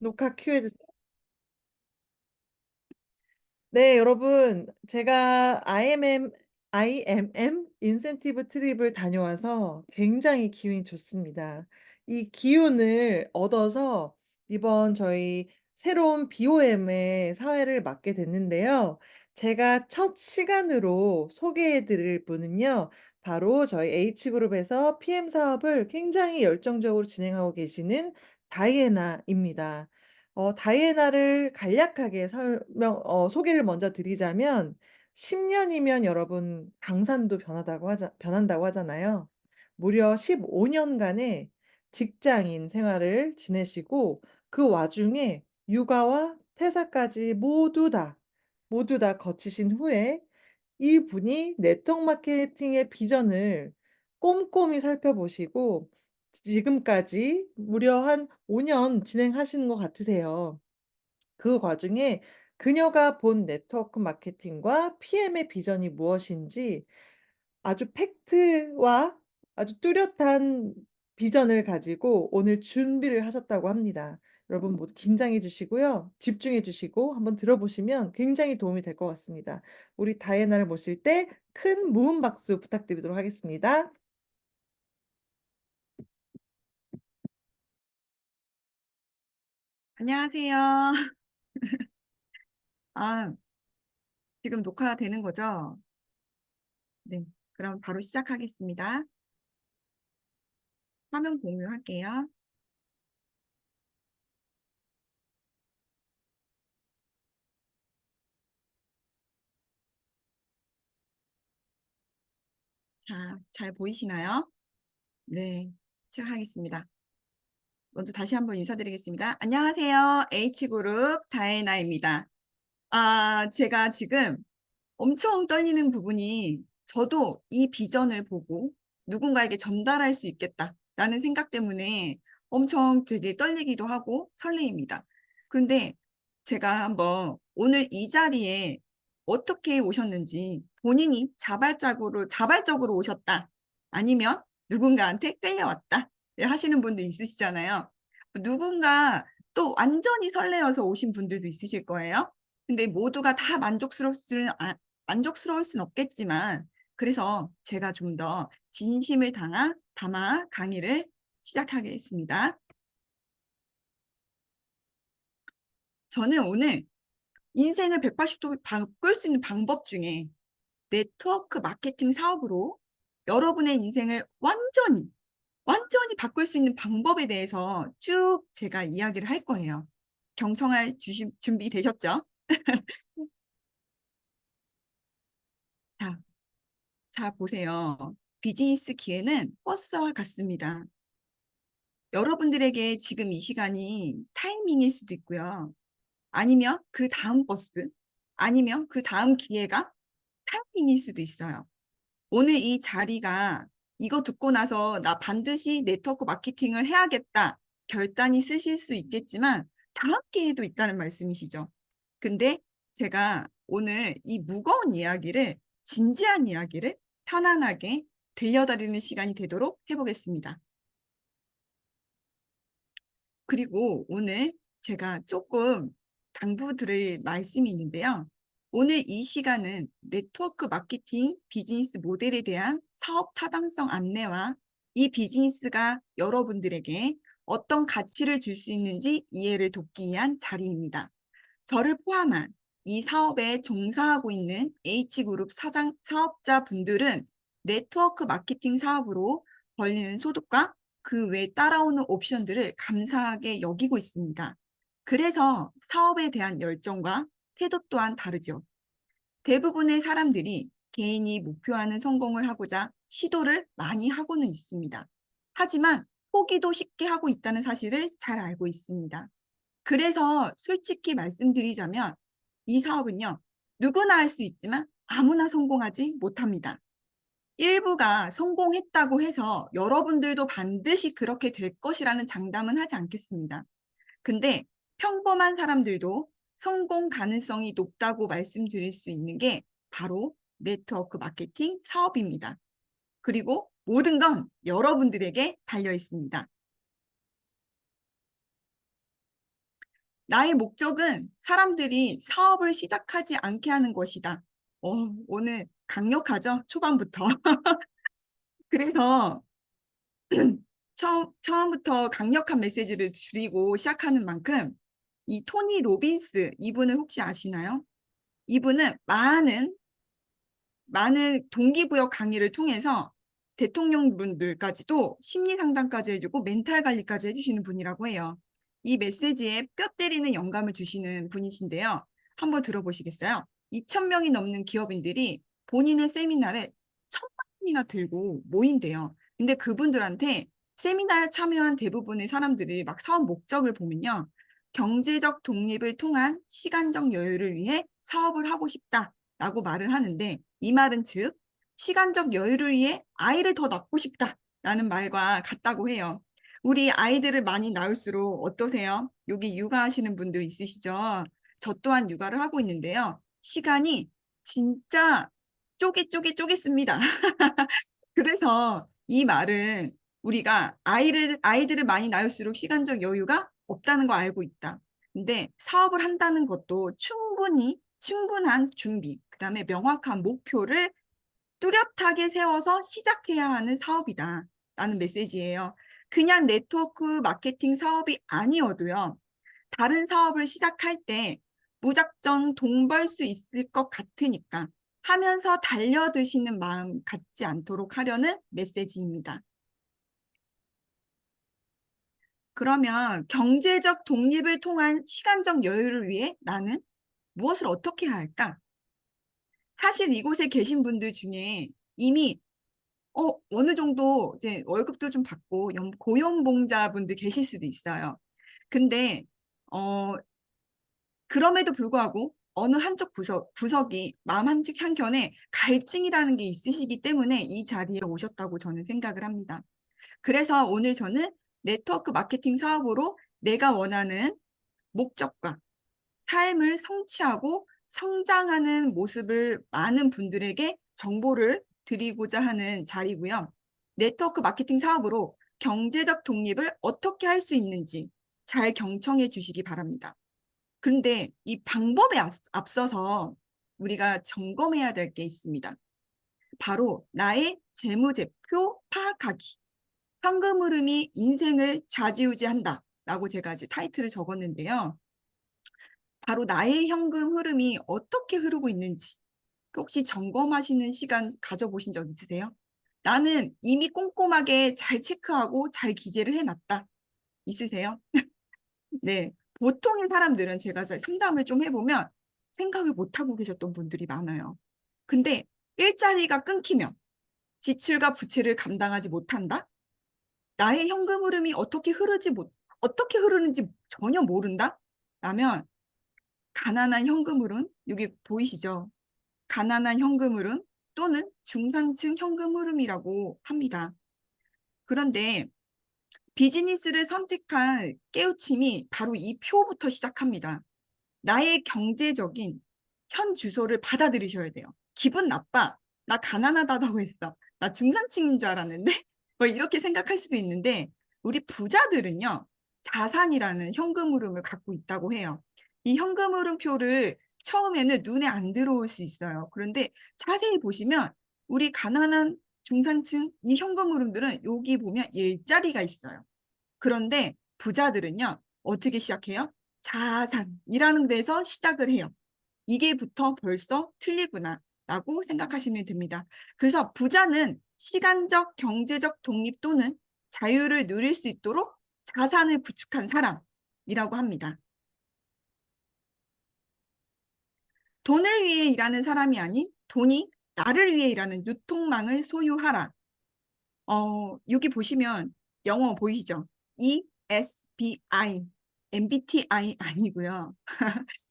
녹화 큐 해주세요. 네, 여러분, 제가 IMM 인센티브 트립을 다녀와서 굉장히 기분이 좋습니다. 이 기운을 얻어서 이번 저희 새로운 BOM의 사회를 맡게 됐는데요. 제가 첫 시간으로 소개해 드릴 분은요. 바로 저희 H그룹에서 PM 사업을 굉장히 열정적으로 진행하고 계시는 다이애나입니다. 다이애나를 간략하게 소개를 먼저 드리자면 10년이면 여러분 강산도 변한다고 하잖아요. 무려 15년간의 직장인 생활을 지내시고 그 와중에 육아와 퇴사까지 모두 다 거치신 후에 이분이 네트워크 마케팅의 비전을 꼼꼼히 살펴보시고 지금까지 무려 한 5년 진행하시는 것 같으세요. 그 과정에 그녀가 본 네트워크 마케팅과 PM의 비전이 무엇인지 아주 팩트와 아주 뚜렷한 비전을 가지고 오늘 준비를 하셨다고 합니다. 여러분 모두 긴장해 주시고요. 집중해 주시고 한번 들어보시면 굉장히 도움이 될 것 같습니다. 우리 다이애나를 모실 때 큰 무음 박수 부탁드리도록 하겠습니다. 안녕하세요. 아, 지금 녹화되는 거죠? 네. 그럼 바로 시작하겠습니다. 화면 공유할게요. 자, 잘 보이시나요? 네. 시작하겠습니다. 먼저 다시 한번 인사드리겠습니다. 안녕하세요. H그룹 다혜나입니다. 제가 지금 엄청 떨리는 부분이 저도 이 비전을 보고 누군가에게 전달할 수 있겠다라는 생각 때문에 엄청 되게 떨리기도 하고 설레입니다. 그런데 제가 한번 오늘 이 자리에 어떻게 오셨는지 본인이 자발적으로 오셨다. 아니면 누군가한테 끌려왔다. 하시는 분들 있으시잖아요. 누군가 또 완전히 설레어서 오신 분들도 있으실 거예요. 근데 모두가 다 만족스러울 순 없겠지만, 그래서 제가 좀 더 진심을 담아 강의를 시작하겠습니다. 저는 오늘 인생을 180도 바꿀 수 있는 방법 중에 네트워크 마케팅 사업으로 여러분의 인생을 완전히 바꿀 수 있는 방법에 대해서 쭉 제가 이야기를 할 거예요. 경청할 준비 되셨죠? 자, 자, 보세요. 비즈니스 기회는 버스와 같습니다. 여러분들에게 지금 이 시간이 타이밍일 수도 있고요. 아니면 그 다음 버스, 아니면 그 다음 기회가 타이밍일 수도 있어요. 오늘 이 자리가 이거 듣고 나서 나 반드시 네트워크 마케팅을 해야겠다 결단이 쓰실 수 있겠지만 다음 기회도 있다는 말씀이시죠. 근데 제가 오늘 이 무거운 이야기를 진지한 이야기를 편안하게 들려드리는 시간이 되도록 해보겠습니다. 그리고 오늘 제가 조금 당부드릴 말씀이 있는데요. 오늘 이 시간은 네트워크 마케팅 비즈니스 모델에 대한 사업 타당성 안내와 이 비즈니스가 여러분들에게 어떤 가치를 줄 수 있는지 이해를 돕기 위한 자리입니다. 저를 포함한 이 사업에 종사하고 있는 H그룹 사업자 분들은 네트워크 마케팅 사업으로 벌리는 소득과 그 외 따라오는 옵션들을 감사하게 여기고 있습니다. 그래서 사업에 대한 열정과 태도 또한 다르죠. 대부분의 사람들이 개인이 목표하는 성공을 하고자 시도를 많이 하고는 있습니다. 하지만 포기도 쉽게 하고 있다는 사실을 잘 알고 있습니다. 그래서 솔직히 말씀드리자면 이 사업은요, 누구나 할 수 있지만 아무나 성공하지 못합니다. 일부가 성공했다고 해서 여러분들도 반드시 그렇게 될 것이라는 장담은 하지 않겠습니다. 근데 평범한 사람들도 성공 가능성이 높다고 말씀드릴 수 있는 게 바로 네트워크 마케팅 사업입니다. 그리고 모든 건 여러분들에게 달려 있습니다. 나의 목적은 사람들이 사업을 시작하지 않게 하는 것이다. 오늘 강력하죠? 초반부터. 그래서 처음부터 강력한 메시지를 드리고 시작하는 만큼 이 토니 로빈스 이분을 혹시 아시나요? 이분은 많은 동기부여 강의를 통해서 대통령분들까지도 심리 상담까지 해주고 멘탈 관리까지 해주시는 분이라고 해요. 이 메시지에 뼈 때리는 영감을 주시는 분이신데요. 한번 들어보시겠어요? 2,000명이 넘는 기업인들이 본인의 세미나를 1,000만 원이나 들고 모인대요. 근데 그분들한테 세미나에 참여한 대부분의 사람들이 막 사업 목적을 보면요. 경제적 독립을 통한 시간적 여유를 위해 사업을 하고 싶다라고 말을 하는데 이 말은 즉 시간적 여유를 위해 아이를 더 낳고 싶다라는 말과 같다고 해요. 우리 아이들을 많이 낳을수록 어떠세요? 여기 육아하시는 분들 있으시죠? 저 또한 육아를 하고 있는데요. 시간이 진짜 쪼개씁니다. 그래서 이 말은 우리가 아이들을 많이 낳을수록 시간적 여유가 없다는 거 알고 있다. 근데 사업을 한다는 것도 충분한 준비, 그다음에 명확한 목표를 뚜렷하게 세워서 시작해야 하는 사업이다. 라는 메시지예요. 그냥 네트워크 마케팅 사업이 아니어도요. 다른 사업을 시작할 때 무작정 돈 벌 수 있을 것 같으니까 하면서 달려드시는 마음 갖지 않도록 하려는 메시지입니다. 그러면 경제적 독립을 통한 시간적 여유를 위해 나는 무엇을 어떻게 해야 할까? 사실 이곳에 계신 분들 중에 이미 어느 정도 이제 월급도 좀 받고 고용봉자분들 계실 수도 있어요. 근데 어, 그럼에도 불구하고 어느 한쪽 구석이 마음 한켠에 갈증이라는 게 있으시기 때문에 이 자리에 오셨다고 저는 생각을 합니다. 그래서 오늘 저는 네트워크 마케팅 사업으로 내가 원하는 목적과 삶을 성취하고 성장하는 모습을 많은 분들에게 정보를 드리고자 하는 자리고요. 네트워크 마케팅 사업으로 경제적 독립을 어떻게 할 수 있는지 잘 경청해 주시기 바랍니다. 그런데 이 방법에 앞서서 우리가 점검해야 될 게 있습니다. 바로 나의 재무제표 파악하기. 현금 흐름이 인생을 좌지우지한다. 라고 제가 이제 타이틀을 적었는데요. 바로 나의 현금 흐름이 어떻게 흐르고 있는지 혹시 점검하시는 시간 가져보신 적 있으세요? 나는 이미 꼼꼼하게 잘 체크하고 잘 기재를 해놨다. 있으세요? 네. 보통의 사람들은 제가 상담을 좀 해보면 생각을 못하고 계셨던 분들이 많아요. 근데 일자리가 끊기면 지출과 부채를 감당하지 못한다? 나의 현금 흐름이 어떻게 흐르는지 전혀 모른다? 라면 가난한 현금 흐름, 여기 보이시죠? 가난한 현금 흐름 또는 중산층 현금 흐름이라고 합니다. 그런데 비즈니스를 선택한 깨우침이 바로 이 표부터 시작합니다. 나의 경제적인 현 주소를 받아들이셔야 돼요. 기분 나빠. 나 가난하다고 했어. 나 중산층인 줄 알았는데 뭐 이렇게 생각할 수도 있는데 우리 부자들은요. 자산이라는 현금 흐름을 갖고 있다고 해요. 이 현금 흐름표를 처음에는 눈에 안 들어올 수 있어요. 그런데 자세히 보시면 우리 가난한 중산층 이 현금 흐름들은 여기 보면 일자리가 있어요. 그런데 부자들은요. 어떻게 시작해요? 자산이라는 데서 시작을 해요. 이게부터 벌써 틀리구나 라고 생각하시면 됩니다. 그래서 부자는 시간적, 경제적 독립 또는 자유를 누릴 수 있도록 자산을 구축한 사람이라고 합니다. 돈을 위해 일하는 사람이 아닌 돈이 나를 위해 일하는 유통망을 소유하라. 여기 보시면 영어 보이시죠? ESBI, MBTI 아니고요.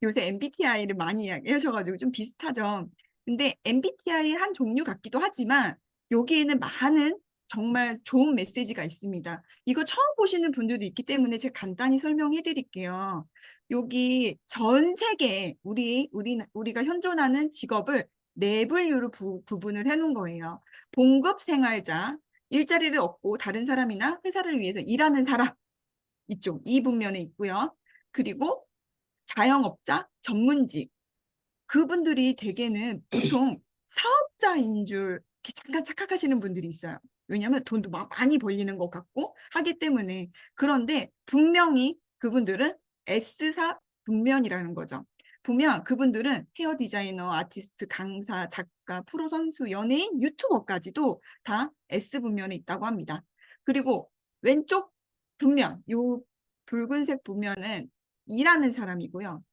요새 MBTI를 많이 이야기하셔가지고 좀 비슷하죠. 근데 MBTI 한 종류 같기도 하지만 여기에는 많은 정말 좋은 메시지가 있습니다. 이거 처음 보시는 분들도 있기 때문에 제가 간단히 설명해 드릴게요. 여기 전 세계 우리가 현존하는 직업을 네 분류로 구분을 해 놓은 거예요. 봉급 생활자, 일자리를 얻고 다른 사람이나 회사를 위해서 일하는 사람 이쪽 이 분면에 있고요. 그리고 자영업자, 전문직, 그분들이 대개는 보통 사업자인 줄 이렇게 잠깐 착각하시는 분들이 있어요. 왜냐하면 돈도 많이 벌리는 것 같고 하기 때문에. 그런데 분명히 그분들은 S사 분면이라는 거죠. 보면 그분들은 헤어 디자이너, 아티스트, 강사, 작가, 프로 선수, 연예인, 유튜버까지도 다 S 분면에 있다고 합니다. 그리고 왼쪽 분면, 요 붉은색 분면은 일하는 사람이고요.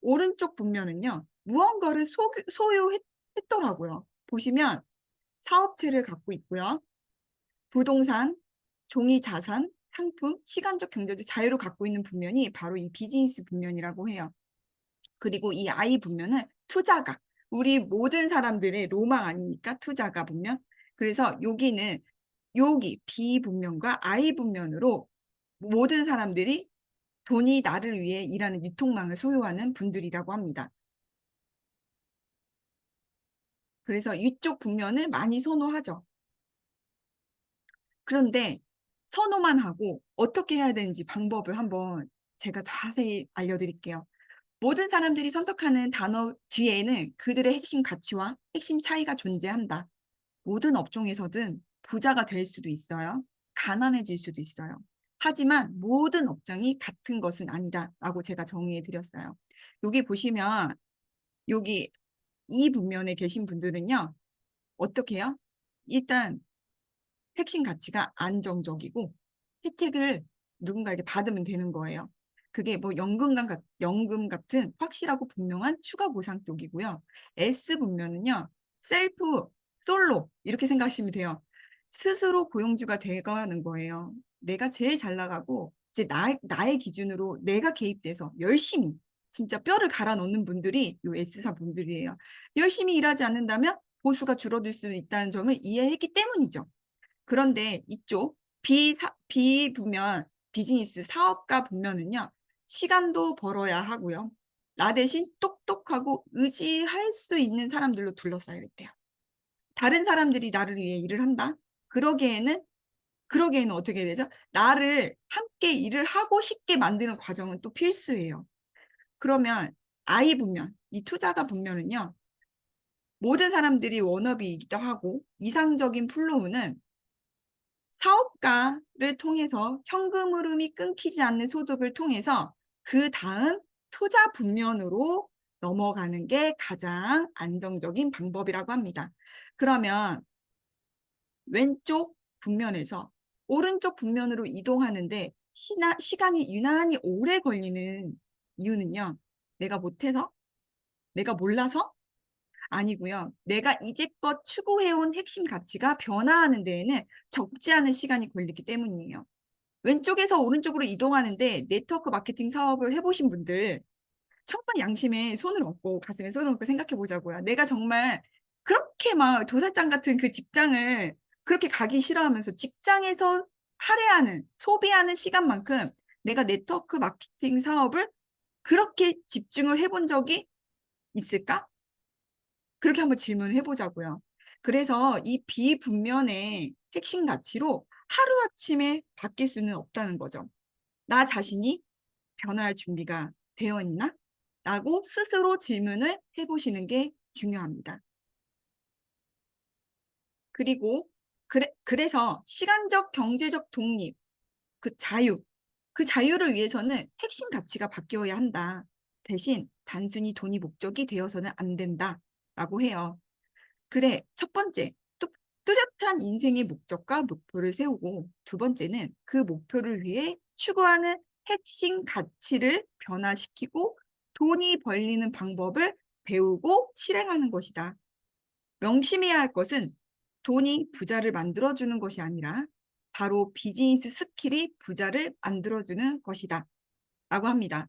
오른쪽 분면은요, 무언가를 소유했더라고요. 보시면 사업체를 갖고 있고요. 부동산, 종이 자산, 상품, 시간적 경제적 자유를 갖고 있는 분면이 바로 이 비즈니스 분면이라고 해요. 그리고 이 I 분면은 투자가, 우리 모든 사람들의 로망 아닙니까? 투자가 분면. 그래서 여기 B 분면과 I 분면으로 모든 사람들이 돈이 나를 위해 일하는 유통망을 소유하는 분들이라고 합니다. 그래서 이쪽 분면을 많이 선호하죠. 그런데 선호만 하고 어떻게 해야 되는지 방법을 한번 제가 자세히 알려드릴게요. 모든 사람들이 선택하는 단어 뒤에는 그들의 핵심 가치와 핵심 차이가 존재한다. 모든 업종에서든 부자가 될 수도 있어요. 가난해질 수도 있어요. 하지만 모든 업종이 같은 것은 아니다라고 제가 정의해 드렸어요. 여기 보시면 여기 이 분면에 계신 분들은요. 어떻게 해요? 일단 핵심 가치가 안정적이고 혜택을 누군가에게 받으면 되는 거예요. 그게 뭐 연금 같은 확실하고 분명한 추가 보상 쪽이고요. S 분면은요. 셀프, 솔로 이렇게 생각하시면 돼요. 스스로 고용주가 되가는 거예요. 내가 제일 잘 나가고 이제 나의 기준으로 내가 개입돼서 열심히 진짜 뼈를 갈아 넣는 분들이 요 S사 분들이에요. 열심히 일하지 않는다면 보수가 줄어들 수 있다는 점을 이해했기 때문이죠. 그런데 이쪽 비분면 비즈니스 사업가 분면은요. 시간도 벌어야 하고요. 나 대신 똑똑하고 의지할 수 있는 사람들로 둘러싸여야 돼요. 다른 사람들이 나를 위해 일을 한다? 그러기에는 어떻게 되죠? 나를 함께 일을 하고 싶게 만드는 과정은 또 필수예요. 그러면 I 분면, 이 투자가 분면은요. 모든 사람들이 워너비이기도 하고 이상적인 플로우는 사업가를 통해서 현금 흐름이 끊기지 않는 소득을 통해서 그 다음 투자 분면으로 넘어가는 게 가장 안정적인 방법이라고 합니다. 그러면 왼쪽 분면에서 오른쪽 분면으로 이동하는데 시간이 유난히 오래 걸리는 이유는요. 내가 못해서? 내가 몰라서? 아니고요. 내가 이제껏 추구해온 핵심 가치가 변화하는 데에는 적지 않은 시간이 걸리기 때문이에요. 왼쪽에서 오른쪽으로 이동하는데 네트워크 마케팅 사업을 해보신 분들 정말 양심에 손을 얹고 가슴에 손을 얹고 생각해 보자고요. 내가 정말 그렇게 막 도살장 같은 그 직장을 그렇게 가기 싫어하면서 직장에서 할애하는, 소비하는 시간만큼 내가 네트워크 마케팅 사업을 그렇게 집중을 해본 적이 있을까? 그렇게 한번 질문을 해보자고요. 그래서 이 비분면의 핵심 가치로 하루아침에 바뀔 수는 없다는 거죠. 나 자신이 변화할 준비가 되어 있나? 라고 스스로 질문을 해보시는 게 중요합니다. 그리고 그래서 시간적 경제적 독립, 그 자유를 위해서는 핵심 가치가 바뀌어야 한다. 대신 단순히 돈이 목적이 되어서는 안 된다. 라고 해요. 그래, 첫 번째, 뚜렷한 인생의 목적과 목표를 세우고 두 번째는 그 목표를 위해 추구하는 핵심 가치를 변화시키고 돈이 벌리는 방법을 배우고 실행하는 것이다. 명심해야 할 것은 돈이 부자를 만들어주는 것이 아니라 바로 비즈니스 스킬이 부자를 만들어주는 것이다. 라고 합니다.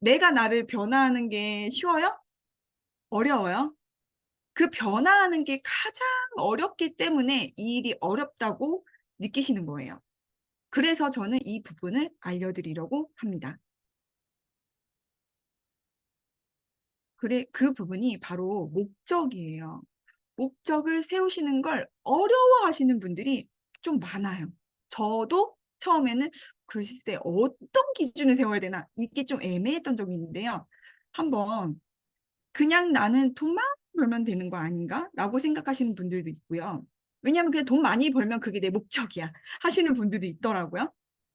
내가 나를 변화하는 게 쉬워요? 어려워요? 그 변화하는 게 가장 어렵기 때문에 이 일이 어렵다고 느끼시는 거예요. 그래서 저는 이 부분을 알려드리려고 합니다. 그 부분이 바로 목적이에요. 목적을 세우시는 걸 어려워하시는 분들이 좀 많아요. 저도 처음에는 글쎄 어떤 기준을 세워야 되나 이게 좀 애매했던 적이 있는데요. 한번 그냥 나는 돈만 벌면 되는 거 아닌가? 라고 생각하시는 분들도 있고요. 왜냐하면 그냥 돈 많이 벌면 그게 내 목적이야 하시는 분들도 있더라고요.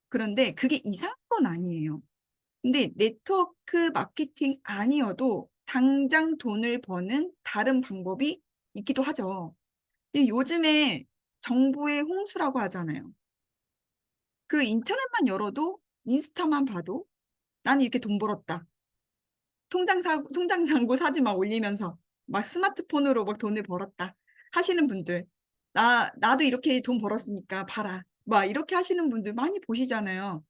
그런데 그게 이상한 건 아니에요. 근데 네트워크 마케팅 아니어도 당장 돈을 버는 다른 방법이 있기도 하죠. 근데 요즘에 정보의 홍수라고 하잖아요. 그 인터넷만 열어도 인스타만 봐도 나는 이렇게 돈 벌었다. 통장 잔고 사진 막 올리면서 막 스마트폰으로 막 돈을 벌었다 하시는 분들. 나도 이렇게 돈 벌었으니까 봐라. 막 이렇게 하시는 분들 많이 보시잖아요.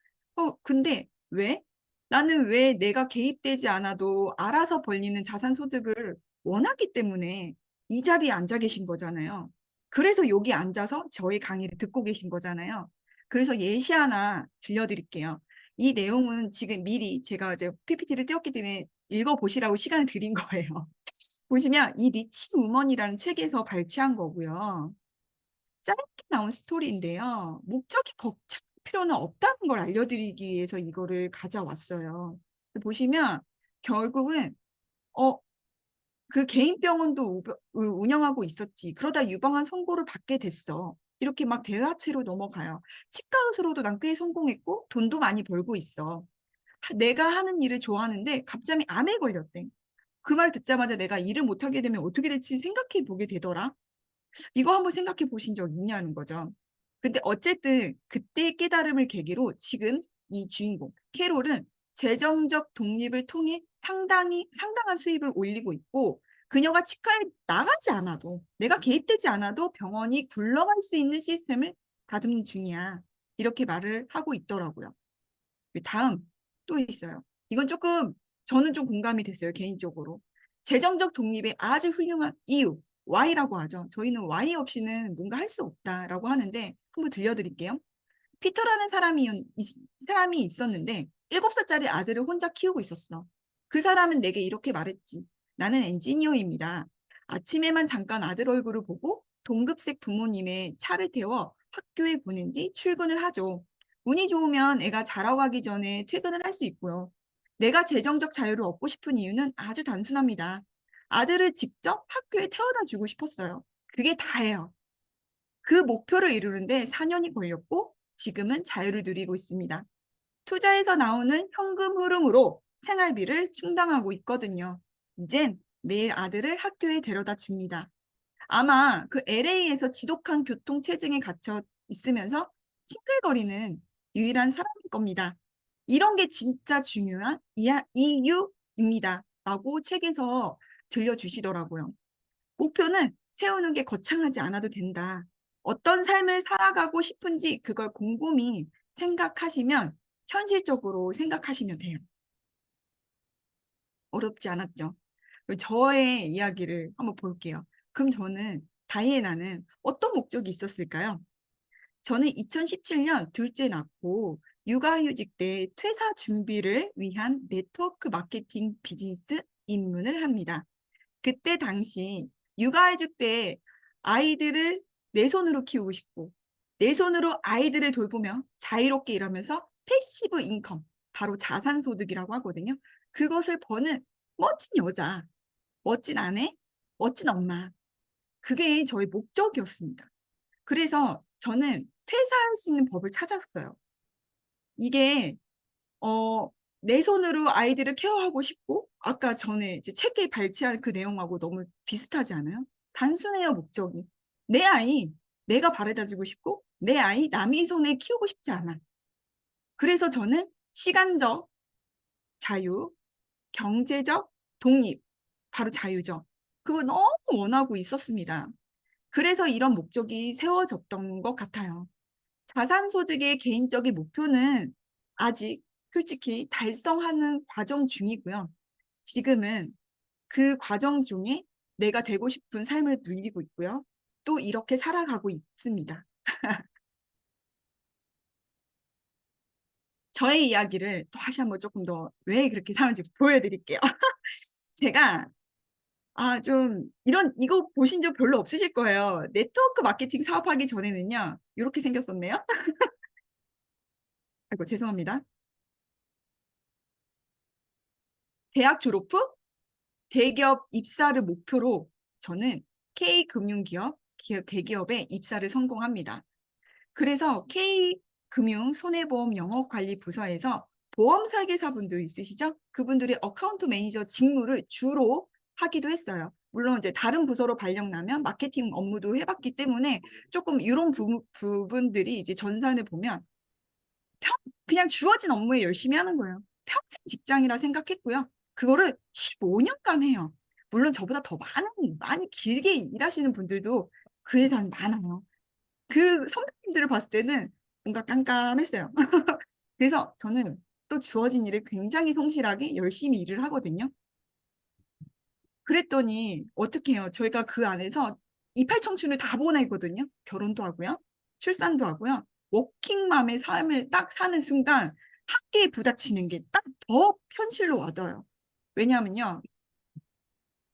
근데 왜? 나는 왜 내가 개입되지 않아도 알아서 벌리는 자산 소득을 원하기 때문에 이 자리에 앉아 계신 거잖아요. 그래서 여기 앉아서 저의 강의를 듣고 계신 거잖아요. 그래서 예시 하나 들려드릴게요. 이 내용은 지금 미리 제가 이제 PPT를 띄웠기 때문에 읽어보시라고 시간을 드린 거예요. 보시면 이 리치 우먼이라는 책에서 발췌한 거고요. 짧게 나온 스토리인데요. 목적이 거창할 필요는 없다는 걸 알려드리기 위해서 이거를 가져왔어요. 보시면 결국은 어, 그 개인 병원도 운영하고 있었지. 그러다 유방암 선고를 받게 됐어. 이렇게 막 대화체로 넘어가요. 치과 의사로도 난 꽤 성공했고 돈도 많이 벌고 있어. 내가 하는 일을 좋아하는데 갑자기 암에 걸렸대. 그 말 듣자마자 내가 일을 못하게 되면 어떻게 될지 생각해 보게 되더라. 이거 한번 생각해 보신 적 있냐는 거죠. 근데 어쨌든 그때의 깨달음을 계기로 지금 이 주인공 캐롤은 재정적 독립을 통해 상당한 수입을 올리고 있고 그녀가 치과에 나가지 않아도 내가 개입되지 않아도 병원이 굴러갈 수 있는 시스템을 다듬는 중이야. 이렇게 말을 하고 있더라고요. 다음 또 있어요. 이건 조금 저는 좀 공감이 됐어요, 개인적으로. 재정적 독립의 아주 훌륭한 이유, Y라고 하죠. 저희는 Y 없이는 뭔가 할 수 없다라고 하는데 한번 들려드릴게요. 피터라는 사람이 있었는데 7살짜리 아들을 혼자 키우고 있었어. 그 사람은 내게 이렇게 말했지. 나는 엔지니어입니다. 아침에만 잠깐 아들 얼굴을 보고 동급색 부모님의 차를 태워 학교에 보낸 뒤 출근을 하죠. 운이 좋으면 애가 자러 가기 전에 퇴근을 할 수 있고요. 내가 재정적 자유를 얻고 싶은 이유는 아주 단순합니다. 아들을 직접 학교에 태워다 주고 싶었어요. 그게 다예요. 그 목표를 이루는데 4년이 걸렸고 지금은 자유를 누리고 있습니다. 투자에서 나오는 현금 흐름으로 생활비를 충당하고 있거든요. 이젠 매일 아들을 학교에 데려다 줍니다. 아마 그 LA에서 지독한 교통 체증에 갇혀 있으면서 칭클거리는 유일한 사람일 겁니다. 이런 게 진짜 중요한 이유입니다. 라고 책에서 들려주시더라고요. 목표는 세우는 게 거창하지 않아도 된다. 어떤 삶을 살아가고 싶은지 그걸 곰곰이 생각하시면 현실적으로 생각하시면 돼요. 어렵지 않았죠? 저의 이야기를 한번 볼게요. 그럼 저는 다이애나는 어떤 목적이 있었을까요? 저는 2017년 둘째 낳고 육아휴직 때 퇴사 준비를 위한 네트워크 마케팅 비즈니스 입문을 합니다. 그때 당시 육아휴직 때 아이들을 내 손으로 키우고 싶고 내 손으로 아이들을 돌보며 자유롭게 일하면서 패시브 인컴, 바로 자산소득이라고 하거든요. 그것을 버는 멋진 여자, 멋진 아내, 멋진 엄마. 그게 저의 목적이었습니다. 그래서 저는 퇴사할 수 있는 법을 찾았어요. 이게 어, 내 손으로 아이들을 케어하고 싶고 아까 전에 이제 책에 발췌한 그 내용하고 너무 비슷하지 않아요? 단순해요, 목적이. 내 아이 내가 바래다 주고 싶고 내 아이 남의 손에 키우고 싶지 않아. 그래서 저는 시간적 자유, 경제적 독립, 바로 자유죠. 그걸 너무 원하고 있었습니다. 그래서 이런 목적이 세워졌던 것 같아요. 자산소득의 개인적인 목표는 아직 솔직히 달성하는 과정 중이고요. 지금은 그 과정 중에 내가 되고 싶은 삶을 누리고 있고요. 또 이렇게 살아가고 있습니다. 저의 이야기를 또 다시 한번 조금 더 왜 그렇게 사는지 보여드릴게요. 제가 좀 이거 보신 적 별로 없으실 거예요. 네트워크 마케팅 사업하기 전에는요. 이렇게 생겼었네요. 아이고, 죄송합니다. 대학 졸업 후 대기업 입사를 목표로 저는 K금융기업, 대기업에 입사를 성공합니다. 그래서 K금융 손해보험 영업관리부서에서 보험 설계사분들 있으시죠? 그분들이 어카운트 매니저 직무를 주로 하기도 했어요. 물론 이제 다른 부서로 발령나면 마케팅 업무도 해봤기 때문에 조금 이런 부분들이 이제 전산을 보면 그냥 주어진 업무에 열심히 하는 거예요. 평생 직장이라 생각했고요. 그거를 15년간 해요. 물론 저보다 더 많이 길게 일하시는 분들도 그 회사는 많아요. 그 선배님들을 봤을 때는 뭔가 깜깜했어요. 그래서 저는 또 주어진 일을 굉장히 성실하게 열심히 일을 하거든요. 그랬더니 어떻게 해요? 저희가 그 안에서 이팔 청춘을 다 보내거든요. 결혼도 하고요. 출산도 하고요. 워킹맘의 삶을 딱 사는 순간 학계에 부닥치는 게 딱 더 현실로 와닿아요. 왜냐하면요.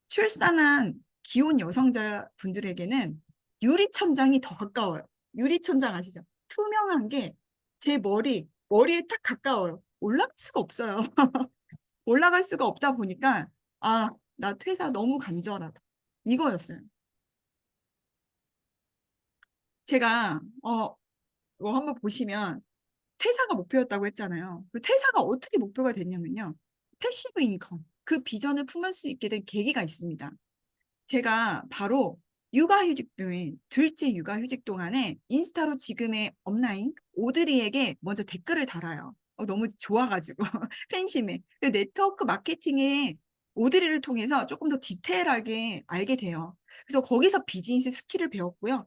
출산한 기혼 여성자분들에게는 유리천장이 더 가까워요. 유리천장 아시죠? 투명한 게 제 머리에 딱 가까워요. 올라갈 수가 없어요. 올라갈 수가 없다 보니까 아, 나 퇴사 너무 간절하다. 이거였어요. 제가 이거 한번 보시면 퇴사가 목표였다고 했잖아요. 그 퇴사가 어떻게 목표가 됐냐면요. 패시브 인컴, 그 비전을 품을 수 있게 된 계기가 있습니다. 제가 바로 육아휴직 동안 둘째 육아휴직 동안에 인스타로 지금의 업라인 오드리에게 먼저 댓글을 달아요. 너무 좋아가지고 팬심에 네트워크 마케팅에 오드리를 통해서 조금 더 디테일하게 알게 돼요. 그래서 거기서 비즈니스 스킬을 배웠고요.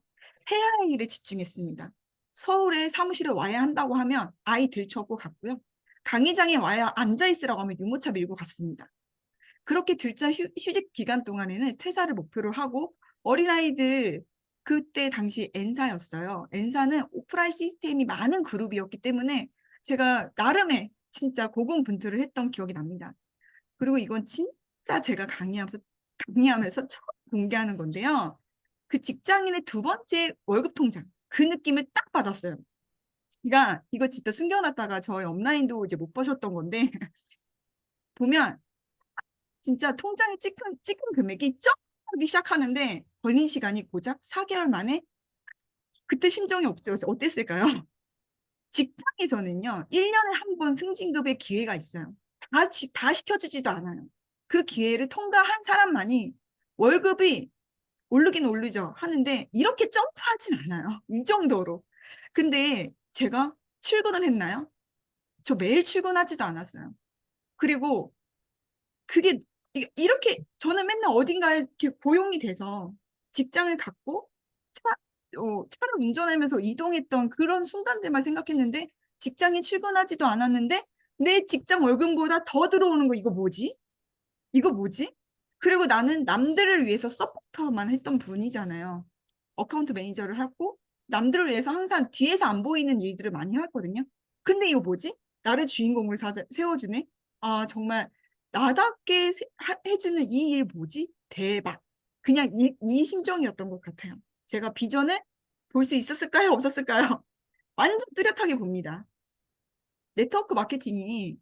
해야 할 일에 집중했습니다. 서울에 사무실에 와야 한다고 하면 아이 들쳐업고 갔고요. 강의장에 와야 앉아 있으라고 하면 유모차 밀고 갔습니다. 그렇게 들자 휴직 기간 동안에는 퇴사를 목표로 하고 어린아이들 그때 당시 N사였어요. N사는 오프라인 시스템이 많은 그룹이었기 때문에 제가 나름의 진짜 고군분투를 했던 기억이 납니다. 그리고 이건 진짜 제가 강의하면서 처음 공개하는 건데요. 그 직장인의 두 번째 월급 통장 그 느낌을 딱 받았어요. 그러니까 이거 진짜 숨겨놨다가 저희 업라인도 이제 못 보셨던 건데 보면 진짜 통장에 찍힌 금액이 쩍 하기 시작하는데 걸린 시간이 고작 4개월 만에 그때 심정이 어땠을까요? 직장에서는요, 1년에 한 번 승진급의 기회가 있어요. 다 시켜주지도 않아요. 그 기회를 통과한 사람만이 월급이 오르긴 오르죠. 하는데 이렇게 점프하진 않아요. 이 정도로. 근데 제가 출근을 했나요? 저 매일 출근하지도 않았어요. 그리고 그게 이렇게 저는 맨날 어딘가에 이렇게 고용이 돼서 직장을 갖고 차를 운전하면서 이동했던 그런 순간들만 생각했는데 직장에 출근하지도 않았는데 내 직장 월급보다 더 들어오는 거 이거 뭐지? 이거 뭐지? 그리고 나는 남들을 위해서 서포터만 했던 분이잖아요. 어카운트 매니저를 하고 남들을 위해서 항상 뒤에서 안 보이는 일들을 많이 했거든요. 근데 이거 뭐지? 나를 주인공을 세워주네? 아, 정말 나답게 해주는 이 일 뭐지? 대박. 그냥 이 심정이었던 것 같아요. 제가 비전을 볼 수 있었을까요? 없었을까요? 완전 뚜렷하게 봅니다. 네트워크 마케팅이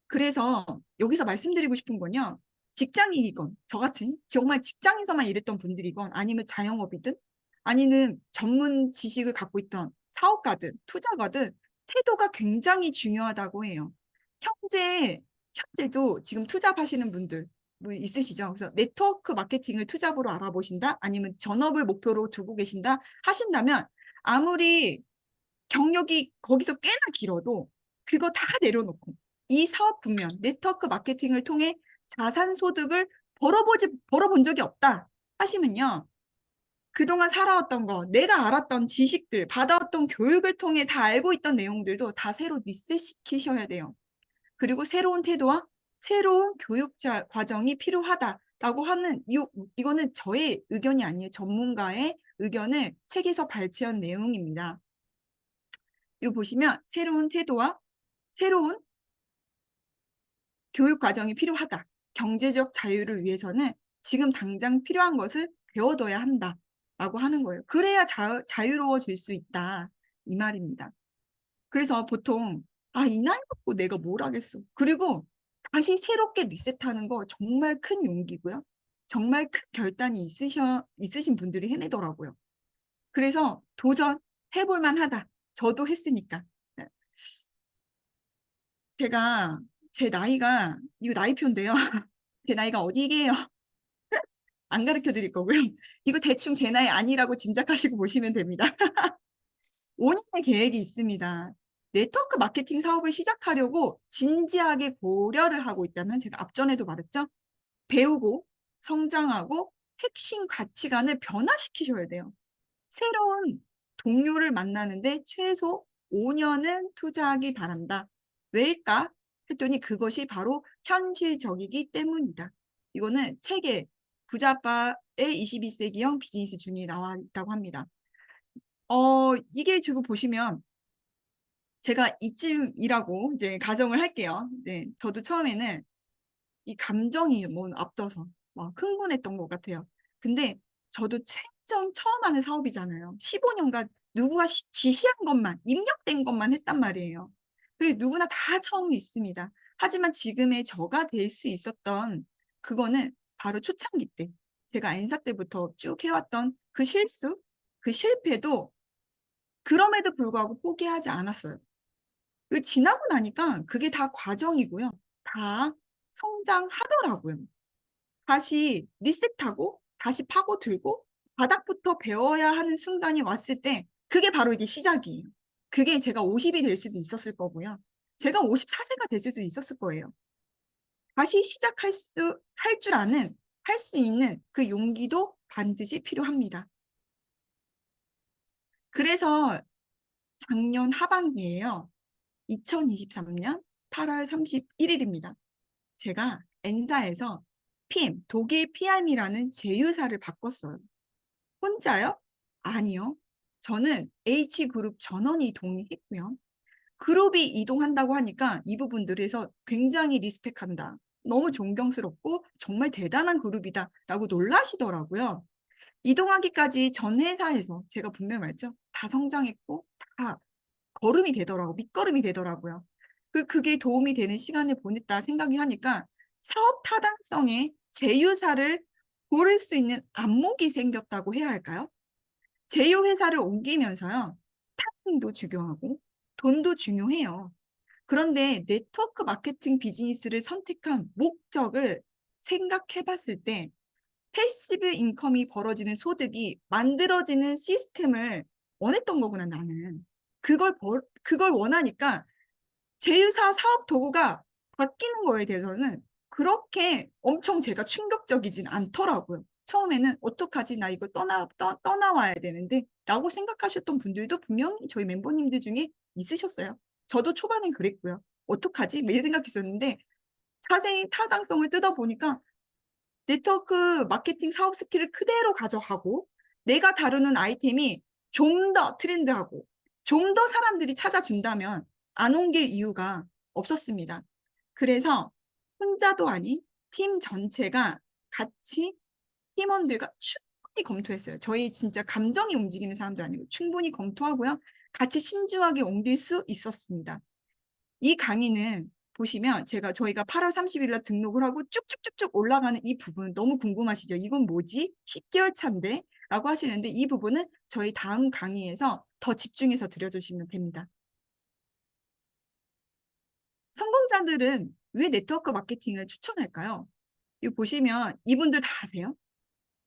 그래서 여기서 말씀드리고 싶은 건요. 직장인이건 저같이 정말 직장에서만 일했던 분들이건 아니면 자영업이든 아니면 전문 지식을 갖고 있던 사업가든 투자가든 태도가 굉장히 중요하다고 해요. 현재도 지금 투잡하시는 분들 뭐 있으시죠? 그래서 네트워크 마케팅을 투잡으로 알아보신다? 아니면 전업을 목표로 두고 계신다? 하신다면 아무리 경력이 거기서 꽤나 길어도 그거 다 내려놓고 이 사업 분면 네트워크 마케팅을 통해 자산 소득을 벌어본 적이 없다 하시면요. 그동안 살아왔던 거, 내가 알았던 지식들, 받아왔던 교육을 통해 다 알고 있던 내용들도 다 새로 리셋시키셔야 돼요. 그리고 새로운 태도와 새로운 교육 과정이 필요하다라고 하는 이거는 저의 의견이 아니에요. 전문가의 의견을 책에서 발췌한 내용입니다. 이거 보시면 새로운 태도와 새로운 교육 과정이 필요하다. 경제적 자유를 위해서는 지금 당장 필요한 것을 배워둬야 한다라고 하는 거예요. 그래야 자유로워질 수 있다. 이 말입니다. 그래서 보통 아, 이 나이 먹고 내가 뭘 하겠어. 그리고 다시 새롭게 리셋하는 거 정말 큰 용기고요. 정말 큰 결단이 있으신 분들이 해내더라고요. 그래서 도전해볼 만하다. 저도 했으니까. 제가, 제 나이가, 이거 나이표인데요. 제 나이가 어디게요? 안 가르쳐 드릴 거고요. 이거 대충 제 나이 아니라고 짐작하시고 보시면 됩니다. 5년의 계획이 있습니다. 네트워크 마케팅 사업을 시작하려고 진지하게 고려를 하고 있다면 제가 앞전에도 말했죠. 배우고 성장하고 핵심 가치관을 변화시키셔야 돼요. 새로운 동료를 만나는데 최소 5년은 투자하기 바란다. 왜일까? 했더니 그것이 바로 현실적이기 때문이다. 이거는 책에 부자빠의 21세기형 비즈니스 중에 나와 있다고 합니다. 이게 지금 보시면 제가 이쯤이라고 이제 가정을 할게요. 네, 저도 처음에는 이 감정이 뭐 앞서서 막 흥분했던 것 같아요. 근데 저도 생전 처음 하는 사업이잖아요. 15년간 누구가 지시한 것만, 입력된 것만 했단 말이에요. 그게 누구나 다 처음이 있습니다. 하지만 지금의 저가 될 수 있었던 그거는 바로 초창기 때 제가 엔사 때부터 쭉 해왔던 그 실수, 그 실패도 그럼에도 불구하고 포기하지 않았어요. 그 지나고 나니까 그게 다 과정이고요. 다 성장하더라고요. 다시 리셋하고 다시 파고들고 바닥부터 배워야 하는 순간이 왔을 때 그게 바로 이게 시작이에요. 그게 제가 50이 될 수도 있었을 거고요. 제가 54세가 될 수도 있었을 거예요. 다시 시작할 할 줄 아는, 할 수 있는 그 용기도 반드시 필요합니다. 그래서 작년 하반기에요. 2023년 8월 31일입니다. 제가 엔사에서 PM, 독일 PM이라는 제휴사를 바꿨어요. 혼자요? 아니요. 저는 H그룹 전원이 동의했고요. 그룹이 이동한다고 하니까 이 부분들에서 굉장히 리스펙한다. 너무 존경스럽고 정말 대단한 그룹이다 라고 놀라시더라고요. 이동하기까지 전 회사에서 제가 분명히 말했죠. 다 성장했고 다 걸음이 되더라고, 밑거름이 되더라고요. 그게 도움이 되는 시간을 보냈다 생각이 하니까 사업 타당성에 제휴사를 고를 수 있는 안목이 생겼다고 해야 할까요? 제휴회사를 옮기면서요. 타이밍도 중요하고 돈도 중요해요. 그런데 네트워크 마케팅 비즈니스를 선택한 목적을 생각해 봤을 때 패시브 인컴이 벌어지는 소득이 만들어지는 시스템을 원했던 거구나, 나는. 그걸 원하니까 제휴사 사업 도구가 바뀌는 거에 대해서는 그렇게 엄청 제가 충격적이진 않더라고요. 처음에는 어떡하지? 나 이걸 떠나와야 되는데 라고 생각하셨던 분들도 분명히 저희 멤버님들 중에 있으셨어요. 저도 초반엔 그랬고요. 어떡하지? 매일 생각했었는데 자세히 타당성을 뜯어보니까 네트워크 마케팅 사업 스킬을 그대로 가져가고 내가 다루는 아이템이 좀 더 트렌드하고 좀 더 사람들이 찾아준다면 안 옮길 이유가 없었습니다. 그래서 혼자도 아닌 팀 전체가 같이 팀원들과 충분히 검토했어요. 저희 진짜 감정이 움직이는 사람들 아니고 충분히 검토하고요. 같이 신중하게 옮길 수 있었습니다. 이 강의는 보시면 저희가 8월 30일 날 등록을 하고 쭉쭉쭉쭉 올라가는 이 부분 너무 궁금하시죠? 이건 뭐지? 10개월 차인데? 라고 하시는데 이 부분은 저희 다음 강의에서 더 집중해서 들려주시면 됩니다. 성공자들은 왜 네트워크 마케팅을 추천할까요? 이거 보시면 이분들 다 아세요?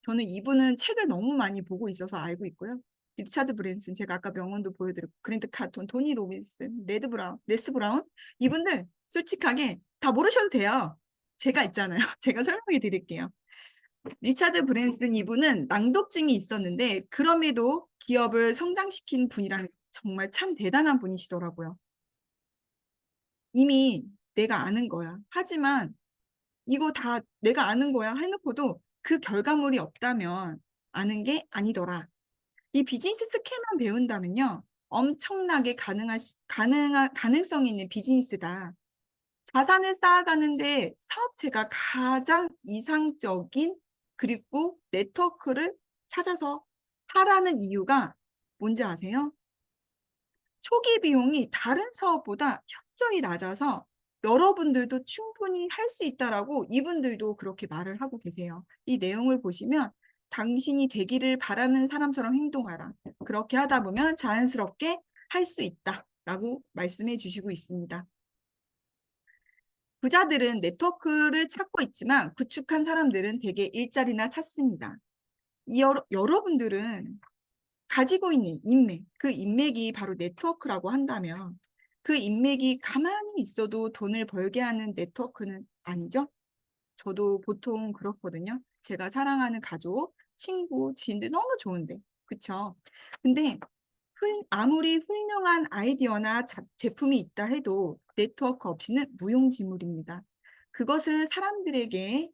저는 이분은 책을 너무 많이 보고 있어서 알고 있고요. 리차드 브랜슨, 제가 아까 명언도 보여드렸고, 그랜트 카톤, 토니 로빈슨, 레스 브라운, 이분들 솔직하게 다 모르셔도 돼요. 제가 있잖아요. 제가 설명해 드릴게요. 리차드 브랜슨 이분은 낭독증이 있었는데, 그럼에도 기업을 성장시킨 분이라는 정말 참 대단한 분이시더라고요. 이미 내가 아는 거야. 하지만 이거 다 내가 아는 거야 해놓고도 그 결과물이 없다면 아는 게 아니더라. 이 비즈니스 스킬만 배운다면요. 엄청나게 가능성 있는 비즈니스다. 자산을 쌓아가는데 사업체가 가장 이상적인 그리고 네트워크를 찾아서 하라는 이유가 뭔지 아세요? 초기 비용이 다른 사업보다 현저히 낮아서 여러분들도 충분히 할 수 있다라고 이분들도 그렇게 말을 하고 계세요. 이 내용을 보시면 당신이 되기를 바라는 사람처럼 행동하라. 그렇게 하다 보면 자연스럽게 할 수 있다라고 말씀해 주시고 있습니다. 부자들은 네트워크를 찾고 있지만 구축한 사람들은 대개 일자리나 찾습니다. 여러분들은 가지고 있는 인맥, 그 인맥이 바로 네트워크라고 한다면 그 인맥이 가만히 있어도 돈을 벌게 하는 네트워크는 아니죠? 저도 보통 그렇거든요. 제가 사랑하는 가족, 친구, 지인들 너무 좋은데. 그쵸? 근데 아무리 훌륭한 아이디어나 제품이 있다 해도 네트워크 없이는 무용지물입니다. 그것을 사람들에게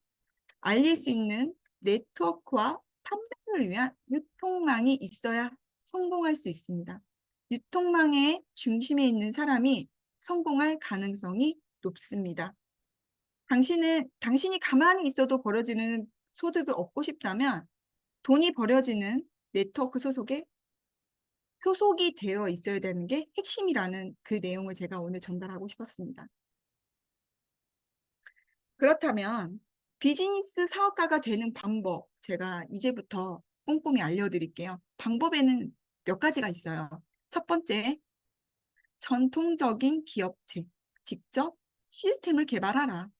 알릴 수 있는 네트워크와 판매를 위한 유통망이 있어야 성공할 수 있습니다. 유통망의 중심에 있는 사람이 성공할 가능성이 높습니다. 당신이 가만히 있어도 벌어지는 소득을 얻고 싶다면 돈이 벌어지는 네트워크 소속이 되어 있어야 되는 게 핵심이라는 그 내용을 제가 오늘 전달하고 싶었습니다. 그렇다면 비즈니스 사업가가 되는 방법 제가 이제부터 꼼꼼히 알려드릴게요. 방법에는 몇 가지가 있어요. 첫 번째, 전통적인 기업체, 직접 시스템을 개발하라.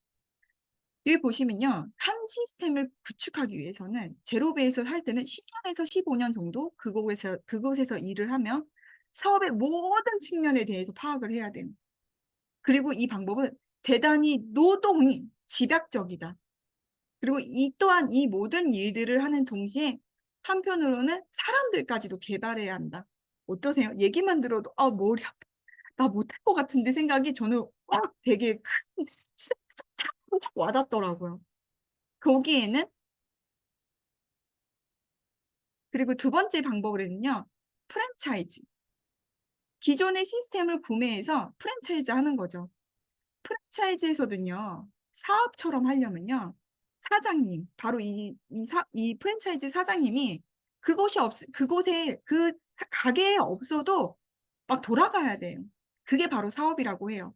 여기 보시면요. 한 시스템을 구축하기 위해서는 제로베이스 할 때는 10년에서 15년 정도 그곳에서 일을 하며 사업의 모든 측면에 대해서 파악을 해야 돼요. 그리고 이 방법은 대단히 노동이 집약적이다. 그리고 이 또한 이 모든 일들을 하는 동시에 한편으로는 사람들까지도 개발해야 한다. 어떠세요? 얘기만 들어도 머리 아파. 나 못할 것 같은데 생각이 저는 되게 와닿더라고요. 거기에는 그리고 두 번째 방법으로는요. 프랜차이즈. 기존의 시스템을 구매해서 프랜차이즈 하는 거죠. 프랜차이즈에서도요. 사업처럼 하려면요. 사장님, 바로 이 프랜차이즈 사장님이 그곳에 그 가게에 없어도 막 돌아가야 돼요. 그게 바로 사업이라고 해요.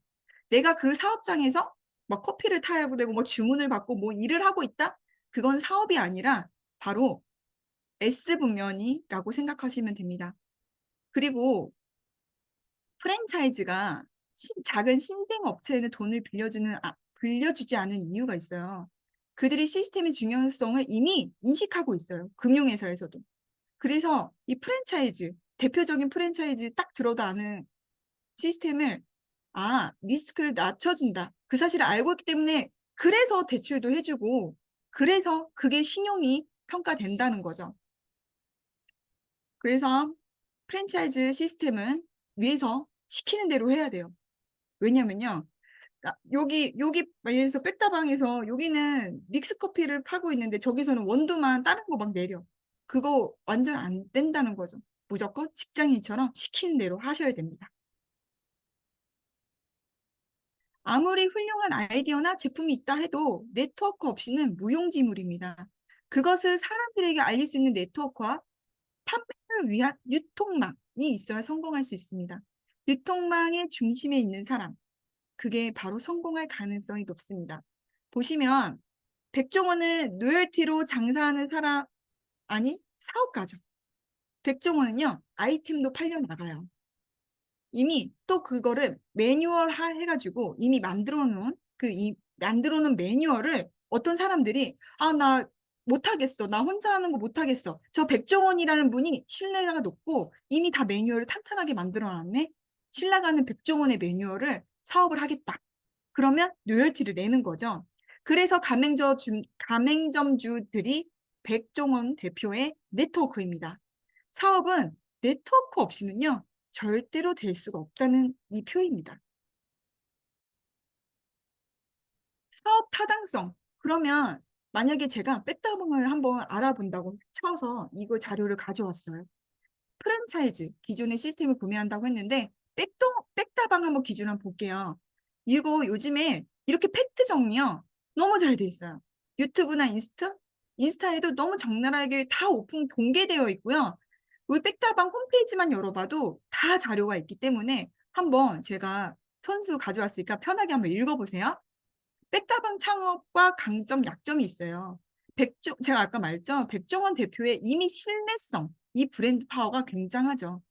내가 그 사업장에서 막 커피를 타야 되고 뭐 주문을 받고 뭐 일을 하고 있다? 그건 사업이 아니라 바로 S분면이라고 생각하시면 됩니다. 그리고 프랜차이즈가 작은 신생 업체에는 돈을 빌려주지 않은 이유가 있어요. 그들이 시스템의 중요성을 이미 인식하고 있어요. 금융회사에서도. 그래서 이 프랜차이즈, 대표적인 프랜차이즈 딱 들어도 아는 시스템을 리스크를 낮춰준다. 그 사실을 알고 있기 때문에 그래서 대출도 해주고 그래서 그게 신용이 평가된다는 거죠. 그래서 프랜차이즈 시스템은 위에서 시키는 대로 해야 돼요. 왜냐면요. 여기 예를 들어서 백다방에서 여기는 믹스 커피를 파고 있는데 저기서는 원두만 다른 거 막 내려. 그거 완전 안 된다는 거죠. 무조건 직장인처럼 시키는 대로 하셔야 됩니다. 아무리 훌륭한 아이디어나 제품이 있다 해도 네트워크 없이는 무용지물입니다. 그것을 사람들에게 알릴 수 있는 네트워크와 판매를 위한 유통망이 있어야 성공할 수 있습니다. 유통망의 중심에 있는 사람, 그게 바로 성공할 가능성이 높습니다. 보시면 백종원은 로열티로 장사하는 사람, 아니 사업가죠. 백종원은요 아이템도 팔려 나가요. 이미 또 그거를 매뉴얼 해가지고 이미 만들어 놓은 매뉴얼을 어떤 사람들이 나 못하겠어. 나 혼자 하는 거 못하겠어. 저 백종원이라는 분이 신뢰가 높고 이미 다 매뉴얼을 탄탄하게 만들어 놨네. 신뢰가는 백종원의 매뉴얼을 사업을 하겠다. 그러면 로열티를 내는 거죠. 그래서 가맹점주들이 백종원 대표의 네트워크입니다. 사업은 네트워크 없이는요, 절대로 될 수가 없다는 이 표입니다. 사업 타당성. 그러면 만약에 제가 백다방을 한번 알아본다고 쳐서 이거 자료를 가져왔어요. 프랜차이즈, 기존의 시스템을 구매한다고 했는데 백다방 한번 기준 한번 볼게요. 이거 요즘에 이렇게 팩트 정리요. 너무 잘 돼 있어요. 유튜브나 인스타에도 너무 적나라하게 다 오픈 공개되어 있고요. 우리 백다방 홈페이지만 열어봐도 다 자료가 있기 때문에 한번 제가 손수 가져왔으니까 편하게 한번 읽어보세요. 백다방 창업과 강점, 약점이 있어요. 제가 아까 말했죠. 백종원 대표의 이미 신뢰성, 이 브랜드 파워가 굉장하죠.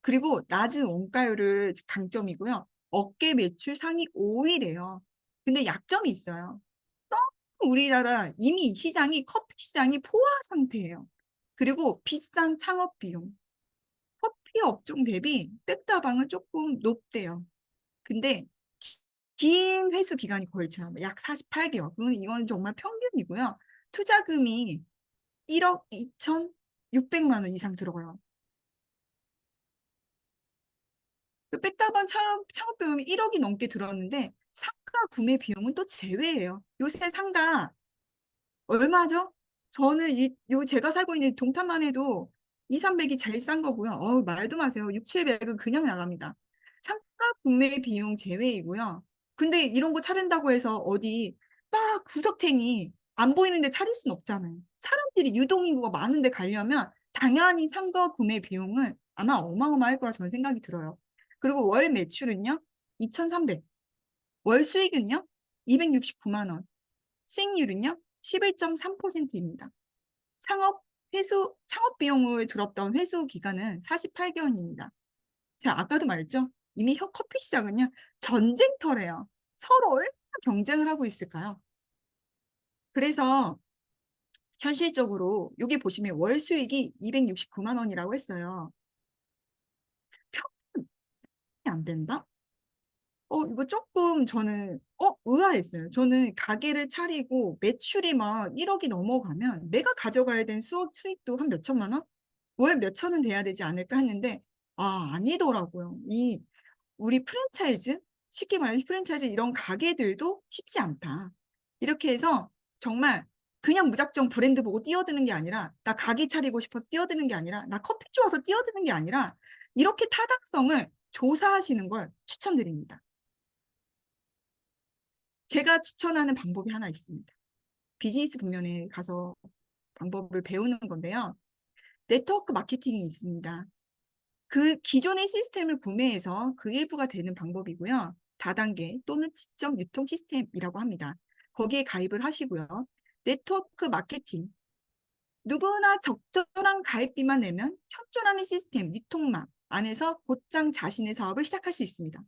그리고 낮은 원가율을 강점이고요. 업계 매출 상위 5위래요. 근데 약점이 있어요. 너무 우리나라 이미 이 시장이 커피 시장이 포화 상태예요. 그리고 비싼 창업 비용. 커피 업종 대비 백다방은 조금 높대요. 근데 긴 회수 기간이 걸쳐요. 약 48개월. 이건 정말 평균이고요. 투자금이 1억 2,600만 원 이상 들어가요. 그 백다방 창업 비용이 1억이 넘게 들었는데 상가 구매 비용은 또 제외예요. 요새 상가 얼마죠? 저는 제가 살고 있는 동탄만 해도 2, 300이 제일 싼 거고요. 말도 마세요. 6, 700은 그냥 나갑니다. 상가 구매 비용 제외이고요. 근데 이런 거 차린다고 해서 어디 막 구석탱이 안 보이는데 차릴 순 없잖아요. 사람들이 유동인구가 많은데 가려면 당연히 상가 구매 비용은 아마 어마어마할 거라 저는 생각이 들어요. 그리고 월 매출은요? 2,300. 월 수익은요? 269만 원. 수익률은요? 11.3%입니다. 창업 비용을 들었던 회수 기간은 48개월입니다. 제가 아까도 말했죠? 이미 커피 시장은요, 전쟁터래요. 서로 얼마나 경쟁을 하고 있을까요? 그래서 현실적으로 여기 보시면 월 수익이 269만 원이라고 했어요. 평균이 안 된다? 이거 조금 저는, 의아했어요. 저는 가게를 차리고 매출이 막 1억이 넘어가면 내가 가져가야 되는 수익도 한 몇 천만 원? 월 몇 천은 돼야 되지 않을까 했는데, 아니더라고요. 우리 프랜차이즈, 쉽게 말해 프랜차이즈 이런 가게들도 쉽지 않다. 이렇게 해서 정말 그냥 무작정 브랜드 보고 뛰어드는 게 아니라, 나 가게 차리고 싶어서 뛰어드는 게 아니라, 나 커피 좋아서 뛰어드는 게 아니라, 이렇게 타당성을 조사하시는 걸 추천드립니다. 제가 추천하는 방법이 하나 있습니다. 비즈니스 분면에 가서 방법을 배우는 건데요. 네트워크 마케팅이 있습니다. 그 기존의 시스템을 구매해서 그 일부가 되는 방법이고요. 다단계 또는 지점 유통 시스템이라고 합니다. 거기에 가입을 하시고요. 네트워크 마케팅. 누구나 적절한 가입비만 내면 현존하는 시스템, 유통망 안에서 곧장 자신의 사업을 시작할 수 있습니다.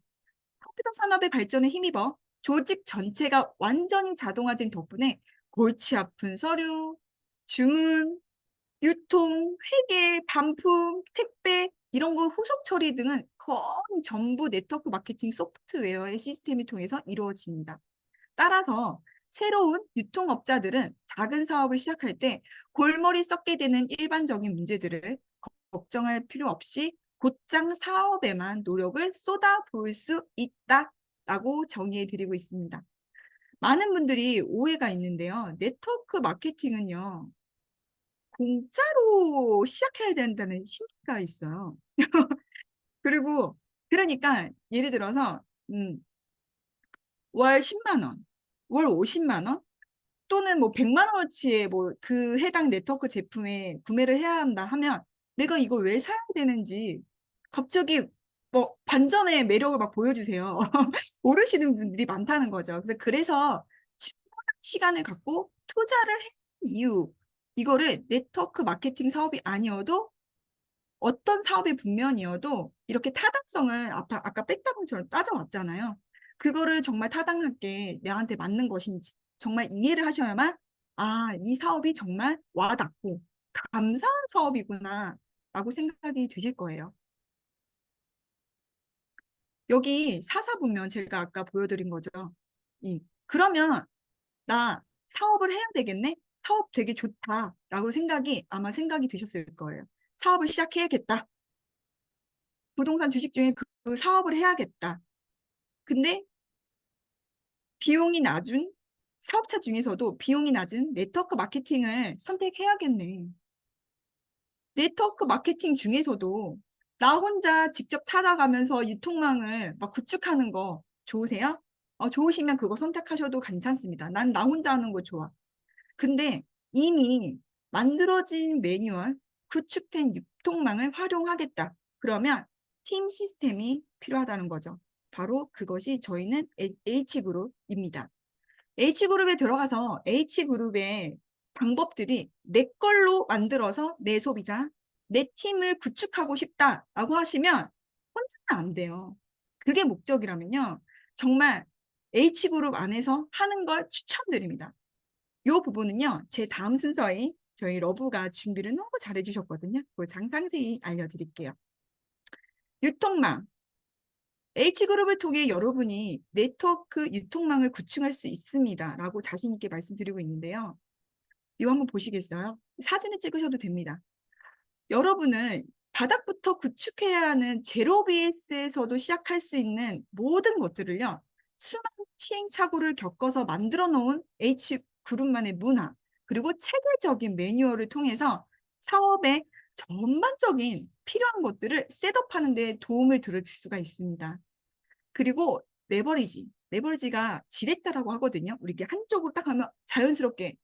컴퓨터 산업의 발전에 힘입어 조직 전체가 완전히 자동화된 덕분에 골치 아픈 서류, 주문, 유통, 회계, 반품, 택배 이런 거 후속 처리 등은 거의 전부 네트워크 마케팅 소프트웨어의 시스템을 통해서 이루어집니다. 따라서 새로운 유통업자들은 작은 사업을 시작할 때 골머리 썩게 되는 일반적인 문제들을 걱정할 필요 없이 곧장 사업에만 노력을 쏟아부을 수 있다라고 정의해 드리고 있습니다. 많은 분들이 오해가 있는데요. 네트워크 마케팅은요. 공짜로 시작해야 된다는 심리가 있어요. 그리고 그러니까 예를 들어서 월 10만 원, 월 50만 원 또는 뭐 100만 원어치의 뭐 그 해당 네트워크 제품에 구매를 해야 한다 하면 내가 이걸 왜 사야 되는지 갑자기 뭐 반전의 매력을 막 보여주세요. 모르시는 분들이 많다는 거죠. 그래서 충분한 시간을 갖고 투자를 한 이유 이거를 네트워크 마케팅 사업이 아니어도 어떤 사업의 분면이어도 이렇게 타당성을 아까 백다방처럼 따져왔잖아요. 그거를 정말 타당하게 내한테 맞는 것인지 정말 이해를 하셔야만 이 사업이 정말 와닿고 감사한 사업이구나 라고 생각이 드실 거예요. 여기 사사분면 제가 아까 보여드린 거죠. 그러면 나 사업을 해야 되겠네? 사업 되게 좋다라고 생각이 드셨을 거예요. 사업을 시작해야겠다. 부동산 주식 중에 그 사업을 해야겠다. 근데 비용이 낮은 사업자 중에서도 비용이 낮은 네트워크 마케팅을 선택해야겠네. 네트워크 마케팅 중에서도 나 혼자 직접 찾아가면서 유통망을 막 구축하는 거 좋으세요? 좋으시면 그거 선택하셔도 괜찮습니다. 난 나 혼자 하는 거 좋아. 근데 이미 만들어진 매뉴얼, 구축된 유통망을 활용하겠다. 그러면 팀 시스템이 필요하다는 거죠. 바로 그것이 저희는 H그룹입니다. H그룹에 들어가서 H그룹의 방법들이 내 걸로 만들어서 내 소비자, 내 팀을 구축하고 싶다라고 하시면 혼자는 안 돼요. 그게 목적이라면요. 정말 H그룹 안에서 하는 걸 추천드립니다. 이 부분은요. 제 다음 순서에 저희 러브가 준비를 너무 잘해 주셨거든요. 그걸 상세히 알려드릴게요. 유통망. H그룹을 통해 여러분이 네트워크 유통망을 구축할 수 있습니다. 라고 자신 있게 말씀드리고 있는데요. 이거 한번 보시겠어요? 사진을 찍으셔도 됩니다. 여러분은 바닥부터 구축해야 하는 제로 베이스에서도 시작할 수 있는 모든 것들을요. 수많은 시행착오를 겪어서 만들어 놓은 H그룹만의 문화, 그리고 체계적인 매뉴얼을 통해서 사업의 전반적인 필요한 것들을 셋업하는 데 도움을 들을 수가 있습니다. 그리고 레버리지. 레버리지가 지렛대라고 하거든요. 우리 이게 한쪽으로 딱 하면 자연스럽게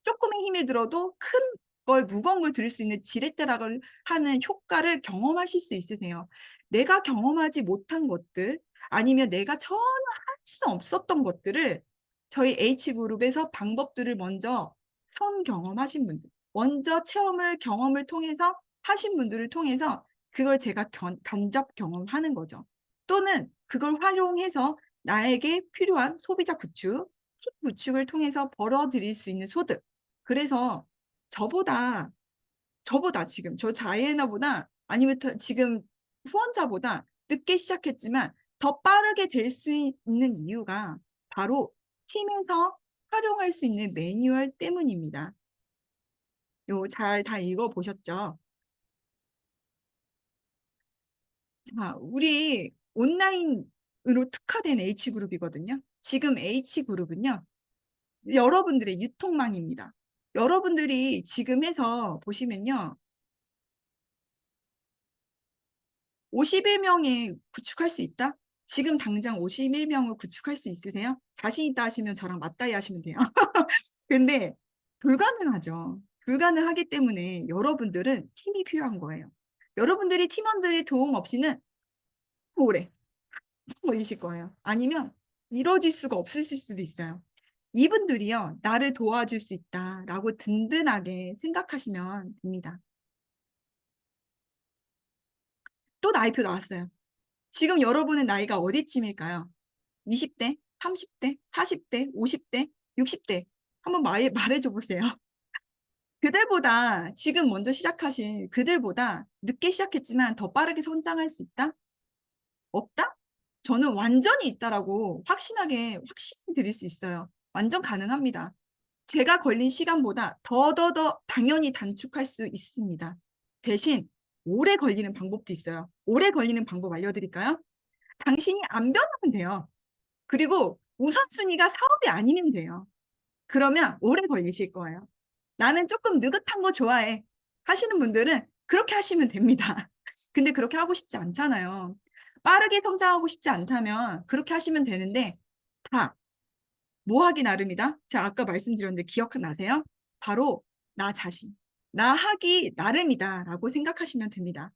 조금의 힘을 들어도 큰 걸, 무거운 걸 들을 수 있는 지렛대라고 하는 효과를 경험하실 수 있으세요. 내가 경험하지 못한 것들, 아니면 내가 전혀 할 수 없었던 것들을 저희 H그룹에서 방법들을 먼저 선 경험하신 분들, 먼저 체험을, 경험을 통해서 하신 분들을 통해서 그걸 제가 간접 경험하는 거죠. 또는 그걸 활용해서 나에게 필요한 소비자 구축, 팀 구축을 통해서 벌어들일 수 있는 소득. 그래서 저보다 지금 저 자이애나보다 아니면 지금 후원자보다 늦게 시작했지만 더 빠르게 될 수 있는 이유가 바로 팀에서 활용할 수 있는 매뉴얼 때문입니다. 요 잘 다 읽어보셨죠? 자, 우리 온라인으로 특화된 H그룹이거든요. 지금 H그룹은요. 여러분들의 유통망입니다. 여러분들이 지금 해서 보시면요. 51명이 구축할 수 있다? 지금 당장 51명을 구축할 수 있으세요? 자신 있다 하시면 저랑 맞다이 하시면 돼요. 근데 불가능하죠. 불가능하기 때문에 여러분들은 팀이 필요한 거예요. 여러분들이 팀원들의 도움 없이는 오래 걸리실 거예요. 아니면 이루어질 수가 없으실 수도 있어요. 이분들이요, 나를 도와줄 수 있다라고 든든하게 생각하시면 됩니다. 또 나이표 나왔어요. 지금 여러분의 나이가 어디쯤일까요? 20대, 30대, 40대, 50대, 60대. 한번 말해줘 보세요. 그들보다 지금 먼저 시작하신 그들보다 늦게 시작했지만 더 빠르게 성장할 수 있다? 없다? 저는 완전히 있다라고 확신히 드릴 수 있어요. 완전 가능합니다. 제가 걸린 시간보다 더더더 당연히 단축할 수 있습니다. 대신 오래 걸리는 방법도 있어요. 오래 걸리는 방법 알려드릴까요? 당신이 안 변하면 돼요. 그리고 우선순위가 사업이 아니면 돼요. 그러면 오래 걸리실 거예요. 나는 조금 느긋한 거 좋아해. 하시는 분들은 그렇게 하시면 됩니다. 근데 그렇게 하고 싶지 않잖아요. 빠르게 성장하고 싶지 않다면 그렇게 하시면 되는데 다 뭐 하기 나름이다. 제가 아까 말씀드렸는데 기억나세요? 바로 나 자신. 나 하기 나름이다라고 생각하시면 됩니다.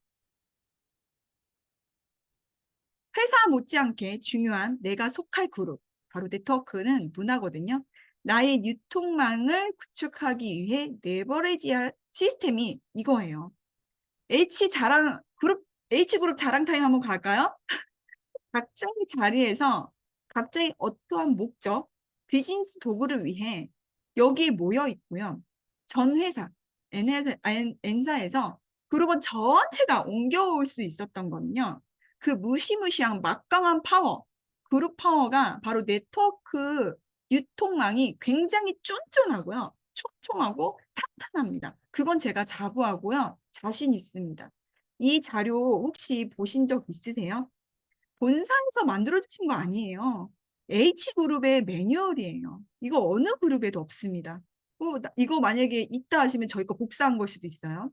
회사 못지않게 중요한 내가 속할 그룹, 바로 네트워크는 문화거든요. 나의 유통망을 구축하기 위해 레버리지할 시스템이 이거예요. H그룹 자랑 타임 한번 갈까요? 각자의 자리에서 각자의 어떠한 목적, 비즈니스 도구를 위해 여기에 모여 있고요. 전 회사, N사에서 그룹은 전체가 옮겨올 수 있었던 거는요. 그 무시무시한 막강한 파워, 그룹 파워가 바로 네트워크 유통망이 굉장히 쫀쫀하고요. 촘촘하고 탄탄합니다. 그건 제가 자부하고요. 자신 있습니다. 이 자료 혹시 보신 적 있으세요? 본사에서 만들어주신 거 아니에요. H그룹의 매뉴얼이에요. 이거 어느 그룹에도 없습니다. 이거 만약에 있다 하시면 저희 거 복사한 걸 수도 있어요.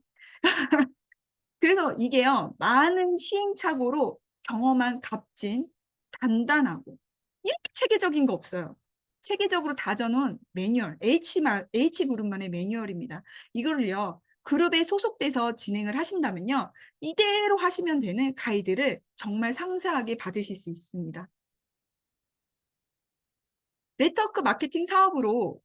그래서 이게요, 많은 시행착오로 경험한 값진, 단단하고, 이렇게 체계적인 거 없어요. 체계적으로 다져놓은 매뉴얼, H그룹만의 매뉴얼입니다. 이거를요, 그룹에 소속돼서 진행을 하신다면요. 이대로 하시면 되는 가이드를 정말 상세하게 받으실 수 있습니다. 네트워크 마케팅 사업으로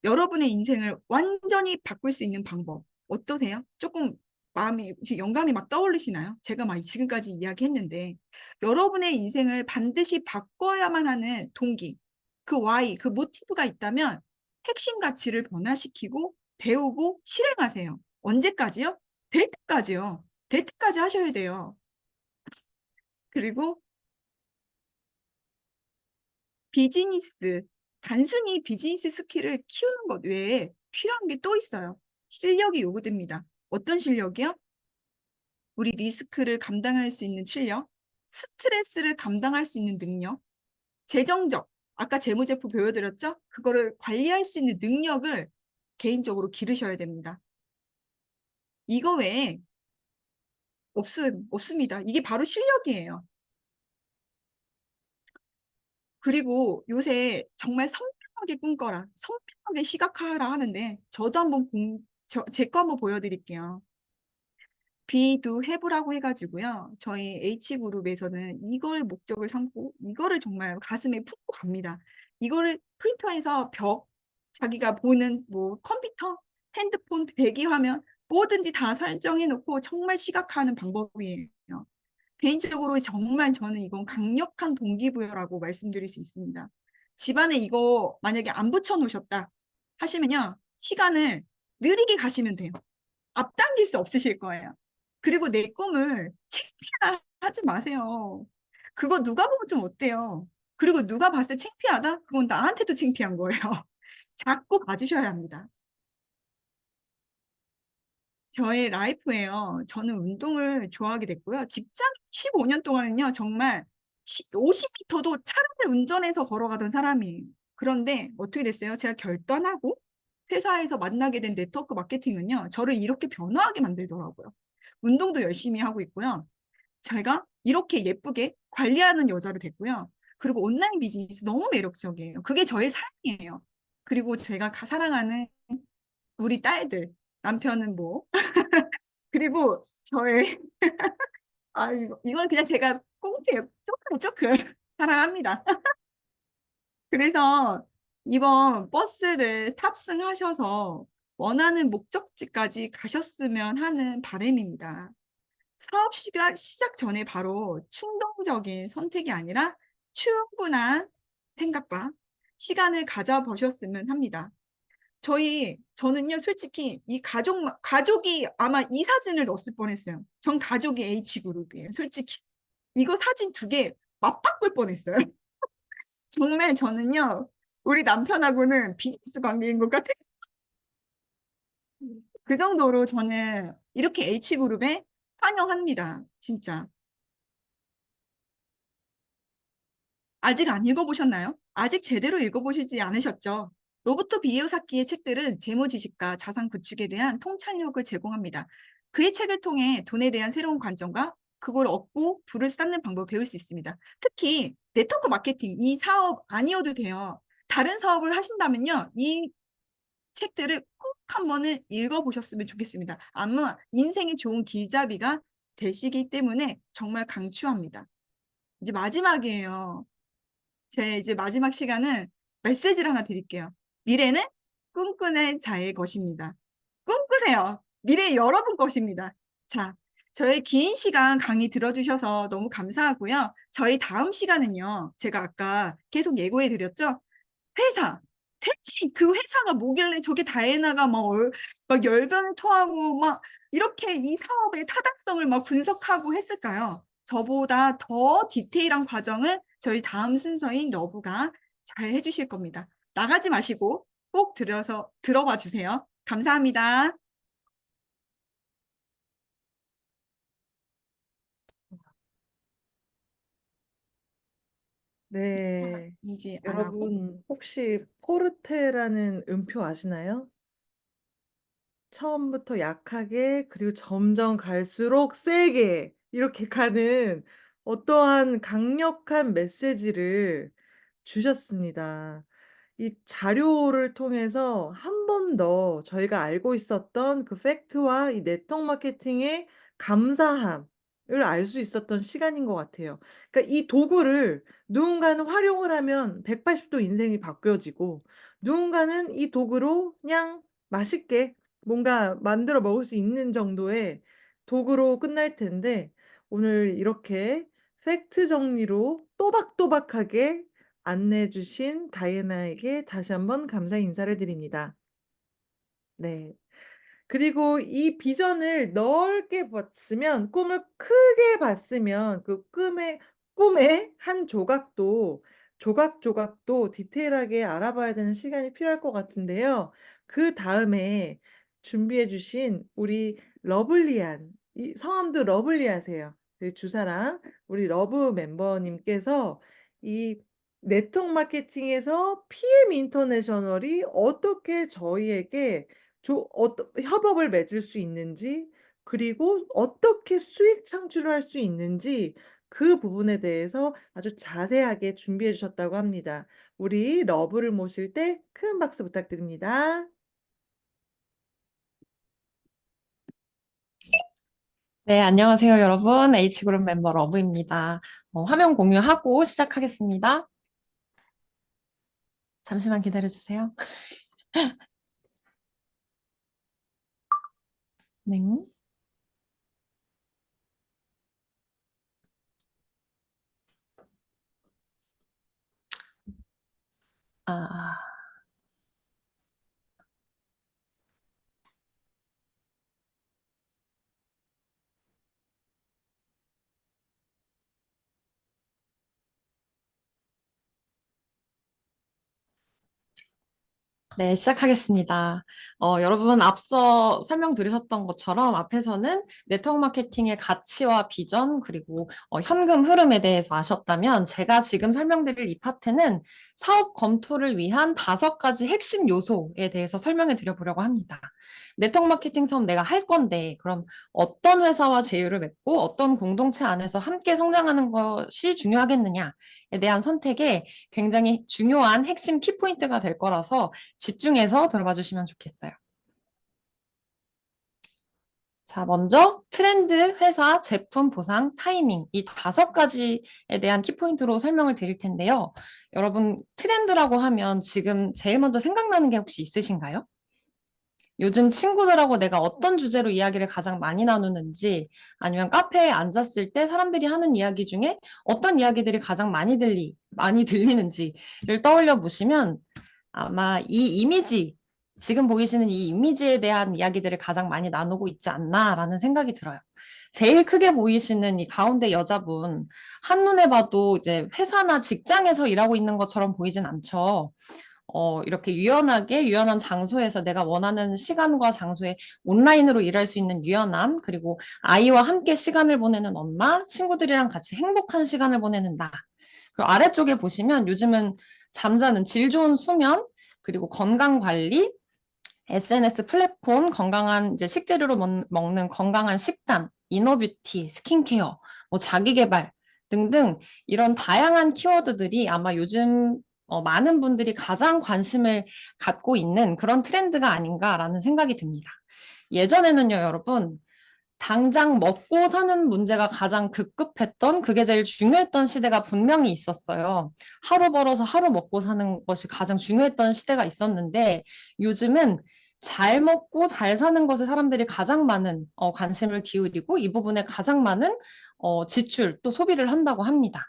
여러분의 인생을 완전히 바꿀 수 있는 방법 어떠세요? 조금 마음이 영감이 막 떠오르시나요? 제가 막 지금까지 이야기했는데 여러분의 인생을 반드시 바꿔야만 하는 동기, 그 why, 그 모티브가 있다면 핵심 가치를 변화시키고 배우고 실행하세요. 언제까지요? 될 때까지요. 될 때까지 하셔야 돼요. 그리고 비즈니스, 단순히 비즈니스 스킬을 키우는 것 외에 필요한 게 또 있어요. 실력이 요구됩니다. 어떤 실력이요? 우리 리스크를 감당할 수 있는 실력, 스트레스를 감당할 수 있는 능력, 재정적, 아까 재무제표 보여드렸죠? 그거를 관리할 수 있는 능력을 개인적으로 기르셔야 됩니다. 이거 외에 없습니다. 이게 바로 실력이에요. 그리고 요새 정말 선명하게 꿈꿔라, 선명하게 시각화하라 하는데 저도 한번 제 거 한번 보여드릴게요. be, do, have라고 해가지고요. 저희 H그룹에서는 이걸 목적을 삼고 이거를 정말 가슴에 품고 갑니다. 이거를 프린터에서 자기가 보는 뭐 컴퓨터, 핸드폰, 대기화면 뭐든지 다 설정해 놓고 정말 시각화하는 방법이에요. 개인적으로 정말 저는 이건 강력한 동기부여라고 말씀드릴 수 있습니다. 집안에 이거 만약에 안 붙여 놓으셨다 하시면요. 시간을 느리게 가시면 돼요. 앞당길 수 없으실 거예요. 그리고 내 꿈을 창피하지 마세요. 그거 누가 보면 좀 어때요? 그리고 누가 봤을 때 창피하다? 그건 나한테도 창피한 거예요. 자꾸 봐주셔야 합니다. 저의 라이프예요. 저는 운동을 좋아하게 됐고요. 직장 15년 동안은요, 정말 50m도 차를 운전해서 걸어가던 사람이에요. 그런데 어떻게 됐어요? 제가 결단하고 회사에서 만나게 된 네트워크 마케팅은요, 저를 이렇게 변화하게 만들더라고요. 운동도 열심히 하고 있고요. 제가 이렇게 예쁘게 관리하는 여자로 됐고요. 그리고 온라인 비즈니스 너무 매력적이에요. 그게 저의 삶이에요. 그리고 제가 사랑하는 우리 딸들, 남편은 뭐, 그리고 저의 이건 그냥 제가 꽁트예요. 조금 조금 사랑합니다. 그래서 이번 버스를 탑승하셔서 원하는 목적지까지 가셨으면 하는 바람입니다. 사업 시작 전에 바로 충동적인 선택이 아니라 충분한 생각과 시간을 가져보셨으면 합니다. 저는요, 솔직히 이 가족이 아마 이 사진을 넣었을 뻔했어요. 전 가족이 H그룹이에요. 솔직히. 이거 사진 두 개 맞바꿀 뻔했어요. 정말 저는요, 우리 남편하고는 비즈니스 관계인 것 같아요. 그 정도로 저는 이렇게 H그룹에 환영합니다. 진짜. 아직 안 읽어보셨나요? 아직 제대로 읽어보시지 않으셨죠? 로버토 비에오사키의 책들은 재무 지식과 자산 구축에 대한 통찰력을 제공합니다. 그의 책을 통해 돈에 대한 새로운 관점과 그걸 얻고 부를 쌓는 방법을 배울 수 있습니다. 특히 네트워크 마케팅, 이 사업 아니어도 돼요. 다른 사업을 하신다면요. 이 책들을 꼭 한번은 읽어보셨으면 좋겠습니다. 아마 인생의 좋은 길잡이가 되시기 때문에 정말 강추합니다. 이제 마지막이에요. 제 이제 마지막 시간은 메시지를 하나 드릴게요. 미래는 꿈꾸는 자의 것입니다. 꿈꾸세요. 미래 여러분 것입니다. 자, 저희 긴 시간 강의 들어주셔서 너무 감사하고요. 저희 다음 시간은요. 제가 아까 계속 예고해 드렸죠. 회사. 대체 그 회사가 뭐길래 저게 다이애나가 막 열변을 토하고 막 이렇게 이 사업의 타당성을 막 분석하고 했을까요? 저보다 더 디테일한 과정을 저희 다음 순서인 러브가 잘 해주실 겁니다. 나가지 마시고 꼭 들어봐 주세요. 감사합니다. 네. 이제 안 하고. 여러분, 혹시 포르테라는 음표 아시나요? 처음부터 약하게, 그리고 점점 갈수록 세게, 이렇게 가는 어떠한 강력한 메시지를 주셨습니다. 이 자료를 통해서 한 번 더 저희가 알고 있었던 그 팩트와 이 네트워크 마케팅의 감사함을 알 수 있었던 시간인 것 같아요. 그러니까 이 도구를 누군가는 활용을 하면 180도 인생이 바뀌어지고, 누군가는 이 도구로 그냥 맛있게 뭔가 만들어 먹을 수 있는 정도의 도구로 끝날 텐데, 오늘 이렇게 팩트 정리로 또박또박하게 안내해 주신 다이애나에게 다시 한번 감사 인사를 드립니다. 네. 그리고 이 비전을 넓게 봤으면, 꿈을 크게 봤으면 그 꿈의 한 조각조각도 디테일하게 알아봐야 되는 시간이 필요할 것 같은데요. 그다음에 준비해 주신 우리 러블리한, 이 성함도 러블리하세요. 그 주사랑 우리 러브 멤버님께서 이 네트워크 마케팅에서 PM 인터내셔널이 어떻게 저희에게 협업을 맺을 수 있는지, 그리고 어떻게 수익 창출을 할 수 있는지, 그 부분에 대해서 아주 자세하게 준비해 주셨다고 합니다. 우리 러브를 모실 때 큰 박수 부탁드립니다. 네, 안녕하세요, 여러분. H그룹 멤버 러브입니다. 화면 공유하고 시작하겠습니다. 잠시만 기다려주세요. 네. 아, 네, 시작하겠습니다. 여러분, 앞서 설명드리셨던 것처럼 앞에서는 네트워크 마케팅의 가치와 비전, 그리고 현금 흐름에 대해서 아셨다면, 제가 지금 설명드릴 이 파트는 사업 검토를 위한 5가지 핵심 요소에 대해서 설명해 드려보려고 합니다. 네트워크 마케팅 사업 내가 할 건데, 그럼 어떤 회사와 제휴를 맺고 어떤 공동체 안에서 함께 성장하는 것이 중요하겠느냐에 대한 선택에 굉장히 중요한 핵심 키포인트가 될 거라서 집중해서 들어봐 주시면 좋겠어요. 자, 먼저 트렌드, 회사, 제품, 보상, 타이밍 이 5가지에 대한 키포인트로 설명을 드릴 텐데요. 여러분, 트렌드라고 하면 지금 제일 먼저 생각나는 게 혹시 있으신가요? 요즘 친구들하고 내가 어떤 주제로 이야기를 가장 많이 나누는지, 아니면 카페에 앉았을 때 사람들이 하는 이야기 중에 어떤 이야기들이 가장 많이 들리는지를 떠올려 보시면 아마 이 이미지, 지금 보이시는 이 이미지에 대한 이야기들을 가장 많이 나누고 있지 않나라는 생각이 들어요. 제일 크게 보이시는 이 가운데 여자분, 한눈에 봐도 이제 회사나 직장에서 일하고 있는 것처럼 보이진 않죠. 이렇게 유연한 장소에서 내가 원하는 시간과 장소에 온라인으로 일할 수 있는 유연함, 그리고 아이와 함께 시간을 보내는 엄마, 친구들이랑 같이 행복한 시간을 보내는 나. 그리고 아래쪽에 보시면 요즘은 잠자는 질 좋은 수면, 그리고 건강 관리, SNS 플랫폼, 건강한 이제 식재료로 먹는 건강한 식단, 이너뷰티, 스킨케어, 뭐 자기개발 등등 이런 다양한 키워드들이 아마 요즘 많은 분들이 가장 관심을 갖고 있는 그런 트렌드가 아닌가라는 생각이 듭니다. 예전에는요, 여러분, 당장 먹고 사는 문제가 가장 급급했던, 그게 제일 중요했던 시대가 분명히 있었어요. 하루 벌어서 하루 먹고 사는 것이 가장 중요했던 시대가 있었는데, 요즘은 잘 먹고 잘 사는 것에 사람들이 가장 많은 관심을 기울이고, 이 부분에 가장 많은 지출, 또 소비를 한다고 합니다.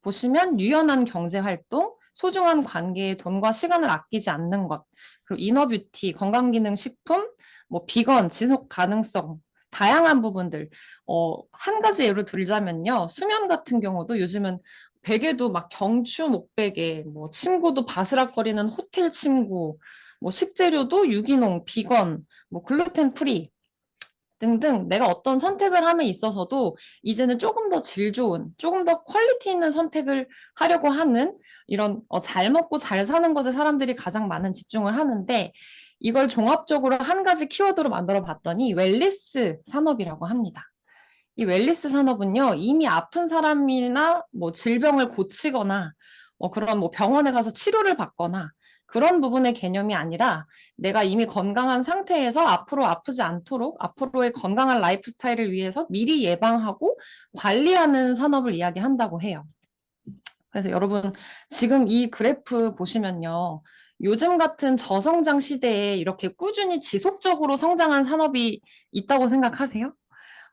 보시면 유연한 경제 활동, 소중한 관계에 돈과 시간을 아끼지 않는 것, 그리고 이너뷰티, 건강기능식품, 뭐 비건, 지속 가능성, 다양한 부분들. 한 가지 예로 들자면요. 수면 같은 경우도 요즘은 베개도 막 경추 목베개, 뭐 침구도 바스락거리는 호텔 침구, 뭐 식재료도 유기농, 비건, 뭐 글루텐 프리 등등 내가 어떤 선택을 함에 있어서도 이제는 조금 더 질 좋은, 조금 더 퀄리티 있는 선택을 하려고 하는 이런 잘 먹고 잘 사는 것에 사람들이 가장 많은 집중을 하는데 이걸 종합적으로 한 가지 키워드로 만들어 봤더니 웰리스 산업이라고 합니다. 이 웰리스 산업은요, 이미 아픈 사람이나 뭐 질병을 고치거나 그런 뭐 병원에 가서 치료를 받거나 그런 부분의 개념이 아니라 내가 이미 건강한 상태에서 앞으로 아프지 않도록 앞으로의 건강한 라이프 스타일을 위해서 미리 예방하고 관리하는 산업을 이야기한다고 해요. 그래서 여러분 지금 이 그래프 보시면요. 요즘 같은 저성장 시대에 이렇게 꾸준히 지속적으로 성장한 산업이 있다고 생각하세요?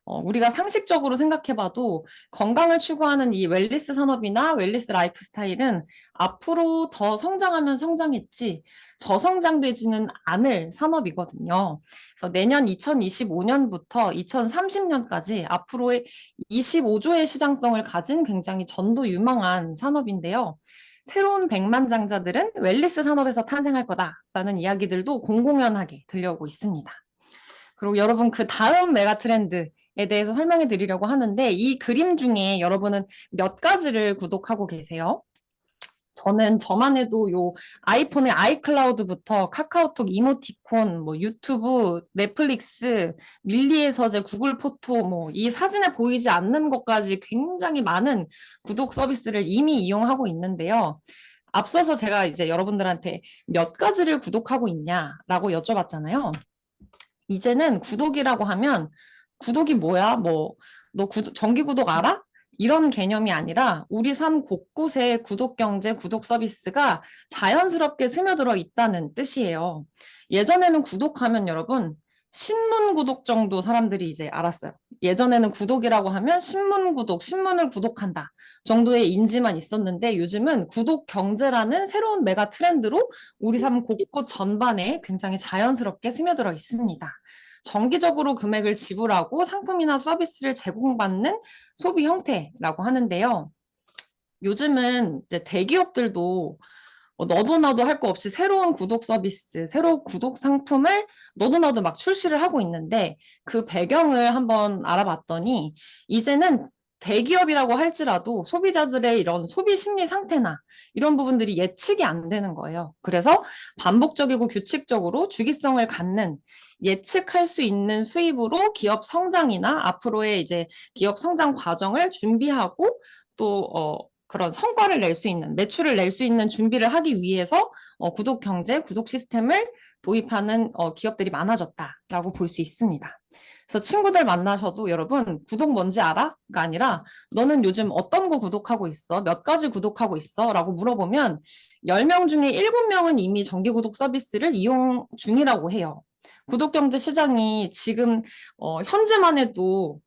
우리가 상식적으로 생각해봐도 건강을 추구하는 이 웰니스 산업이나 웰니스 라이프 스타일은 앞으로 더 성장하면 성장했지 저성장되지는 않을 산업이거든요. 그래서 내년 2025년부터 2030년까지 앞으로의 25조의 시장성을 가진 굉장히 전도 유망한 산업인데요. 새로운 백만장자들은 웰니스 산업에서 탄생할 거다라는 이야기들도 공공연하게 들려오고 있습니다. 그리고 여러분 그 다음 메가 트렌드에 대해서 설명해 드리려고 하는데 이 그림 중에 여러분은 몇 가지를 구독하고 계세요? 저는 저만 해도 요 아이폰의 아이클라우드부터 카카오톡 이모티콘, 뭐 유튜브, 넷플릭스, 밀리의 서재, 구글 포토, 뭐 이 사진에 보이지 않는 것까지 굉장히 많은 구독 서비스를 이미 이용하고 있는데요. 앞서서 제가 이제 여러분들한테 몇 가지를 구독하고 있냐라고 여쭤봤잖아요. 이제는 구독이라고 하면 구독이 뭐야? 뭐, 너 정기 구독 알아? 이런 개념이 아니라 우리 삶 곳곳에 구독 경제, 구독 서비스가 자연스럽게 스며들어 있다는 뜻이에요. 예전에는 구독하면 여러분, 신문 구독 정도 사람들이 이제 알았어요. 예전에는 구독이라고 하면 신문 구독, 신문을 구독한다 정도의 인지만 있었는데 요즘은 구독 경제라는 새로운 메가 트렌드로 우리 삶 곳곳 전반에 굉장히 자연스럽게 스며들어 있습니다. 정기적으로 금액을 지불하고 상품이나 서비스를 제공받는 소비 형태라고 하는데요. 요즘은 이제 대기업들도 너도 나도 할 거 없이 새로운 구독 서비스, 새로운 구독 상품을 너도 나도 막 출시를 하고 있는데 그 배경을 한번 알아봤더니 이제는 대기업이라고 할지라도 소비자들의 이런 소비 심리 상태나 이런 부분들이 예측이 안 되는 거예요. 그래서 반복적이고 규칙적으로 주기성을 갖는 예측할 수 있는 수입으로 기업 성장이나 앞으로의 이제 기업 성장 과정을 준비하고 또 그런 성과를 낼 수 있는, 매출을 낼 수 있는 준비를 하기 위해서 구독 경제, 구독 시스템을 도입하는 기업들이 많아졌다라고 볼 수 있습니다. 그래서 친구들 만나셔도 여러분 구독 뭔지 알아? 가 아니라 너는 요즘 어떤 거 구독하고 있어? 몇 가지 구독하고 있어? 라고 물어보면 10명 중에 7명은 이미 정기 구독 서비스를 이용 중이라고 해요. 구독 경제 시장이 지금 현재만 해도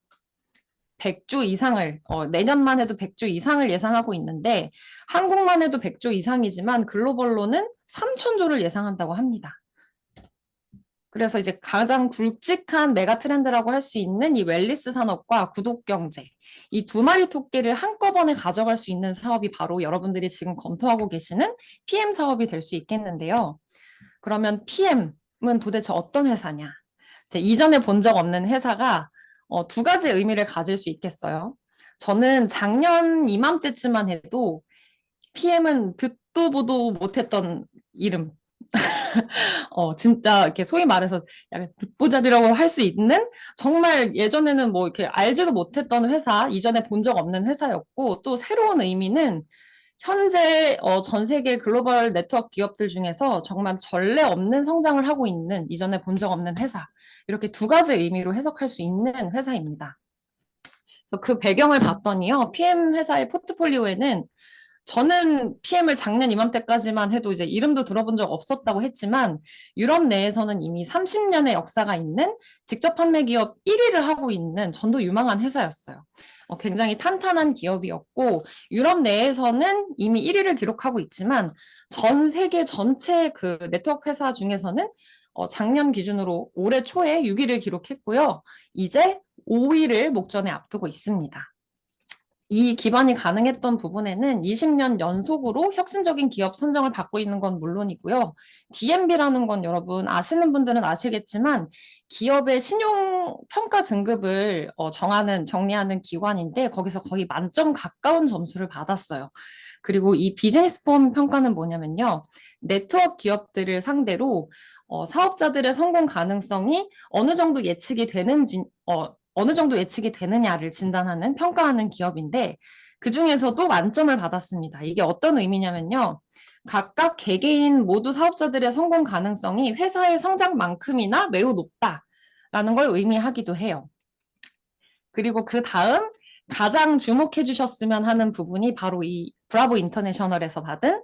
100조 이상을 내년만 해도 100조 이상을 예상하고 있는데 한국만 해도 100조 이상이지만 글로벌로는 3천조를 예상한다고 합니다. 그래서 이제 가장 굵직한 메가 트렌드라고 할 수 있는 이 웰니스 산업과 구독 경제 이 두 마리 토끼를 한꺼번에 가져갈 수 있는 사업이 바로 여러분들이 지금 검토하고 계시는 PM 사업이 될 수 있겠는데요. 그러면 PM은 도대체 어떤 회사냐? 이전에 본 적 없는 회사가 두 가지 의미를 가질 수 있겠어요. 저는 작년 이맘때쯤만 해도 PM은 듣도 보도 못했던 이름. 진짜 이렇게 소위 말해서 약간 듣보잡이라고 할 수 있는 정말 예전에는 뭐 이렇게 알지도 못했던 회사, 이전에 본 적 없는 회사였고 또 새로운 의미는 현재 전 세계 글로벌 네트워크 기업들 중에서 정말 전례 없는 성장을 하고 있는 이전에 본 적 없는 회사. 이렇게 두 가지 의미로 해석할 수 있는 회사입니다. 그래서 그 배경을 봤더니요. PM 회사의 포트폴리오에는 저는 PM을 작년 이맘때까지만 해도 이제 이름도 들어본 적 없었다고 했지만 유럽 내에서는 이미 30년의 역사가 있는 직접 판매 기업 1위를 하고 있는 전도 유망한 회사였어요. 굉장히 탄탄한 기업이었고 유럽 내에서는 이미 1위를 기록하고 있지만 전 세계 전체 그 네트워크 회사 중에서는 작년 기준으로 올해 초에 6위를 기록했고요. 이제 5위를 목전에 앞두고 있습니다. 이 기반이 가능했던 부분에는 20년 연속으로 혁신적인 기업 선정을 받고 있는 건 물론이고요. DMB라는 건 여러분 아시는 분들은 아시겠지만 기업의 신용 평가 등급을 정리하는 기관인데 거기서 거의 만점 가까운 점수를 받았어요. 그리고 이 비즈니스 폼 평가는 뭐냐면요. 네트워크 기업들을 상대로 사업자들의 성공 가능성이 어느 정도 예측이 되느냐를 진단하는, 평가하는 기업인데 그 중에서도 만점을 받았습니다. 이게 어떤 의미냐면요. 각각 개개인 모두 사업자들의 성공 가능성이 회사의 성장만큼이나 매우 높다라는 걸 의미하기도 해요. 그리고 그 다음 가장 주목해 주셨으면 하는 부분이 바로 이 브라보 인터내셔널에서 받은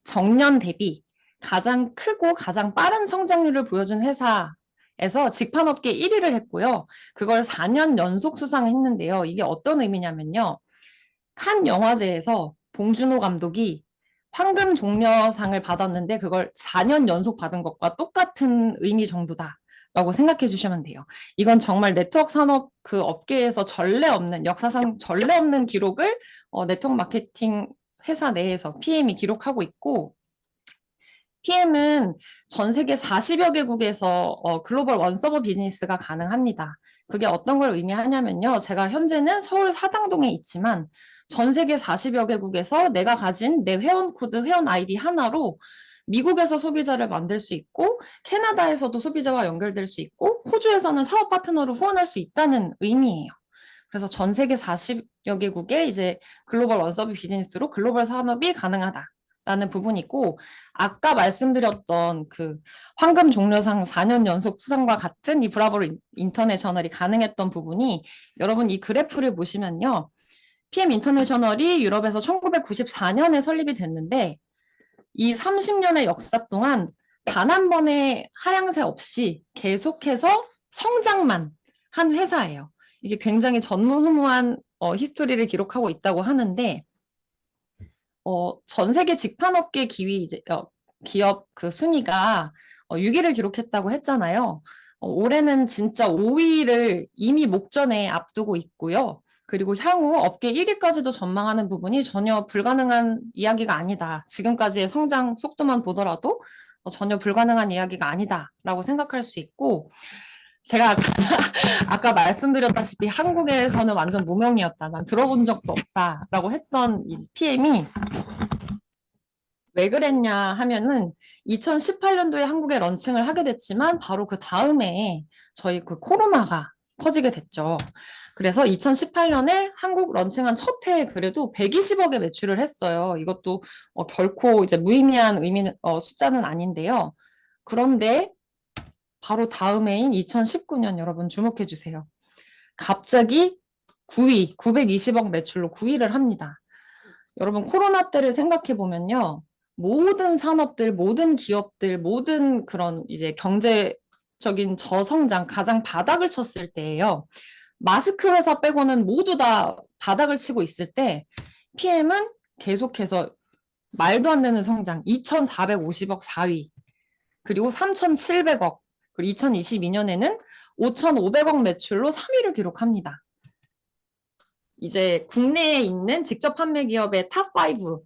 정년 대비 가장 크고 가장 빠른 성장률을 보여준 회사에서 직판업계 1위를 했고요. 그걸 4년 연속 수상했는데요. 이게 어떤 의미냐면요. 칸 영화제에서 봉준호 감독이 황금 종려상을 받았는데 그걸 4년 연속 받은 것과 똑같은 의미 정도다라고 생각해 주시면 돼요. 이건 정말 네트워크 산업 그 업계에서 전례 없는, 역사상 전례 없는 기록을 네트워크 마케팅 회사 내에서 PM이 기록하고 있고, PM은 전 세계 40여 개국에서 글로벌 원서버 비즈니스가 가능합니다. 그게 어떤 걸 의미하냐면요. 제가 현재는 서울 사당동에 있지만 전 세계 40여 개국에서 내가 가진 내 회원 코드, 회원 아이디 하나로 미국에서 소비자를 만들 수 있고, 캐나다에서도 소비자와 연결될 수 있고, 호주에서는 사업 파트너를 후원할 수 있다는 의미예요. 그래서 전 세계 40여 개국의 이제 글로벌 원서비 비즈니스로 글로벌 산업이 가능하다라는 부분이고, 아까 말씀드렸던 그 황금 종려상 4년 연속 수상과 같은 이 브라보 인터내셔널이 가능했던 부분이, 여러분 이 그래프를 보시면요. PM 인터내셔널이 유럽에서 1994년에 설립이 됐는데 이 30년의 역사 동안 단 한 번의 하향세 없이 계속해서 성장만 한 회사예요. 이게 굉장히 전무후무한 히스토리를 기록하고 있다고 하는데, 전 세계 직판업계 기업 그 순위가 6위를 기록했다고 했잖아요. 올해는 진짜 5위를 이미 목전에 앞두고 있고요. 그리고 향후 업계 1위까지도 전망하는 부분이 전혀 불가능한 이야기가 아니다. 지금까지의 성장 속도만 보더라도 전혀 불가능한 이야기가 아니다라고 생각할 수 있고, 제가 아까 말씀드렸다시피 한국에서는 완전 무명이었다. 난 들어본 적도 없다라고 했던 이 PM이 왜 그랬냐 하면은 2018년도에 한국에 런칭을 하게 됐지만 바로 그 다음에 저희 그 코로나가 터지게 됐죠. 그래서 2018년에 한국 런칭한 첫 해에 그래도 120억의 매출을 했어요. 이것도 결코 이제 무의미한 숫자는 아닌데요. 그런데 바로 다음 해인 2019년 여러분 주목해 주세요. 갑자기 9위, 920억 매출로 9위를 합니다. 여러분 코로나 때를 생각해 보면요. 모든 산업들, 모든 기업들, 모든 그런 이제 경제적인 저성장, 가장 바닥을 쳤을 때예요. 마스크 회사 빼고는 모두 다 바닥을 치고 있을 때 PM은 계속해서 말도 안 되는 성장, 2,450억 4위, 그리고 3,700억, 그리고 2022년에는 5,500억 매출로 3위를 기록합니다. 이제 국내에 있는 직접 판매 기업의 탑5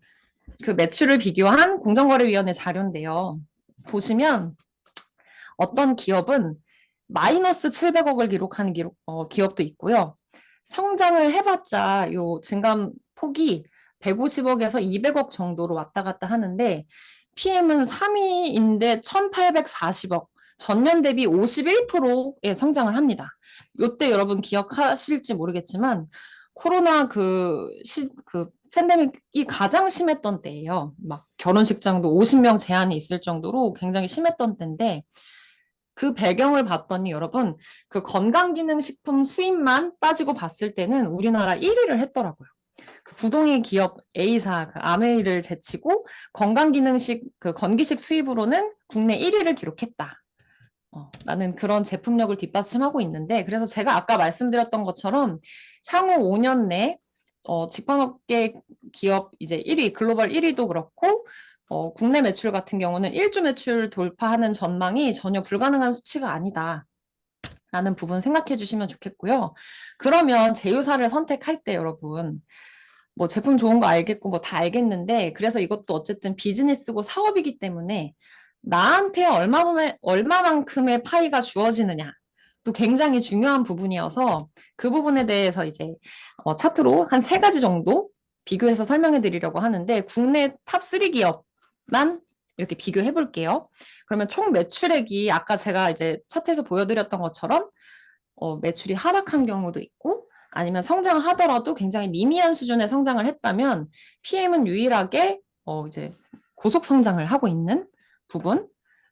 그 매출을 비교한 공정거래위원회 자료인데요. 보시면 어떤 기업은 마이너스 700억을 기록한 기업도 있고요. 성장을 해봤자 요 증감 폭이 150억에서 200억 정도로 왔다 갔다 하는데 PM은 3위인데 1840억, 전년 대비 51%의 성장을 합니다. 요때 여러분 기억하실지 모르겠지만 코로나 그 팬데믹이 가장 심했던 때예요. 막 결혼식장도 50명 제한이 있을 정도로 굉장히 심했던 때인데 그 배경을 봤더니 여러분 그 건강기능식품 수입만 따지고 봤을 때는 우리나라 1위를 했더라고요. 그 부동의 기업 A사 그 아메이를 제치고 건강기능식 그 건기식 수입으로는 국내 1위를 기록했다. 라는 그런 제품력을 뒷받침하고 있는데, 그래서 제가 아까 말씀드렸던 것처럼 향후 5년 내 직관업계 기업 이제 1위, 글로벌 1위도 그렇고 국내 매출 같은 경우는 1조 매출 돌파하는 전망이 전혀 불가능한 수치가 아니다. 라는 부분 생각해 주시면 좋겠고요. 그러면 제휴사를 선택할 때 여러분, 뭐 제품 좋은 거 알겠고 뭐 다 알겠는데, 그래서 이것도 어쨌든 비즈니스고 사업이기 때문에 나한테 얼마만큼의 파이가 주어지느냐 또 굉장히 중요한 부분이어서 그 부분에 대해서 이제 차트로 한 3가지 정도 비교해서 설명해 드리려고 하는데, 국내 탑3 기업만 이렇게 비교해 볼게요. 그러면 총 매출액이 아까 제가 이제 차트에서 보여드렸던 것처럼 매출이 하락한 경우도 있고 아니면 성장하더라도 굉장히 미미한 수준의 성장을 했다면 PM은 유일하게 이제 고속 성장을 하고 있는 부분,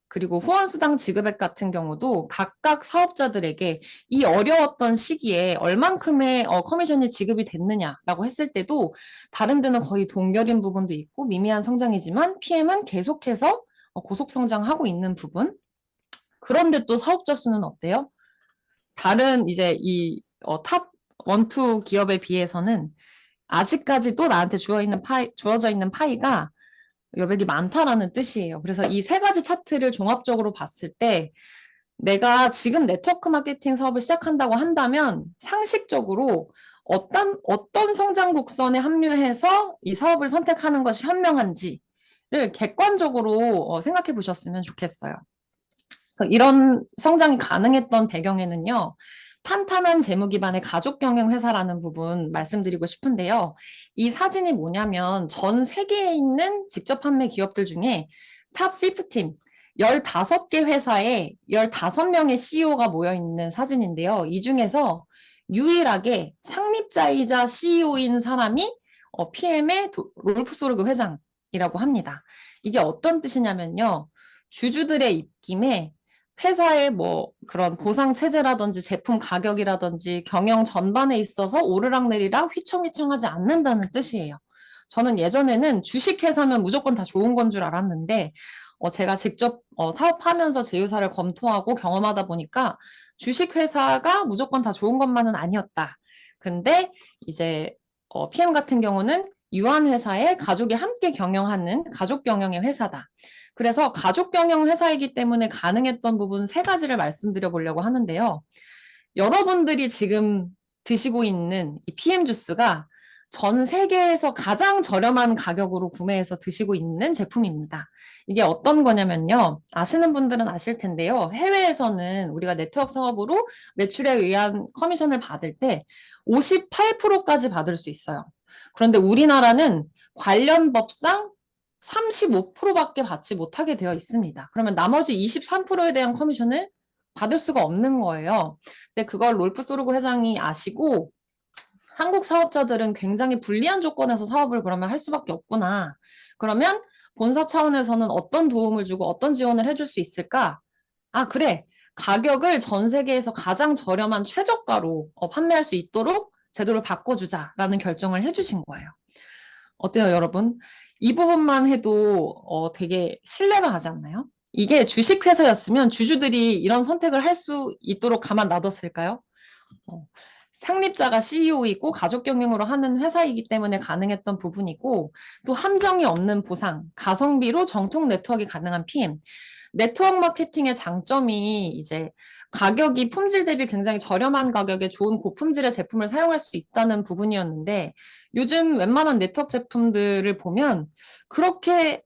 그리고 후원수당 지급액 같은 경우도 각각 사업자들에게 이 어려웠던 시기에 얼만큼의 커미션이 지급이 됐느냐라고 했을 때도 다른 데는 거의 동결인 부분도 있고 미미한 성장이지만 PM은 계속해서 고속 성장하고 있는 부분. 그런데 또 사업자 수는 어때요? 다른 이제 탑 1, 2 기업에 비해서는 아직까지 또 나한테 주어져 있는 파이가 여백이 많다라는 뜻이에요. 그래서 이 세 가지 차트를 종합적으로 봤을 때 내가 지금 네트워크 마케팅 사업을 시작한다고 한다면 상식적으로 어떤 성장 곡선에 합류해서 이 사업을 선택하는 것이 현명한지를 객관적으로 생각해 보셨으면 좋겠어요. 그래서 이런 성장이 가능했던 배경에는요, 탄탄한 재무 기반의 가족 경영 회사라는 부분 말씀드리고 싶은데요. 이 사진이 뭐냐면 전 세계에 있는 직접 판매 기업들 중에 탑 15, 15개 회사에 15명의 CEO가 모여 있는 사진인데요. 이 중에서 유일하게 창립자이자 CEO인 사람이 PM의 롤프 소르그 회장이라고 합니다. 이게 어떤 뜻이냐면요. 주주들의 입김에 회사의 뭐 그런 보상 체제라든지 제품 가격이라든지 경영 전반에 있어서 오르락내리락 휘청휘청하지 않는다는 뜻이에요. 저는 예전에는 주식회사면 무조건 다 좋은 건 줄 알았는데 제가 직접 사업하면서 제휴사를 검토하고 경험하다 보니까 주식회사가 무조건 다 좋은 것만은 아니었다. 근데 이제 PM 같은 경우는 유한회사에 가족이 함께 경영하는 가족 경영의 회사다. 그래서 가족 경영 회사이기 때문에 가능했던 부분 세 가지를 말씀드려 보려고 하는데요. 여러분들이 지금 드시고 있는 이 PM 주스가 전 세계에서 가장 저렴한 가격으로 구매해서 드시고 있는 제품입니다. 이게 어떤 거냐면요. 아시는 분들은 아실 텐데요. 해외에서는 우리가 네트워크 사업으로 매출에 의한 커미션을 받을 때 58%까지 받을 수 있어요. 그런데 우리나라는 관련 법상 35%밖에 받지 못하게 되어 있습니다. 그러면 나머지 23%에 대한 커미션을 받을 수가 없는 거예요. 근데 그걸 롤프 소르고 회장이 아시고 한국 사업자들은 굉장히 불리한 조건에서 사업을 그러면 할 수밖에 없구나. 그러면 본사 차원에서는 어떤 도움을 주고 어떤 지원을 해줄 수 있을까? 아, 그래. 가격을 전 세계에서 가장 저렴한 최저가로 판매할 수 있도록 제도를 바꿔주자라는 결정을 해주신 거예요. 어때요, 여러분? 이 부분만 해도 되게 신뢰가 가지 않나요? 이게 주식회사였으면 주주들이 이런 선택을 할 수 있도록 가만 놔뒀을까요? 창립자가 CEO이고 가족 경영으로 하는 회사이기 때문에 가능했던 부분이고 또 함정이 없는 보상, 가성비로 정통 네트워크가 가능한 PM. 네트워크 마케팅의 장점이 이제 가격이 품질 대비 굉장히 저렴한 가격에 좋은 고품질의 제품을 사용할 수 있다는 부분이었는데 요즘 웬만한 네트워크 제품들을 보면 그렇게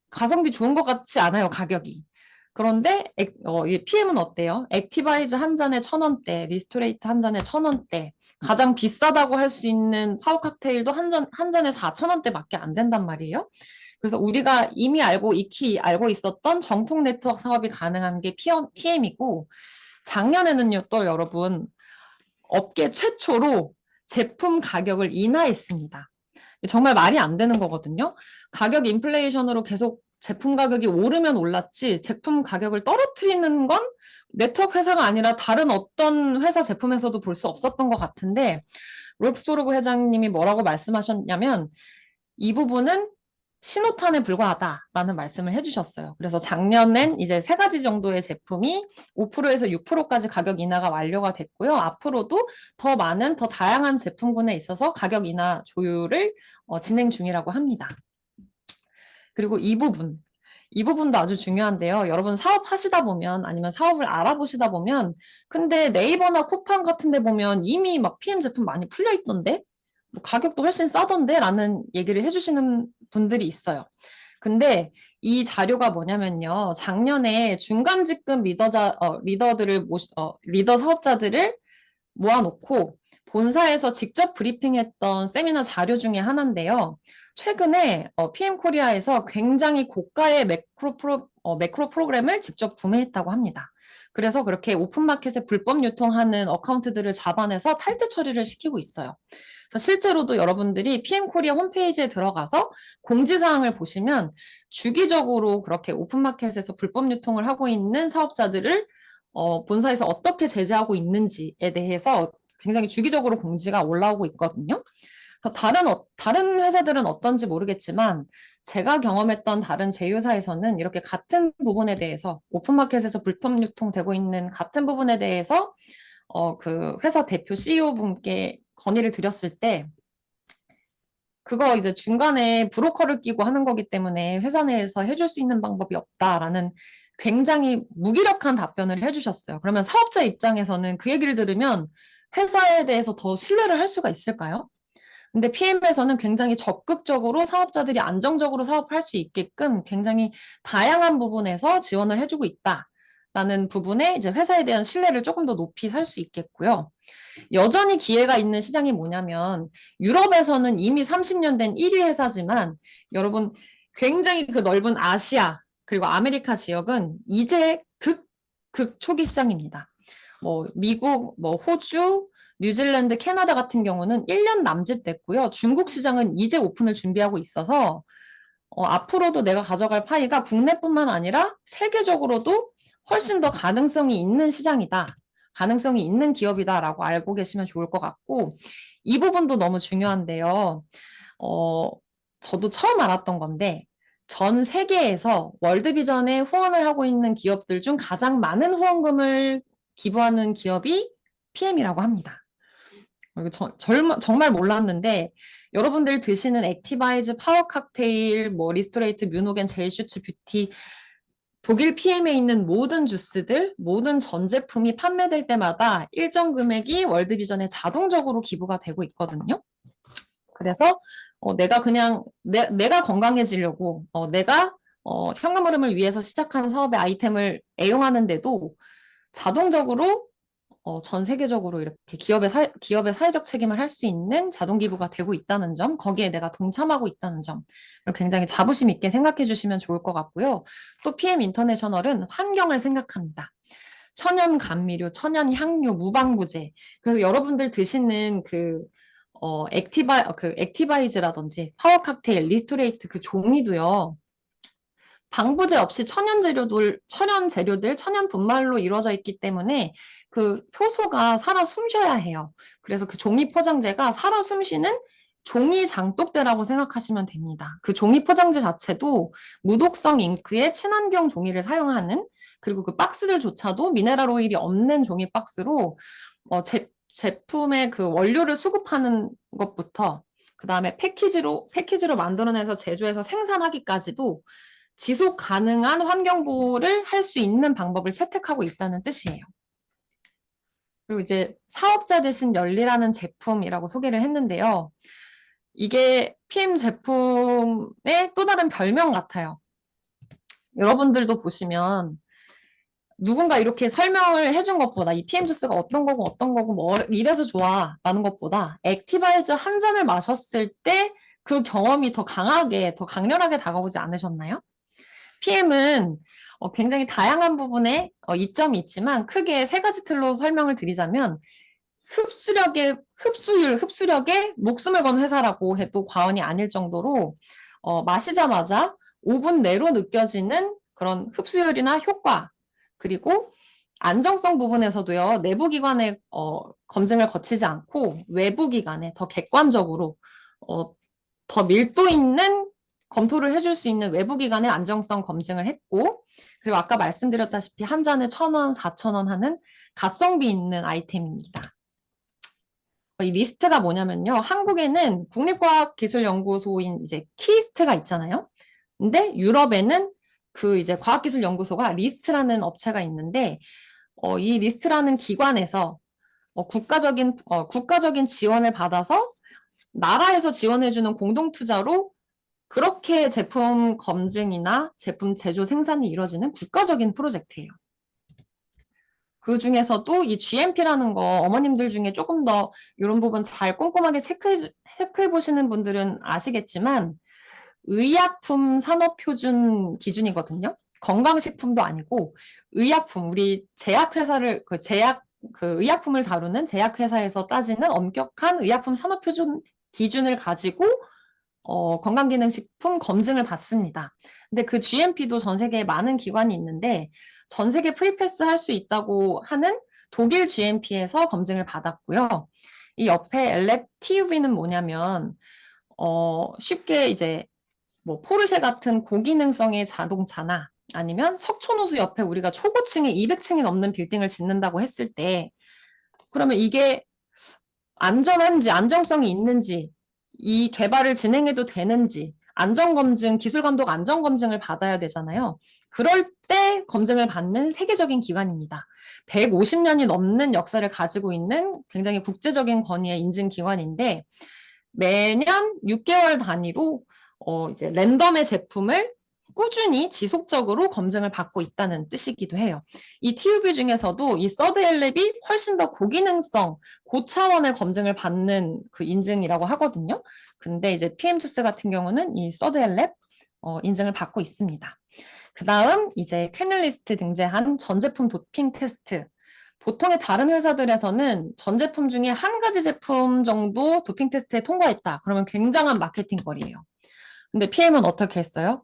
가성비 좋은 것 같지 않아요, 가격이. 그런데 이 PM은 어때요? 액티바이즈 한 잔에 1,000원대, 리스토레이트 한 잔에 1,000원대, 가장 비싸다고 할 수 있는 파워 칵테일도 한 잔에 4,000원대밖에 안 된단 말이에요. 그래서 우리가 이미 익히 알고 있었던 정통 네트워크 사업이 가능한 게 PM이고, 작년에는요, 또 여러분, 업계 최초로 제품 가격을 인하했습니다. 정말 말이 안 되는 거거든요. 가격 인플레이션으로 계속 제품 가격이 오르면 올랐지 제품 가격을 떨어뜨리는 건 네트워크 회사가 아니라 다른 어떤 회사 제품에서도 볼 수 없었던 것 같은데 롤프소르그 회장님이 뭐라고 말씀하셨냐면 이 부분은 신호탄에 불과하다라는 말씀을 해주셨어요. 그래서 작년엔 이제 세 가지 정도의 제품이 5%에서 6%까지 가격 인하가 완료가 됐고요. 앞으로도 더 많은 더 다양한 제품군에 있어서 가격 인하 조율을 진행 중이라고 합니다. 그리고 이 부분도 아주 중요한데요. 여러분 사업하시다 보면 아니면 사업을 알아보시다 보면 근데 네이버나 쿠팡 같은 데 보면 이미 막 PM 제품 많이 풀려 있던데 뭐 가격도 훨씬 싸던데 라는 얘기를 해주시는 분들이 있어요. 근데 이 자료가 뭐냐면요. 작년에 중간 직급 리더 사업자들을 모아놓고 본사에서 직접 브리핑했던 세미나 자료 중에 하나인데요. 최근에 PM 코리아에서 굉장히 고가의 매크로 프로그램을 직접 구매했다고 합니다. 그래서 그렇게 오픈마켓에 불법 유통하는 어카운트들을 잡아내서 탈퇴 처리를 시키고 있어요. 그래서 실제로도 여러분들이 PM 코리아 홈페이지에 들어가서 공지사항을 보시면 주기적으로 그렇게 오픈마켓에서 불법 유통을 하고 있는 사업자들을 본사에서 어떻게 제재하고 있는지에 대해서 굉장히 주기적으로 공지가 올라오고 있거든요. 다른 회사들은 어떤지 모르겠지만 제가 경험했던 다른 제휴사에서는 이렇게 같은 부분에 대해서 오픈마켓에서 불법 유통되고 있는 같은 부분에 대해서 그 회사 대표 CEO 분께 건의를 드렸을 때 그거 이제 중간에 브로커를 끼고 하는 거기 때문에 회사 내에서 해줄 수 있는 방법이 없다라는 굉장히 무기력한 답변을 해주셨어요. 그러면 사업자 입장에서는 그 얘기를 들으면 회사에 대해서 더 신뢰를 할 수가 있을까요? 근데 PM에서는 굉장히 적극적으로 사업자들이 안정적으로 사업할 수 있게끔 굉장히 다양한 부분에서 지원을 해주고 있다라는 부분에 이제 회사에 대한 신뢰를 조금 더 높이 살 수 있겠고요. 여전히 기회가 있는 시장이 뭐냐면 유럽에서는 이미 30년 된 1위 회사지만 여러분 굉장히 그 넓은 아시아 그리고 아메리카 지역은 이제 극 초기 시장입니다. 뭐 미국, 뭐 호주, 뉴질랜드, 캐나다 같은 경우는 1년 남짓 됐고요. 중국 시장은 이제 오픈을 준비하고 있어서 앞으로도 내가 가져갈 파이가 국내뿐만 아니라 세계적으로도 훨씬 더 가능성이 있는 시장이다. 가능성이 있는 기업이다라고 알고 계시면 좋을 것 같고 이 부분도 너무 중요한데요. 저도 처음 알았던 건데 전 세계에서 월드비전에 후원을 하고 있는 기업들 중 가장 많은 후원금을 기부하는 기업이 PM이라고 합니다. 이거 정말 몰랐는데 여러분들 드시는 액티바이즈, 파워 칵테일, 뭐 리스토레이트, 뮤노겐, 젤슈츠, 뷰티 독일 PM에 있는 모든 주스들, 모든 전 제품이 판매될 때마다 일정 금액이 월드비전에 자동적으로 기부가 되고 있거든요. 그래서 내가 그냥 내가 건강해지려고 내가 현금 흐름을 위해서 시작한 사업의 아이템을 애용하는데도 자동적으로 전 세계적으로 이렇게 기업의 사회적 책임을 할 수 있는 자동 기부가 되고 있다는 점, 거기에 내가 동참하고 있다는 점을 굉장히 자부심 있게 생각해 주시면 좋을 것 같고요. 또 PM 인터내셔널은 환경을 생각합니다. 천연 감미료, 천연 향료, 무방부제. 그래서 여러분들 드시는 액티바이즈라든지 파워 칵테일, 리스토레이트 그 종이도요. 방부제 없이 천연 재료들, 천연 분말로 이루어져 있기 때문에 그 효소가 살아 숨쉬어야 해요. 그래서 그 종이 포장재가 살아 숨쉬는 종이 장독대라고 생각하시면 됩니다. 그 종이 포장재 자체도 무독성 잉크에 친환경 종이를 사용하는 그리고 그 박스들조차도 미네랄 오일이 없는 종이 박스로 제품의 그 원료를 수급하는 것부터 그 다음에 패키지로 만들어내서 제조해서 생산하기까지도 지속 가능한 환경 보호를 할 수 있는 방법을 채택하고 있다는 뜻이에요. 그리고 이제 사업자 대신 열리라는 제품이라고 소개를 했는데요. 이게 PM 제품의 또 다른 별명 같아요. 여러분들도 보시면 누군가 이렇게 설명을 해준 것보다 이 PM 주스가 어떤 거고 뭐 이래서 좋아 라는 것보다 액티바이즈 한 잔을 마셨을 때 그 경험이 더 강렬하게 다가오지 않으셨나요? PM은 굉장히 다양한 부분에 이점이 있지만 크게 세 가지 틀로 설명을 드리자면 흡수력에 목숨을 건 회사라고 해도 과언이 아닐 정도로 마시자마자 5분 내로 느껴지는 그런 흡수율이나 효과 그리고 안정성 부분에서도요. 내부 기관의 검증을 거치지 않고 외부 기관에 더 객관적으로 더 밀도 있는 검토를 해줄 수 있는 외부 기관의 안정성 검증을 했고 그리고 아까 말씀드렸다시피 한 잔에 1,000원, 4,000원 하는 가성비 있는 아이템입니다. 이 리스트가 뭐냐면요. 한국에는 국립과학기술연구소인 이제 키스트가 있잖아요. 근데 유럽에는 그 이제 과학기술연구소가 리스트라는 업체가 있는데 이 리스트라는 기관에서 국가적인 지원을 받아서 나라에서 지원해주는 공동투자로 그렇게 제품 검증이나 제품 제조 생산이 이루어지는 국가적인 프로젝트예요. 그 중에서도 이 GMP라는 거 어머님들 중에 조금 더 이런 부분 잘 꼼꼼하게 체크해 보시는 분들은 아시겠지만 의약품 산업표준 기준이거든요. 건강식품도 아니고 의약품, 우리 제약회사를, 의약품을 다루는 제약회사에서 따지는 엄격한 의약품 산업표준 기준을 가지고 건강기능식품 검증을 받습니다. 근데 그 GMP도 전 세계에 많은 기관이 있는데 전 세계 프리패스 할 수 있다고 하는 독일 GMP에서 검증을 받았고요. 이 옆에 LF TUV는 뭐냐면 쉽게 이제 뭐 포르쉐 같은 고기능성의 자동차나 아니면 석촌호수 옆에 우리가 초고층에 200층이 넘는 빌딩을 짓는다고 했을 때 그러면 이게 안전한지 안정성이 있는지 이 개발을 진행해도 되는지 안전검증, 기술감독 안전검증을 받아야 되잖아요. 그럴 때 검증을 받는 세계적인 기관입니다. 150년이 넘는 역사를 가지고 있는 굉장히 국제적인 권위의 인증 기관인데 매년 6개월 단위로 이제 랜덤의 제품을 꾸준히 지속적으로 검증을 받고 있다는 뜻이기도 해요. 이 TUV 중에서도 이 서드 엘랩이 훨씬 더 고기능성, 고차원의 검증을 받는 그 인증이라고 하거든요. 근데 이제 PM 주스 같은 경우는 이 서드 엘랩 인증을 받고 있습니다. 그 다음 이제 퀘널리스트 등재한 전제품 도핑 테스트. 보통의 다른 회사들에서는 전 제품 중에 한 가지 제품 정도 도핑 테스트에 통과했다. 그러면 굉장한 마케팅거리예요. 근데 PM은 어떻게 했어요?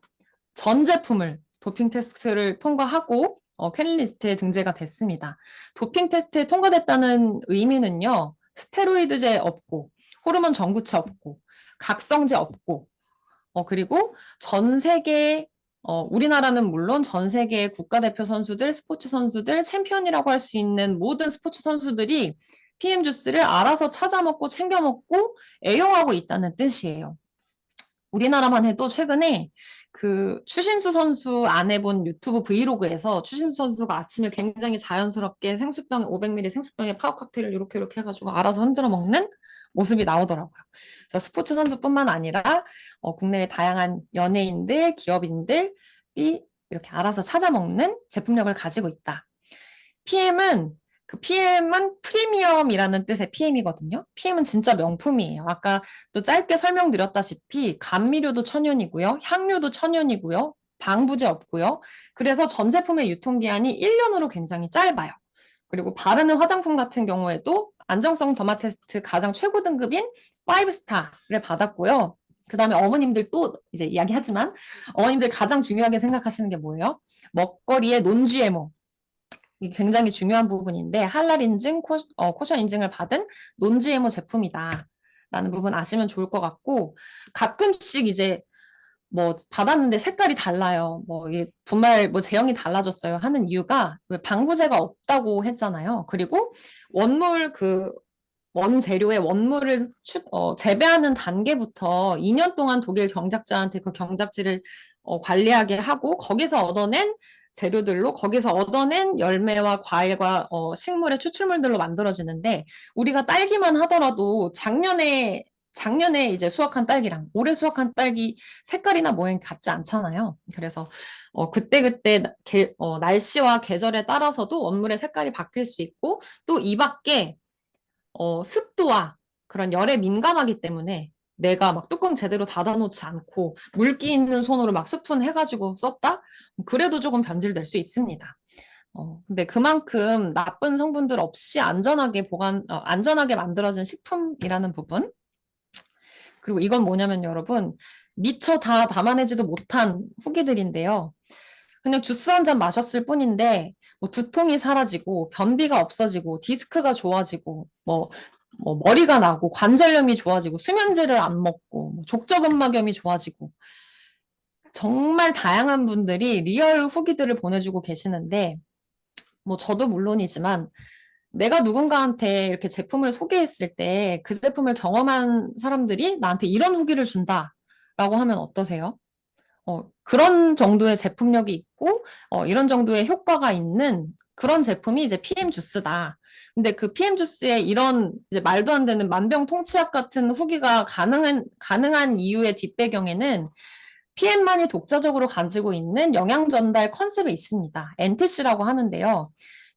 전 제품을 도핑 테스트를 통과하고 퀘널리스트에 등재가 됐습니다. 도핑 테스트에 통과됐다는 의미는요. 스테로이드제 없고 호르몬 전구체 없고 각성제 없고 그리고 전 세계 우리나라는 물론 전 세계 국가대표 선수들, 스포츠 선수들, 챔피언이라고 할 수 있는 모든 스포츠 선수들이 PM 주스를 알아서 찾아 먹고 챙겨 먹고 애용하고 있다는 뜻이에요. 우리나라만 해도 최근에 그 추신수 선수 안 해본 유튜브 브이로그에서 추신수 선수가 아침에 굉장히 자연스럽게 생수병, 500ml 생수병에 파워 칵테일을 이렇게 해가지고 알아서 흔들어 먹는 모습이 나오더라고요. 그래서 스포츠 선수뿐만 아니라 국내의 다양한 연예인들, 기업인들이 이렇게 알아서 찾아 먹는 제품력을 가지고 있다. PM은 프리미엄이라는 뜻의 PM이거든요. PM은 진짜 명품이에요. 아까 또 짧게 설명드렸다시피 감미료도 천연이고요. 향료도 천연이고요. 방부제 없고요. 그래서 전 제품의 유통기한이 1년으로 굉장히 짧아요. 그리고 바르는 화장품 같은 경우에도 안정성 더마 테스트 가장 최고 등급인 5스타를 받았고요. 그 다음에 어머님들 또 이제 이야기하지만 어머님들 가장 중요하게 생각하시는 게 뭐예요? 먹거리의 논GMO. 이게 굉장히 중요한 부분인데 할랄 인증, 코션 인증을 받은 논GMO 제품이다. 라는 부분 아시면 좋을 것 같고 가끔씩 이제 뭐 받았는데 색깔이 달라요. 뭐 이게 분말 뭐 제형이 달라졌어요 하는 이유가 왜 방부제가 없다고 했잖아요. 그리고 원물 원재료의 원물을 재배하는 단계부터 2년 동안 독일 경작자한테 그 경작지를 관리하게 하고 거기서 얻어낸 재료들로 거기서 얻어낸 열매와 과일과 식물의 추출물들로 만들어지는데 우리가 딸기만 하더라도 작년에 이제 수확한 딸기랑 올해 수확한 딸기 색깔이나 모양이 같지 않잖아요. 그래서 그때그때 날씨와 계절에 따라서도 원물의 색깔이 바뀔 수 있고 또 이 밖에 습도와 그런 열에 민감하기 때문에 내가 막 뚜껑 제대로 닫아놓지 않고 물기 있는 손으로 막 스푼 해가지고 썼다? 그래도 조금 변질될 수 있습니다. 근데 그만큼 나쁜 성분들 없이 안전하게 만들어진 식품이라는 부분. 그리고 이건 뭐냐면 여러분, 미처 다 담아내지도 못한 후기들인데요. 그냥 주스 한 잔 마셨을 뿐인데, 뭐 두통이 사라지고, 변비가 없어지고, 디스크가 좋아지고, 머리가 나고, 관절염이 좋아지고, 수면제를 안 먹고, 족저근막염이 좋아지고, 정말 다양한 분들이 리얼 후기들을 보내주고 계시는데, 뭐 저도 물론이지만, 내가 누군가한테 이렇게 제품을 소개했을 때 그 제품을 경험한 사람들이 나한테 이런 후기를 준다라고 하면 어떠세요? 그런 정도의 제품력이 있고, 이런 정도의 효과가 있는 그런 제품이 이제 PM 주스다. 근데 그 PM 주스에 이런 이제 말도 안 되는 만병통치약 같은 후기가 가능한 이유의 뒷배경에는 PM만이 독자적으로 가지고 있는 영양 전달 컨셉이 있습니다. NTC라고 하는데요.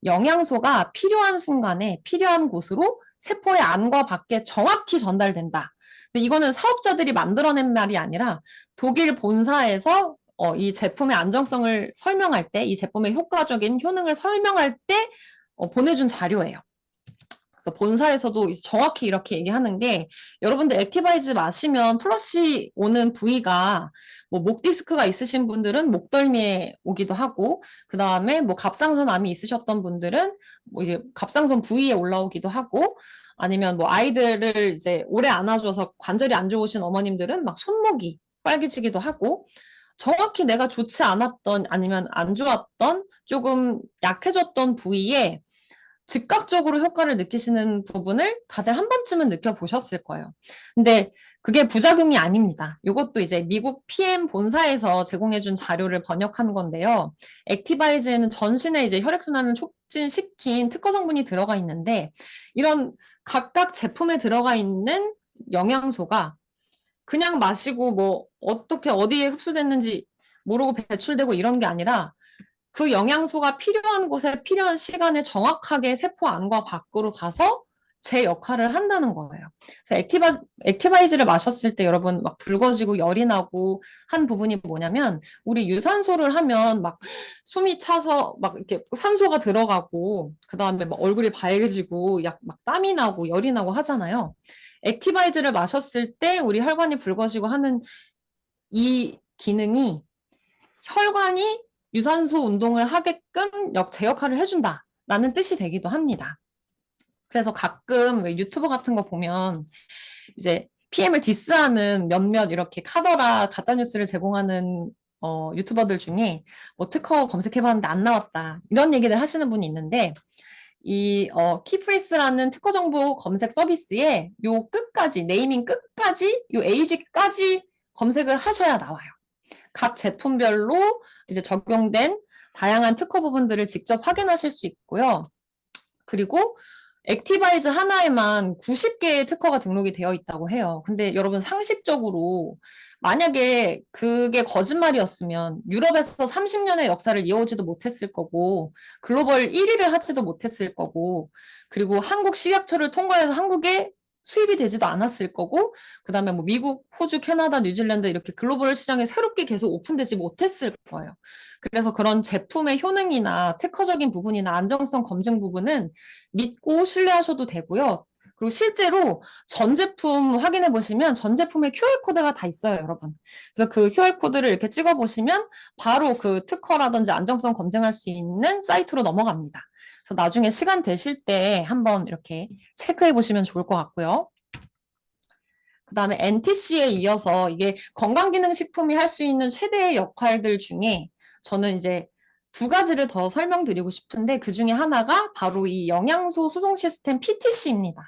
영양소가 필요한 순간에 필요한 곳으로 세포의 안과 밖에 정확히 전달된다. 근데 이거는 사업자들이 만들어낸 말이 아니라 독일 본사에서 이 제품의 안정성을 설명할 때, 이 제품의 효과적인 효능을 설명할 때 보내준 자료예요. 그래서 본사에서도 정확히 이렇게 얘기하는 게, 여러분들 액티바이즈 마시면 플러시 오는 부위가 뭐 목 디스크가 있으신 분들은 목덜미에 오기도 하고, 그 다음에 뭐 갑상선 암이 있으셨던 분들은 뭐 이제 갑상선 부위에 올라오기도 하고, 아니면 뭐 아이들을 이제 오래 안아줘서 관절이 안 좋으신 어머님들은 막 손목이 빨개지기도 하고, 정확히 내가 좋지 않았던 아니면 안 좋았던 조금 약해졌던 부위에 즉각적으로 효과를 느끼시는 부분을 다들 한 번쯤은 느껴보셨을 거예요. 근데 그게 부작용이 아닙니다. 이것도 이제 미국 PM 본사에서 제공해준 자료를 번역한 건데요. 액티바이즈에는 전신에 이제 혈액순환을 촉진시킨 특허 성분이 들어가 있는데, 이런 각각 제품에 들어가 있는 영양소가 그냥 마시고 뭐 어떻게 어디에 흡수됐는지 모르고 배출되고 이런 게 아니라, 그 영양소가 필요한 곳에 필요한 시간에 정확하게 세포 안과 밖으로 가서 제 역할을 한다는 거예요. 그래서 액티바이즈를 마셨을 때 여러분 막 붉어지고 열이 나고 한 부분이 뭐냐면, 우리 유산소를 하면 막 숨이 차서 막 이렇게 산소가 들어가고, 그 다음에 막 얼굴이 밝아지고 막 땀이 나고 열이 나고 하잖아요. 액티바이즈를 마셨을 때 우리 혈관이 붉어지고 하는 이 기능이, 혈관이 유산소 운동을 하게끔 제 역할을 해준다라는 뜻이 되기도 합니다. 그래서 가끔 유튜브 같은 거 보면 이제 PM을 디스하는 몇몇 이렇게 카더라 가짜뉴스를 제공하는 유튜버들 중에 뭐 특허 검색해봤는데 안 나왔다, 이런 얘기를 하시는 분이 있는데, 이 키프레스라는 특허 정보 검색 서비스에 요 끝까지, 네이밍 끝까지, 요 에이지까지 검색을 하셔야 나와요. 각 제품별로 이제 적용된 다양한 특허 부분들을 직접 확인하실 수 있고요. 그리고 액티바이즈 하나에만 90개의 특허가 등록이 되어 있다고 해요. 근데 여러분 상식적으로 만약에 그게 거짓말이었으면 유럽에서 30년의 역사를 이어오지도 못했을 거고, 글로벌 1위를 하지도 못했을 거고, 그리고 한국 식약처를 통과해서 한국에 수입이 되지도 않았을 거고, 그 다음에 뭐 미국, 호주, 캐나다, 뉴질랜드 이렇게 글로벌 시장에 새롭게 계속 오픈되지 못했을 거예요. 그래서 그런 제품의 효능이나 특허적인 부분이나 안정성 검증 부분은 믿고 신뢰하셔도 되고요. 그리고 실제로 전 제품 확인해 보시면 전 제품에 QR코드가 다 있어요, 여러분. 그래서 그 QR코드를 이렇게 찍어 보시면 바로 그 특허라든지 안정성 검증할 수 있는 사이트로 넘어갑니다. 그래서 나중에 시간 되실 때 한번 이렇게 체크해 보시면 좋을 것 같고요. 그 다음에 NTC에 이어서 이게 건강기능식품이 할 수 있는 최대의 역할들 중에 저는 이제 두 가지를 더 설명드리고 싶은데, 그 중에 하나가 바로 이 영양소 수송 시스템 PTC입니다.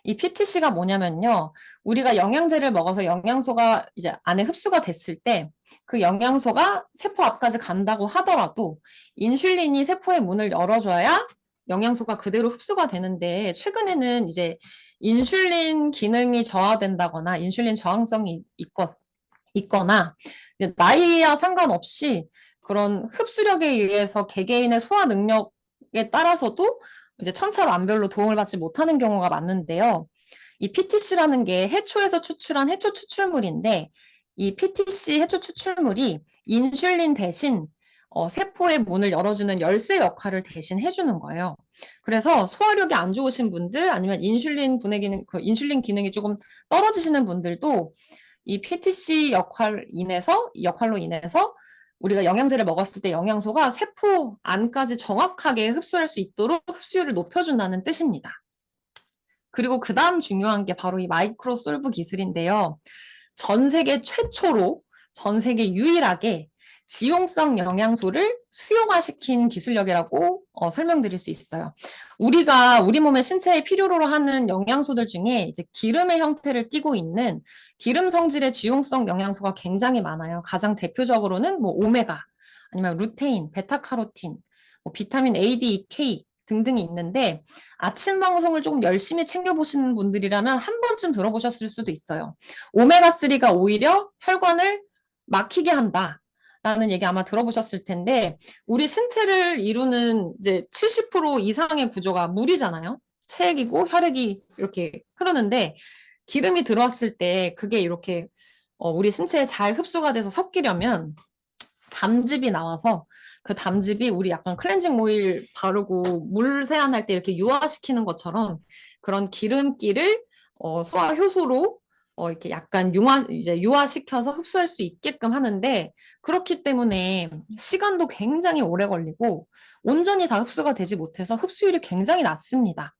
이 PTC가 뭐냐면요, 우리가 영양제를 먹어서 영양소가 이제 안에 흡수가 됐을 때 그 영양소가 세포 앞까지 간다고 하더라도 인슐린이 세포의 문을 열어줘야 영양소가 그대로 흡수가 되는데, 최근에는 이제 인슐린 기능이 저하된다거나 인슐린 저항성이 있거나 나이와 상관없이 그런 흡수력에 의해서 개개인의 소화 능력에 따라서도 이제 천차만별로 도움을 받지 못하는 경우가 많은데요. 이 PTC라는 게 해초에서 추출한 해초 추출물인데, 이 PTC 해초 추출물이 인슐린 대신 세포의 문을 열어주는 열쇠 역할을 대신 해주는 거예요. 그래서 소화력이 안 좋으신 분들, 아니면 인슐린 분해 기능, 그 인슐린 기능이 조금 떨어지시는 분들도 이 PTC 역할로 인해서 우리가 영양제를 먹었을 때 영양소가 세포 안까지 정확하게 흡수할 수 있도록 흡수율을 높여준다는 뜻입니다. 그리고 그 다음 중요한 게 바로 이 마이크로솔브 기술인데요. 전 세계 최초로, 전 세계 유일하게 지용성 영양소를 수용화시킨 기술력이라고 설명드릴 수 있어요. 우리 몸의 신체에 필요로 하는 영양소들 중에 이제 기름의 형태를 띠고 있는 기름 성질의 지용성 영양소가 굉장히 많아요. 가장 대표적으로는 뭐 오메가, 아니면 루테인, 베타카로틴, 뭐 비타민 A, D, K 등등이 있는데, 아침 방송을 조금 열심히 챙겨보시는 분들이라면 한 번쯤 들어보셨을 수도 있어요. 오메가3가 오히려 혈관을 막히게 한다, 라는 얘기 아마 들어보셨을 텐데, 우리 신체를 이루는 이제 70% 이상의 구조가 물이잖아요. 체액이고 혈액이 이렇게 흐르는데, 기름이 들어왔을 때 그게 이렇게 우리 신체에 잘 흡수가 돼서 섞이려면 담즙이 나와서 그 담즙이 우리 약간 클렌징 오일 바르고 물 세안할 때 이렇게 유화시키는 것처럼 그런 기름기를 소화 효소로 이렇게 약간 이제 유화시켜서 흡수할 수 있게끔 하는데, 그렇기 때문에 시간도 굉장히 오래 걸리고 온전히 다 흡수가 되지 못해서 흡수율이 굉장히 낮습니다.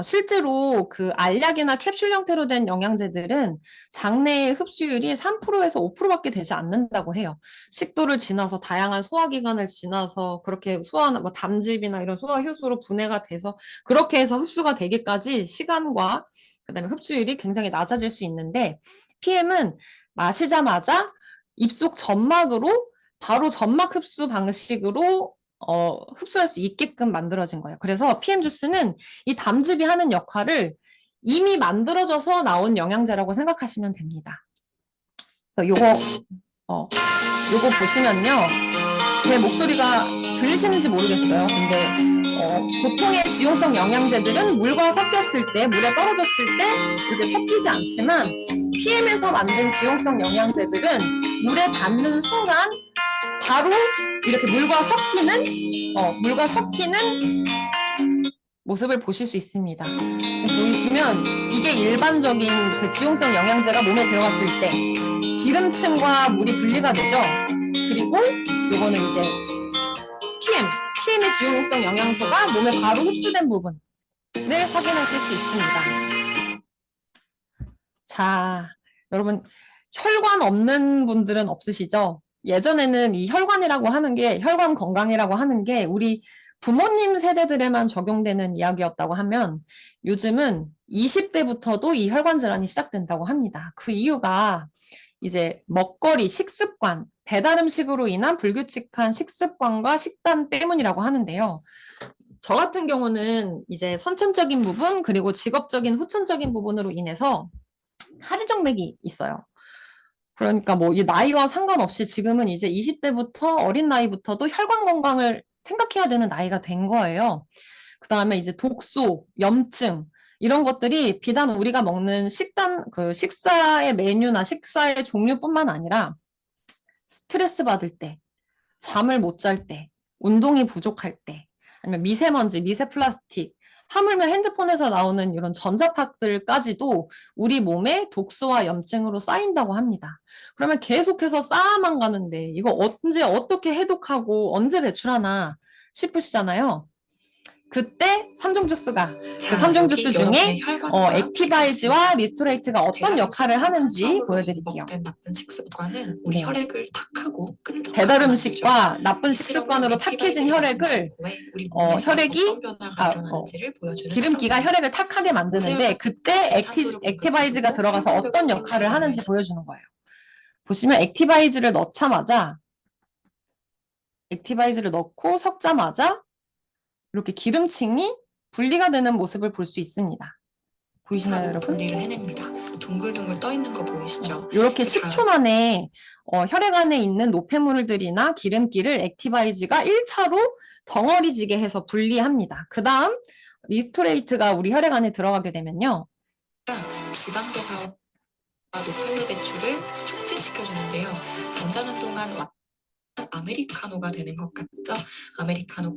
실제로 그 알약이나 캡슐 형태로 된 영양제들은 장내의 흡수율이 3%에서 5%밖에 되지 않는다고 해요. 식도를 지나서 다양한 소화기관을 지나서 그렇게 뭐 담즙이나 이런 소화 효소로 분해가 돼서 그렇게 해서 흡수가 되기까지 시간과 그다음에 흡수율이 굉장히 낮아질 수 있는데, PM은 마시자마자 입속 점막으로 바로 점막 흡수 방식으로 흡수할 수 있게끔 만들어진 거예요. 그래서 PM 주스는 이 담즙이 하는 역할을 이미 만들어져서 나온 영양제라고 생각하시면 됩니다. 요거 보시면요. 제 목소리가 들리시는지 모르겠어요. 근데 보통의 지용성 영양제들은 물과 섞였을 때, 물에 떨어졌을 때 이렇게 섞이지 않지만, PM에서 만든 지용성 영양제들은 물에 닿는 순간 바로 이렇게 물과 섞이는 모습을 보실 수 있습니다. 지금 보이시면 이게 일반적인 그 지용성 영양제가 몸에 들어갔을 때 기름층과 물이 분리가 되죠. 그리고 요거는 이제 PM의 지용성 영양소가 몸에 바로 흡수된 부분을 확인하실 수 있습니다. 자, 여러분, 혈관 없는 분들은 없으시죠? 예전에는 이 혈관 건강이라고 하는 게 우리 부모님 세대들에만 적용되는 이야기였다고 하면, 요즘은 20대부터도 이 혈관 질환이 시작된다고 합니다. 그 이유가 이제 먹거리, 식습관, 배달 음식으로 인한 불규칙한 식습관과 식단 때문이라고 하는데요. 저 같은 경우는 이제 선천적인 부분, 그리고 직업적인 후천적인 부분으로 인해서 하지정맥이 있어요. 그러니까 뭐 이 나이와 상관없이 지금은 이제 20대부터 어린 나이부터도 혈관 건강을 생각해야 되는 나이가 된 거예요. 그 다음에 이제 독소, 염증, 이런 것들이 비단 우리가 먹는 식사의 메뉴나 식사의 종류뿐만 아니라 스트레스 받을 때, 잠을 못 잘 때, 운동이 부족할 때, 아니면 미세먼지, 미세플라스틱, 하물며 핸드폰에서 나오는 이런 전자파들까지도 우리 몸에 독소와 염증으로 쌓인다고 합니다. 그러면 계속해서 쌓아만 가는데 이거 언제 어떻게 해독하고 언제 배출하나 싶으시잖아요. 그때 3종 주스가 그 3종 주스 중에 액티바이즈와 리스토레이트가 어떤 역할을 하는지 보여드릴게요. 나쁜 식습관은 우리 혈액을 탁하고 끈적하게 배달 만들죠. 음식과 나쁜 식습관으로 탁해진 혈액을 혈액이 기름기가 혈액을 탁하게 만드는데, 그때 액티바이즈가 들어가서 어떤 역할을 하는지 보여주는 거예요. 보시면 액티바이즈를 넣고 섞자마자 이렇게 기름층이 분리가 되는 모습을 볼 수 있습니다. 보이시나요, 여러분? 분리를 해냅니다. 둥글둥글 떠 있는 거 보이시죠? 이렇게 10초 만에 혈액 안에 있는 노폐물들이나 기름기를 액티바이즈가 1차로 덩어리지게 해서 분리합니다. 그 다음 리스토레이트가 우리 혈액 안에 들어가게 되면요. 지방대사와 노폐물 배출을 촉진시켜주는데요. 잠자는 동안 아메리카노가 되는 것 같죠? 아메리카노.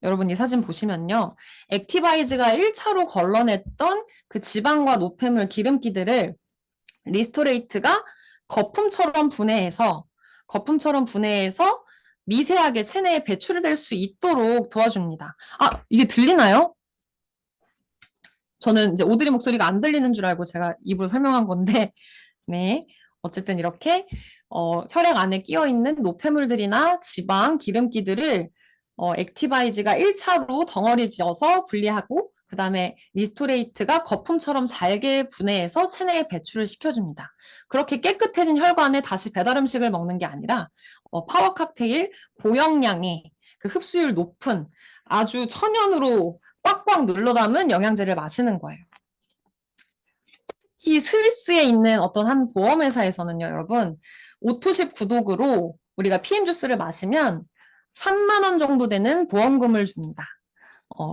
여러분 이 사진 보시면요. 액티바이즈가 1차로 걸러냈던 그 지방과 노폐물, 기름기들을 리스토레이트가 거품처럼 분해해서 미세하게 체내에 배출될 수 있도록 도와줍니다. 아, 이게 들리나요? 저는 이제 오드리 목소리가 안 들리는 줄 알고 제가 입으로 설명한 건데, 네. 어쨌든 이렇게 혈액 안에 끼어 있는 노폐물들이나 지방, 기름기들을 액티바이즈가 1차로 덩어리 지어서 분리하고, 그 다음에 리스토레이트가 거품처럼 잘게 분해해서 체내에 배출을 시켜줍니다. 그렇게 깨끗해진 혈관에 다시 배달 음식을 먹는 게 아니라 파워 칵테일, 고영량의 그 흡수율 높은 아주 천연으로 꽉꽉 눌러 담은 영양제를 마시는 거예요. 이 스위스에 있는 어떤 한 보험회사에서는요, 여러분, 오토십 구독으로 우리가 PM 주스를 마시면 3만 원 정도 되는 보험금을 줍니다.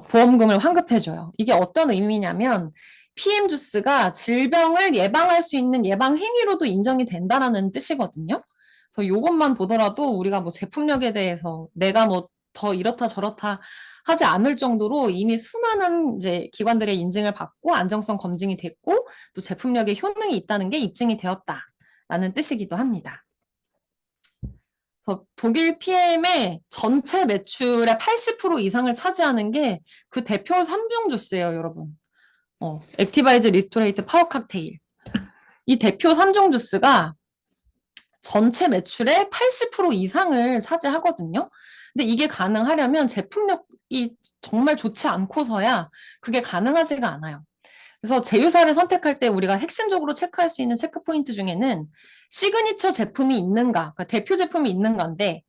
보험금을 환급해줘요. 이게 어떤 의미냐면 PM 주스가 질병을 예방할 수 있는 예방 행위로도 인정이 된다라는 뜻이거든요. 그래서 이것만 보더라도 우리가 뭐 제품력에 대해서 내가 뭐 더 이렇다 저렇다 하지 않을 정도로 이미 수많은 이제 기관들의 인증을 받고 안정성 검증이 됐고 또 제품력에 효능이 있다는 게 입증이 되었다라는 뜻이기도 합니다. 그래서 독일 PM의 전체 매출의 80% 이상을 차지하는 게 그 대표 3종 주스예요, 여러분. 액티바이즈 리스토레이트 파워 칵테일. 이 대표 3종 주스가 전체 매출의 80% 이상을 차지하거든요. 근데 이게 가능하려면 제품력이 정말 좋지 않고서야 그게 가능하지가 않아요. 그래서 제휴사를 선택할 때 우리가 핵심적으로 체크할 수 있는 체크 포인트 중에는 시그니처 제품이 있는가, 그러니까 대표 제품이 있는가인데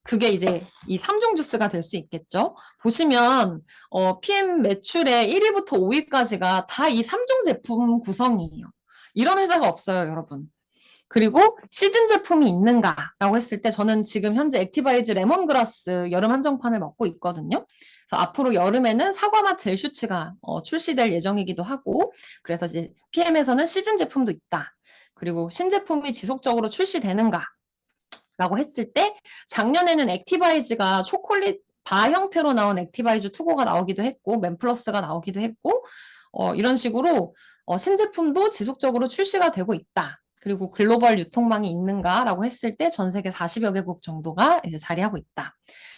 그게 이제 이 3종 주스가 될 수 있겠죠. 보시면 PM 매출의 1위부터 5위까지가 다 이 3종 제품 구성이에요. 이런 회사가 없어요, 여러분. 그리고 시즌 제품이 있는가라고 했을 때 저는 지금 현재 액티바이즈 레몬그라스 여름 한정판을 먹고 있거든요. 그래서 앞으로 여름에는 사과맛 젤 슈츠가 출시될 예정이기도 하고 그래서 이제 PM에서는 시즌 제품도 있다. 그리고 신제품이 지속적으로 출시되는가 라고 했을 때 작년에는 액티바이즈가 초콜릿 바 형태로 나온 액티바이즈 투고가 나오기도 했고 맨플러스가 나오기도 했고 이런 식으로 신제품도 지속적으로 출시가 되고 있다. 그리고 글로벌 유통망이 있는가라고 했을 때 전 세계 40여 개국 정도가 이제 자리하고 있다.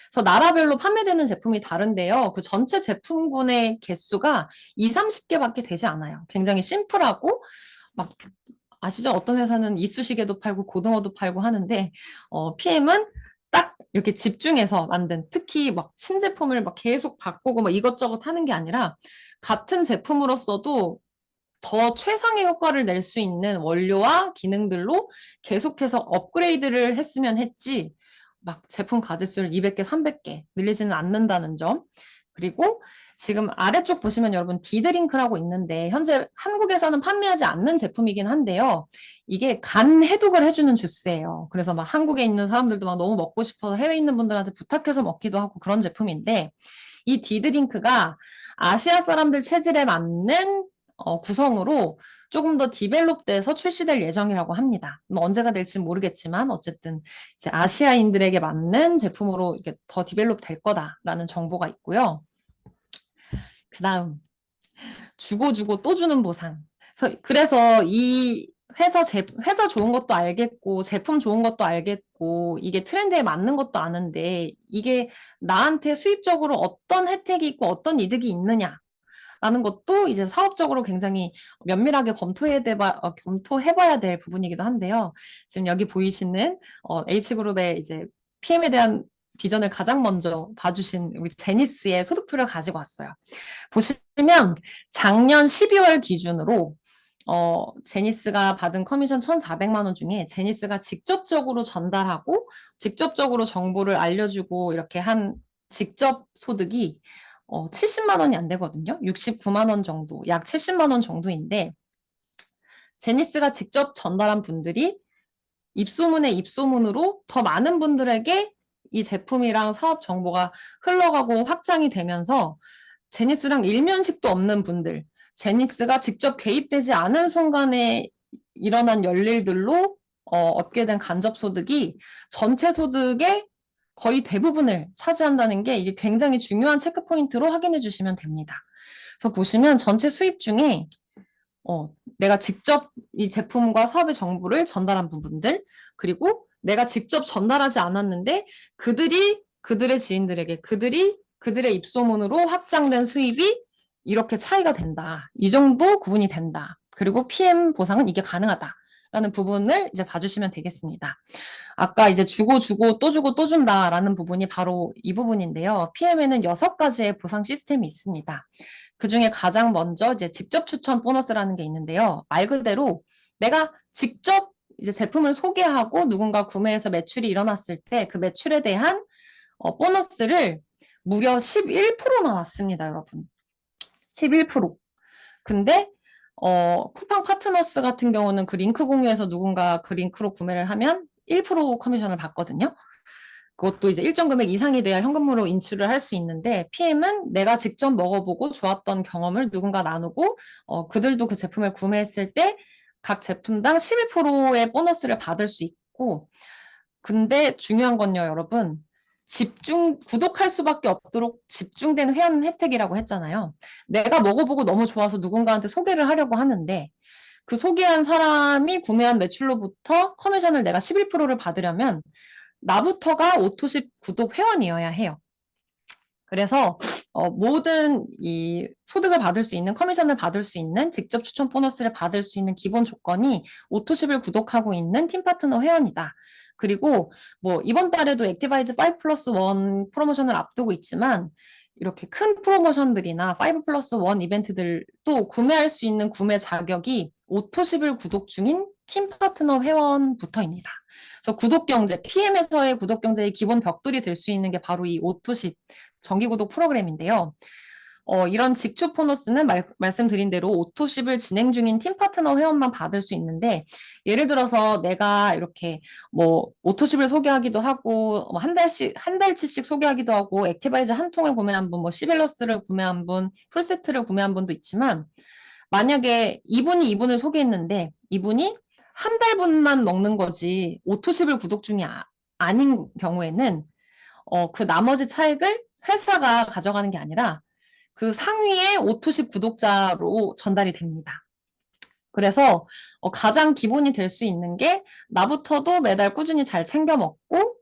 그래서 나라별로 판매되는 제품이 다른데요. 그 전체 제품군의 개수가 2, 30개밖에 되지 않아요. 굉장히 심플하고 막 아시죠? 어떤 회사는 이쑤시개도 팔고 고등어도 팔고 하는데 PM은 딱 이렇게 집중해서 만든 특히 막 신제품을 막 계속 바꾸고 막 이것저것 하는 게 아니라 같은 제품으로서도 더 최상의 효과를 낼 수 있는 원료와 기능들로 계속해서 업그레이드를 했으면 했지 막 제품 가짓수를 200개, 300개 늘리지는 않는다는 점. 그리고 지금 아래쪽 보시면 여러분 디드링크라고 있는데 현재 한국에서는 판매하지 않는 제품이긴 한데요. 이게 간 해독을 해주는 주스예요. 그래서 막 한국에 있는 사람들도 막 너무 먹고 싶어서 해외에 있는 분들한테 부탁해서 먹기도 하고 그런 제품인데 이 디드링크가 아시아 사람들 체질에 맞는 구성으로 조금 더 디벨롭돼서 출시될 예정이라고 합니다. 뭐 언제가 될지 모르겠지만 어쨌든 이제 아시아인들에게 맞는 제품으로 이게 더 디벨롭 될 거다라는 정보가 있고요. 그 다음 주고 또 주는 보상. 그래서 이 회사 좋은 것도 알겠고 제품 좋은 것도 알겠고 이게 트렌드에 맞는 것도 아는데 이게 나한테 수입적으로 어떤 혜택이 있고 어떤 이득이 있느냐 라는 것도 이제 사업적으로 굉장히 면밀하게 검토해봐야 될 부분이기도 한데요. 지금 여기 보이시는 H그룹의 이제 PM에 대한 비전을 가장 먼저 봐주신 우리 제니스의 소득표를 가지고 왔어요. 보시면 작년 12월 기준으로 제니스가 받은 커미션 1,400만 원 중에 제니스가 직접적으로 전달하고 직접적으로 정보를 알려주고 이렇게 한 직접 소득이 70만 원이 안 되거든요. 69만 원 정도, 약 70만 원 정도인데 제니스가 직접 전달한 분들이 입소문에 입소문으로 더 많은 분들에게 이 제품이랑 사업 정보가 흘러가고 확장이 되면서 제니스랑 일면식도 없는 분들, 제니스가 직접 개입되지 않은 순간에 일어난 열일들로 얻게 된 간접 소득이 전체 소득의 거의 대부분을 차지한다는 게 이게 굉장히 중요한 체크 포인트로 확인해 주시면 됩니다. 그래서 보시면 전체 수입 중에 내가 직접 이 제품과 사업의 정보를 전달한 부분들, 그리고 내가 직접 전달하지 않았는데 그들의 지인들에게 그들의 입소문으로 확장된 수입이 이렇게 차이가 된다. 이 정도 구분이 된다. 그리고 PM 보상은 이게 가능하다라는 부분을 이제 봐주시면 되겠습니다. 아까 이제 주고 또 준다라는 부분이 바로 이 부분인데요. PM에는 6가지의 보상 시스템이 있습니다. 그 중에 가장 먼저 이제 직접 추천 보너스라는 게 있는데요. 말 그대로 내가 직접 이제 제품을 소개하고 누군가 구매해서 매출이 일어났을 때 그 매출에 대한 보너스를 무려 11% 나왔습니다, 여러분. 11%. 근데 쿠팡 파트너스 같은 경우는 그 링크 공유해서 누군가 그 링크로 구매를 하면 1% 커미션을 받거든요. 그것도 이제 일정 금액 이상이 돼야 현금으로 인출을 할 수 있는데 PM은 내가 직접 먹어보고 좋았던 경험을 누군가 나누고 그들도 그 제품을 구매했을 때 각 제품당 11%의 보너스를 받을 수 있고 근데 중요한 건요, 여러분. 구독할 수밖에 없도록 집중된 회원 혜택이라고 했잖아요. 내가 먹어보고 너무 좋아서 누군가한테 소개를 하려고 하는데 그 소개한 사람이 구매한 매출로부터 커미션을 내가 11%를 받으려면 나부터가 오토십 구독 회원이어야 해요. 그래서 모든 이 소득을 받을 수 있는 커미션을 받을 수 있는 직접 추천 보너스를 받을 수 있는 기본 조건이 오토십을 구독하고 있는 팀 파트너 회원이다. 그리고 뭐 이번 달에도 액티바이즈 5+1 프로모션을 앞두고 있지만 이렇게 큰 프로모션들이나 5+1 이벤트들도 구매할 수 있는 구매 자격이 오토십을 구독 중인 팀 파트너 회원부터입니다. 그래서 구독 경제, PM에서의 구독 경제의 기본 벽돌이 될 수 있는 게 바로 이 오토십 정기구독 프로그램인데요. 이런 직추 보너스는 말씀드린 대로 오토십을 진행 중인 팀 파트너 회원만 받을 수 있는데 예를 들어서 내가 이렇게 뭐 오토십을 소개하기도 하고 한 달치씩 소개하기도 하고 액티바이즈 한 통을 구매한 분, 뭐 시벨러스를 구매한 분, 풀세트를 구매한 분도 있지만 만약에 이분을 소개했는데 이분이 한 달분만 먹는 거지 오토십을 구독 중이 아닌 경우에는 그 나머지 차액을 회사가 가져가는 게 아니라 그 상위의 오토십 구독자로 전달이 됩니다. 그래서 가장 기본이 될 수 있는 게 나부터도 매달 꾸준히 잘 챙겨 먹고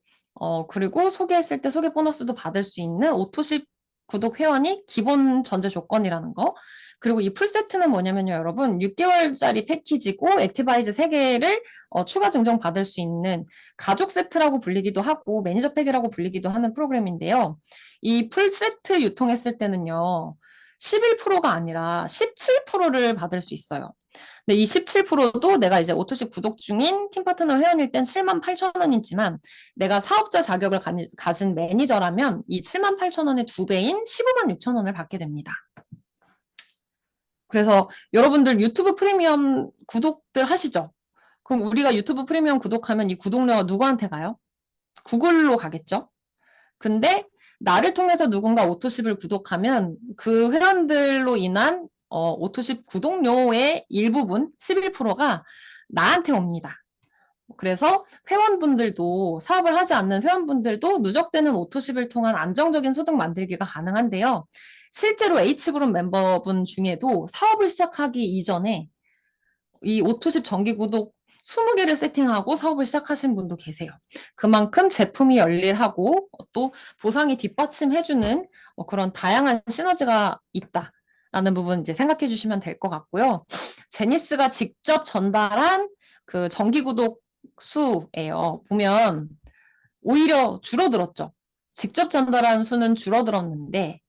그리고 소개했을 때 소개 보너스도 받을 수 있는 오토십 구독 회원이 기본 전제 조건이라는 거. 그리고 이 풀세트는 뭐냐면요, 여러분. 6개월짜리 패키지고 액티바이즈 3개를 추가 증정 받을 수 있는 가족 세트라고 불리기도 하고 매니저 팩이라고 불리기도 하는 프로그램인데요. 이 풀세트 유통했을 때는요. 11%가 아니라 17%를 받을 수 있어요. 근데 이 17%도 내가 이제 오토십 구독 중인 팀 파트너 회원일 땐 78,000원이지만 내가 사업자 자격을 가진 매니저라면 이 78,000원의 2배인 156,000원을 받게 됩니다. 그래서 여러분들 유튜브 프리미엄 구독들 하시죠? 그럼 우리가 유튜브 프리미엄 구독하면 이 구독료가 누구한테 가요? 구글로 가겠죠? 근데 나를 통해서 누군가 오토십을 구독하면 그 회원들로 인한 오토십 구독료의 일부분 11%가 나한테 옵니다. 그래서 회원분들도 사업을 하지 않는 회원분들도 누적되는 오토십을 통한 안정적인 소득 만들기가 가능한데요. 실제로 H그룹 멤버분 중에도 사업을 시작하기 이전에 이 오토십 정기구독 20개를 세팅하고 사업을 시작하신 분도 계세요. 그만큼 제품이 열일하고 또 보상이 뒷받침해주는 그런 다양한 시너지가 있다라는 부분 이제 생각해 주시면 될 것 같고요. 제니스가 직접 전달한 그 정기구독 수예요. 보면 오히려 줄어들었죠. 직접 전달한 수는 줄어들었는데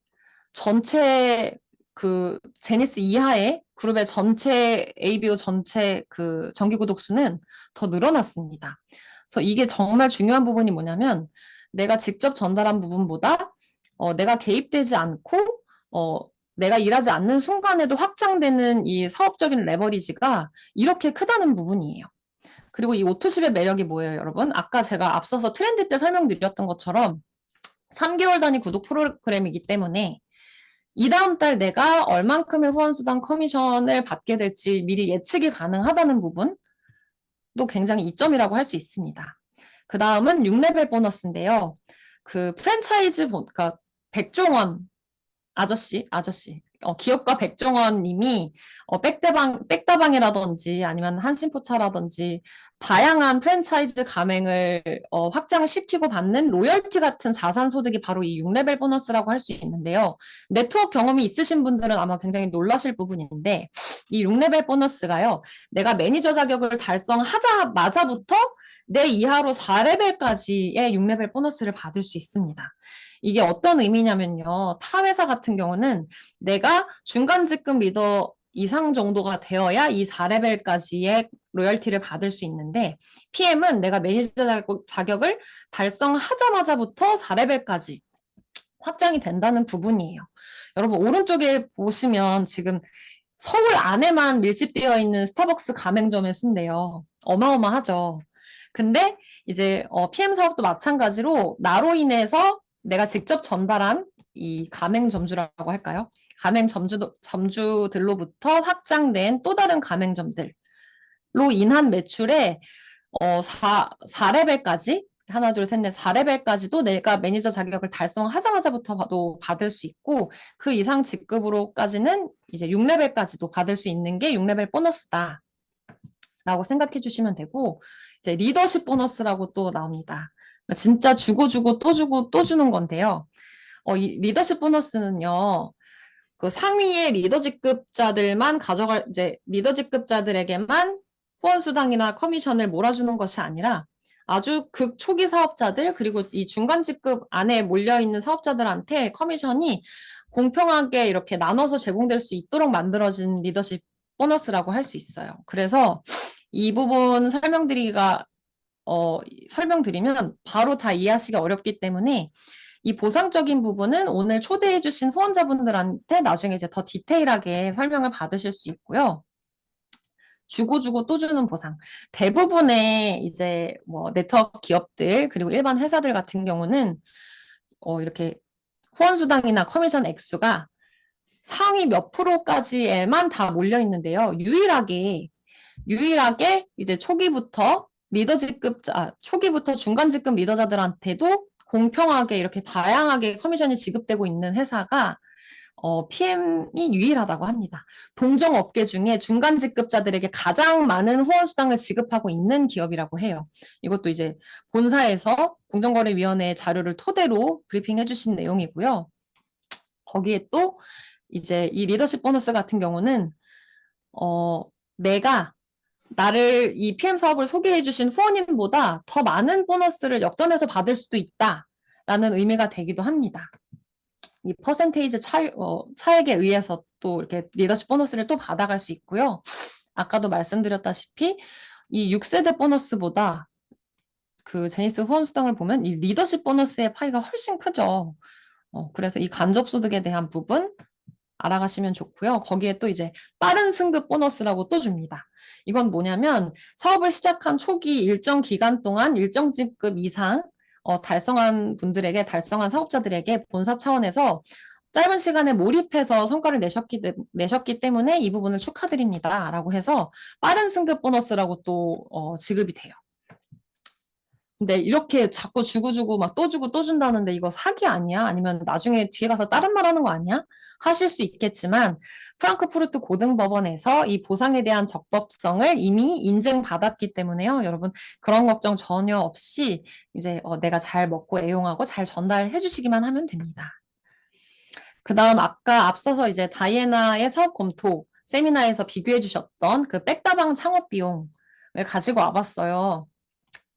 전체 그 제니스 이하의 그룹의 전체 ABO 전체 그 정기구독 수는 더 늘어났습니다. 그래서 이게 정말 중요한 부분이 뭐냐면 내가 직접 전달한 부분보다 내가 개입되지 않고 내가 일하지 않는 순간에도 확장되는 이 사업적인 레버리지가 이렇게 크다는 부분이에요. 그리고 이 오토십의 매력이 뭐예요, 여러분? 아까 제가 앞서서 트렌드 때 설명드렸던 것처럼 3개월 단위 구독 프로그램이기 때문에 이 다음 달 내가 얼만큼의 후원수당 커미션을 받게 될지 미리 예측이 가능하다는 부분도 굉장히 이점이라고 할 수 있습니다. 그 다음은 6레벨 보너스인데요. 그 프랜차이즈, 그러니까 백종원 아저씨, 기업가 백종원 님이 백다방이라든지 아니면 한신포차라든지 다양한 프랜차이즈 가맹을 확장시키고 받는 로열티 같은 자산 소득이 바로 이 6레벨 보너스라고 할 수 있는데요. 네트워크 경험이 있으신 분들은 아마 굉장히 놀라실 부분인데 이 6레벨 보너스가요. 내가 매니저 자격을 달성하자마자부터 내 이하로 4레벨까지의 6레벨 보너스를 받을 수 있습니다. 이게 어떤 의미냐면요. 타 회사 같은 경우는 내가 중간 직급 리더 이상 정도가 되어야 이 4레벨까지의 로열티를 받을 수 있는데 PM은 내가 매니저 자격을 달성하자마자부터 4레벨까지 확장이 된다는 부분이에요. 여러분 오른쪽에 보시면 지금 서울 안에만 밀집되어 있는 스타벅스 가맹점의 수인데요. 어마어마하죠. 근데 이제 PM 사업도 마찬가지로 나로 인해서 내가 직접 전달한 이 가맹점주라고 할까요? 점주들로부터 확장된 또 다른 가맹점들로 인한 매출에 4레벨까지 하나, 둘, 셋, 넷, 4레벨까지도 내가 매니저 자격을 달성하자마자부터 받을 수 있고 그 이상 직급으로까지는 이제 6레벨까지도 받을 수 있는 게 6레벨 보너스다. 라고 생각해 주시면 되고 이제 리더십 보너스라고 또 나옵니다. 진짜 주고 또 주고 또 주는 건데요. 이 리더십 보너스는요. 그 상위의 리더직급자들만 이제 리더직급자들에게만 후원수당이나 커미션을 몰아주는 것이 아니라 아주 극초기 사업자들 그리고 이 중간직급 안에 몰려있는 사업자들한테 커미션이 공평하게 이렇게 나눠서 제공될 수 있도록 만들어진 리더십 보너스라고 할 수 있어요. 그래서 이 부분 설명드리면 바로 다 이해하시기 어렵기 때문에 이 보상적인 부분은 오늘 초대해주신 후원자분들한테 나중에 이제 더 디테일하게 설명을 받으실 수 있고요. 주고 또 주는 보상. 대부분의 이제 뭐 네트워크 기업들 그리고 일반 회사들 같은 경우는 이렇게 후원수당이나 커미션 액수가 상위 몇 프로까지에만 다 몰려 있는데요. 유일하게 이제 초기부터 중간직급 리더자들한테도 공평하게 이렇게 다양하게 커미션이 지급되고 있는 회사가 PM이 유일하다고 합니다. 동종업계 중에 중간직급자들에게 가장 많은 후원수당을 지급하고 있는 기업이라고 해요. 이것도 이제 본사에서 공정거래위원회 자료를 토대로 브리핑해 주신 내용이고요. 거기에 또 이제 이 리더십 보너스 같은 경우는 내가 나를 이 PM 사업을 소개해 주신 후원님보다 더 많은 보너스를 역전해서 받을 수도 있다라는 의미가 되기도 합니다. 이 퍼센테이지 차액에 의해서 또 이렇게 리더십 보너스를 또 받아갈 수 있고요. 아까도 말씀드렸다시피 이 6세대 보너스보다 그 제니스 후원수당을 보면 이 리더십 보너스의 파이가 훨씬 크죠. 그래서 이 간접소득에 대한 부분 알아가시면 좋고요. 거기에 또 이제 빠른 승급 보너스라고 또 줍니다. 이건 뭐냐면 사업을 시작한 초기 일정 기간 동안 일정 직급 이상 달성한 사업자들에게 본사 차원에서 짧은 시간에 몰입해서 성과를 내셨기 때문에 이 부분을 축하드립니다. 라고 해서 빠른 승급 보너스라고 또 지급이 돼요. 근데 이렇게 자꾸 주고 막 또 주고 또 준다는데 이거 사기 아니야? 아니면 나중에 뒤에 가서 다른 말 하는 거 아니야? 하실 수 있겠지만 프랑크푸르트 고등법원에서 이 보상에 대한 적법성을 이미 인증받았기 때문에요. 여러분 그런 걱정 전혀 없이 이제 내가 잘 먹고 애용하고 잘 전달해 주시기만 하면 됩니다. 그 다음 아까 앞서서 이제 다이애나의 사업 검토 세미나에서 비교해 주셨던 그 백다방 창업 비용을 가지고 와봤어요.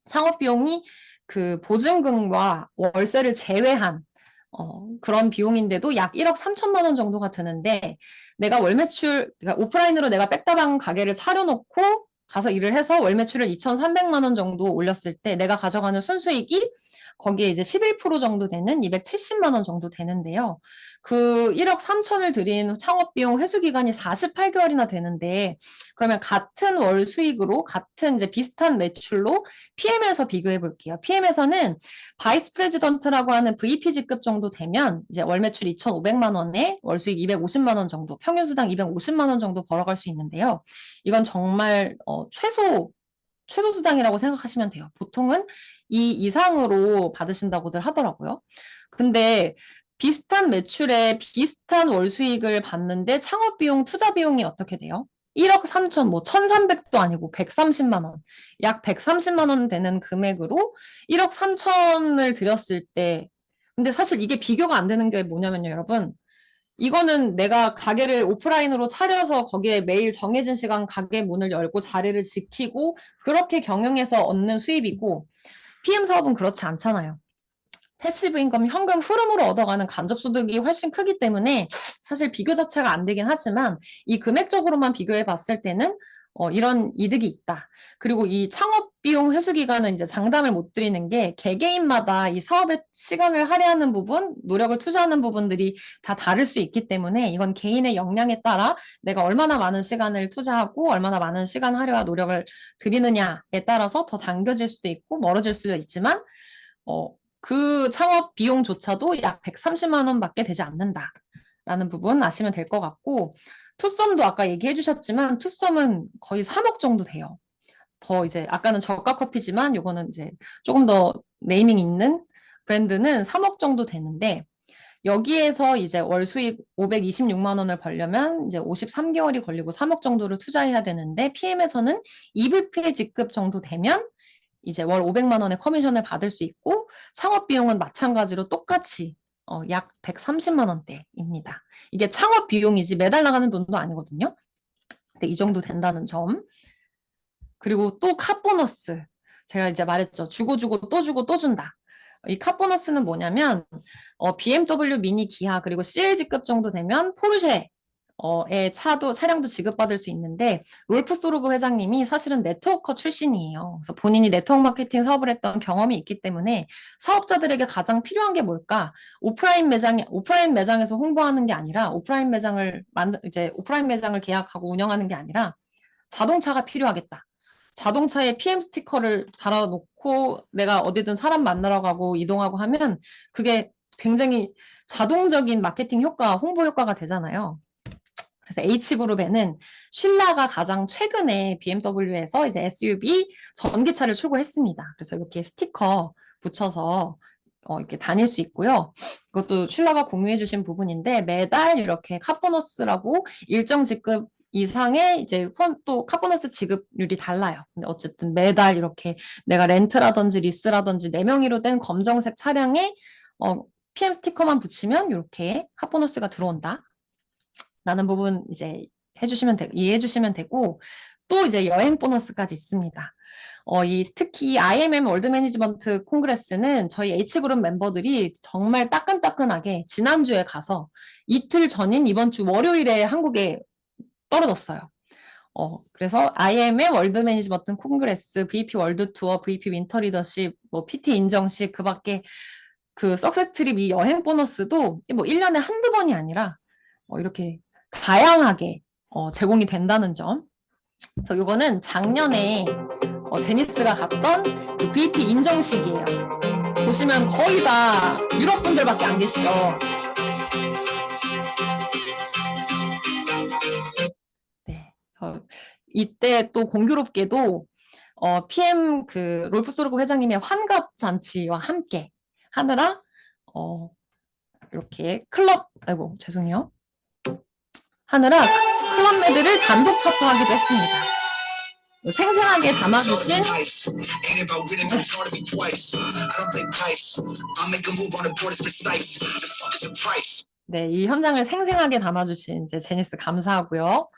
창업 비용이 그 보증금과 월세를 제외한 그런 비용인데도 약 1억 3천만 원 정도가 드는데 내가 그러니까 오프라인으로 내가 백다방 가게를 차려놓고 가서 일을 해서 월 매출을 2,300만 원 정도 올렸을 때 내가 가져가는 순수익이 거기에 이제 11% 정도 되는 270만 원 정도 되는데요. 그 1억 3천을 들인 창업비용 회수기간이 48개월이나 되는데 그러면 같은 월 수익으로 같은 이제 비슷한 매출로 PM에서 비교해 볼게요. PM에서는 바이스 프레지던트라고 하는 VP 직급 정도 되면 이제 월 매출 2,500만 원에 월 수익 250만 원 정도, 평균 수당 250만 원 정도 벌어갈 수 있는데요. 이건 정말 최소 수당이라고 생각하시면 돼요. 보통은 이 이상으로 받으신다고들 하더라고요. 근데 비슷한 매출에 비슷한 월 수익을 받는데 창업 비용, 투자 비용이 어떻게 돼요? 1억 3천, 뭐 1,300도 아니고 130만 원, 약 130만 원 되는 금액으로 1억 3천을 들였을 때, 근데 사실 이게 비교가 안 되는 게 뭐냐면요, 여러분. 이거는 내가 가게를 오프라인으로 차려서 거기에 매일 정해진 시간 가게 문을 열고 자리를 지키고 그렇게 경영해서 얻는 수입이고 PM 사업은 그렇지 않잖아요. 패시브 인컴 현금 흐름으로 얻어가는 간접소득이 훨씬 크기 때문에 사실 비교 자체가 안 되긴 하지만 이 금액적으로만 비교해 봤을 때는 이런 이득이 있다. 그리고 이 창업 비용 회수 기간은 이제 장담을 못 드리는 게 개개인마다 이 사업에 시간을 할애하는 부분, 노력을 투자하는 부분들이 다 다를 수 있기 때문에 이건 개인의 역량에 따라 내가 얼마나 많은 시간을 투자하고 얼마나 많은 시간 할애와 노력을 들이느냐에 따라서 더 당겨질 수도 있고 멀어질 수도 있지만 그 창업 비용조차도 약 130만 원밖에 되지 않는다라는 부분 아시면 될 것 같고 투썸도 아까 얘기해 주셨지만 투썸은 거의 3억 정도 돼요. 더 이제 아까는 저가 커피지만 요거는 이제 조금 더 네이밍 있는 브랜드는 3억 정도 되는데 여기에서 이제 월 수익 526만 원을 벌려면 이제 53개월이 걸리고 3억 정도를 투자해야 되는데 PM에서는 EVP 직급 정도 되면 이제 월 500만 원의 커미션을 받을 수 있고 창업 비용은 마찬가지로 똑같이 약 130만 원대입니다. 이게 창업 비용이지 매달 나가는 돈도 아니거든요. 근데 이 정도 된다는 점. 그리고 또 카보너스. 제가 이제 말했죠. 주고 주고 또 주고 또 준다. 이 카보너스는 뭐냐면 BMW 미니 기아 그리고 CLG급 정도 되면 포르쉐 의 차량도 지급받을 수 있는데 롤프 소르그 회장님이 사실은 네트워커 출신이에요. 그래서 본인이 네트워크 마케팅 사업을 했던 경험이 있기 때문에 사업자들에게 가장 필요한 게 뭘까? 오프라인 매장에서 홍보하는 게 아니라 오프라인 매장을 계약하고 운영하는 게 아니라 자동차가 필요하겠다. 자동차에 PM 스티커를 달아놓고 내가 어디든 사람 만나러 가고 이동하고 하면 그게 굉장히 자동적인 마케팅 효과, 홍보 효과가 되잖아요. 그래서 H그룹에는 쉴라가 가장 최근에 BMW에서 이제 SUV 전기차를 출고했습니다. 그래서 이렇게 스티커 붙여서 이렇게 다닐 수 있고요. 이것도 쉴라가 공유해 주신 부분인데 매달 이렇게 카보너스라고 일정 직급 이상의 이제 또 카보너스 지급률이 달라요. 근데 어쨌든 매달 이렇게 내가 렌트라든지 리스라든지 4명이로 된 검정색 차량에 PM 스티커만 붙이면 이렇게 카보너스가 들어온다. 라는 부분 이제 이해해 주시면 되고 또 이제 여행 보너스까지 있습니다. 특히 IMM 월드 매니지먼트 콩그레스는 저희 H그룹 멤버들이 정말 따끈따끈하게 지난주에 가서 이틀 전인 이번 주 월요일에 한국에 떨어졌어요. 그래서 IMM 월드 매니지먼트 콩그레스, VP 월드 투어, VP 윈터 리더십, 뭐 PT 인정식 그 밖에 그 석세스 트립 이 여행 보너스도 뭐 1년에 한두 번이 아니라 이렇게 다양하게 제공이 된다는 점. 그래서 이거는 작년에 제니스가 갔던 그 VP 인정식이에요. 보시면 거의 다 유럽 분들밖에 안 계시죠. 네, 그래서 이때 또 공교롭게도 PM 그 롤프 소르고 회장님의 환갑 잔치와 함께 하느라 이렇게 죄송해요. 하느라 클럽 메드를 단독 차포하기도 했습니다. 생생하게 담아주신 네, 이 현장을 생생하게 담아주신 이제 제니스 감사하고요.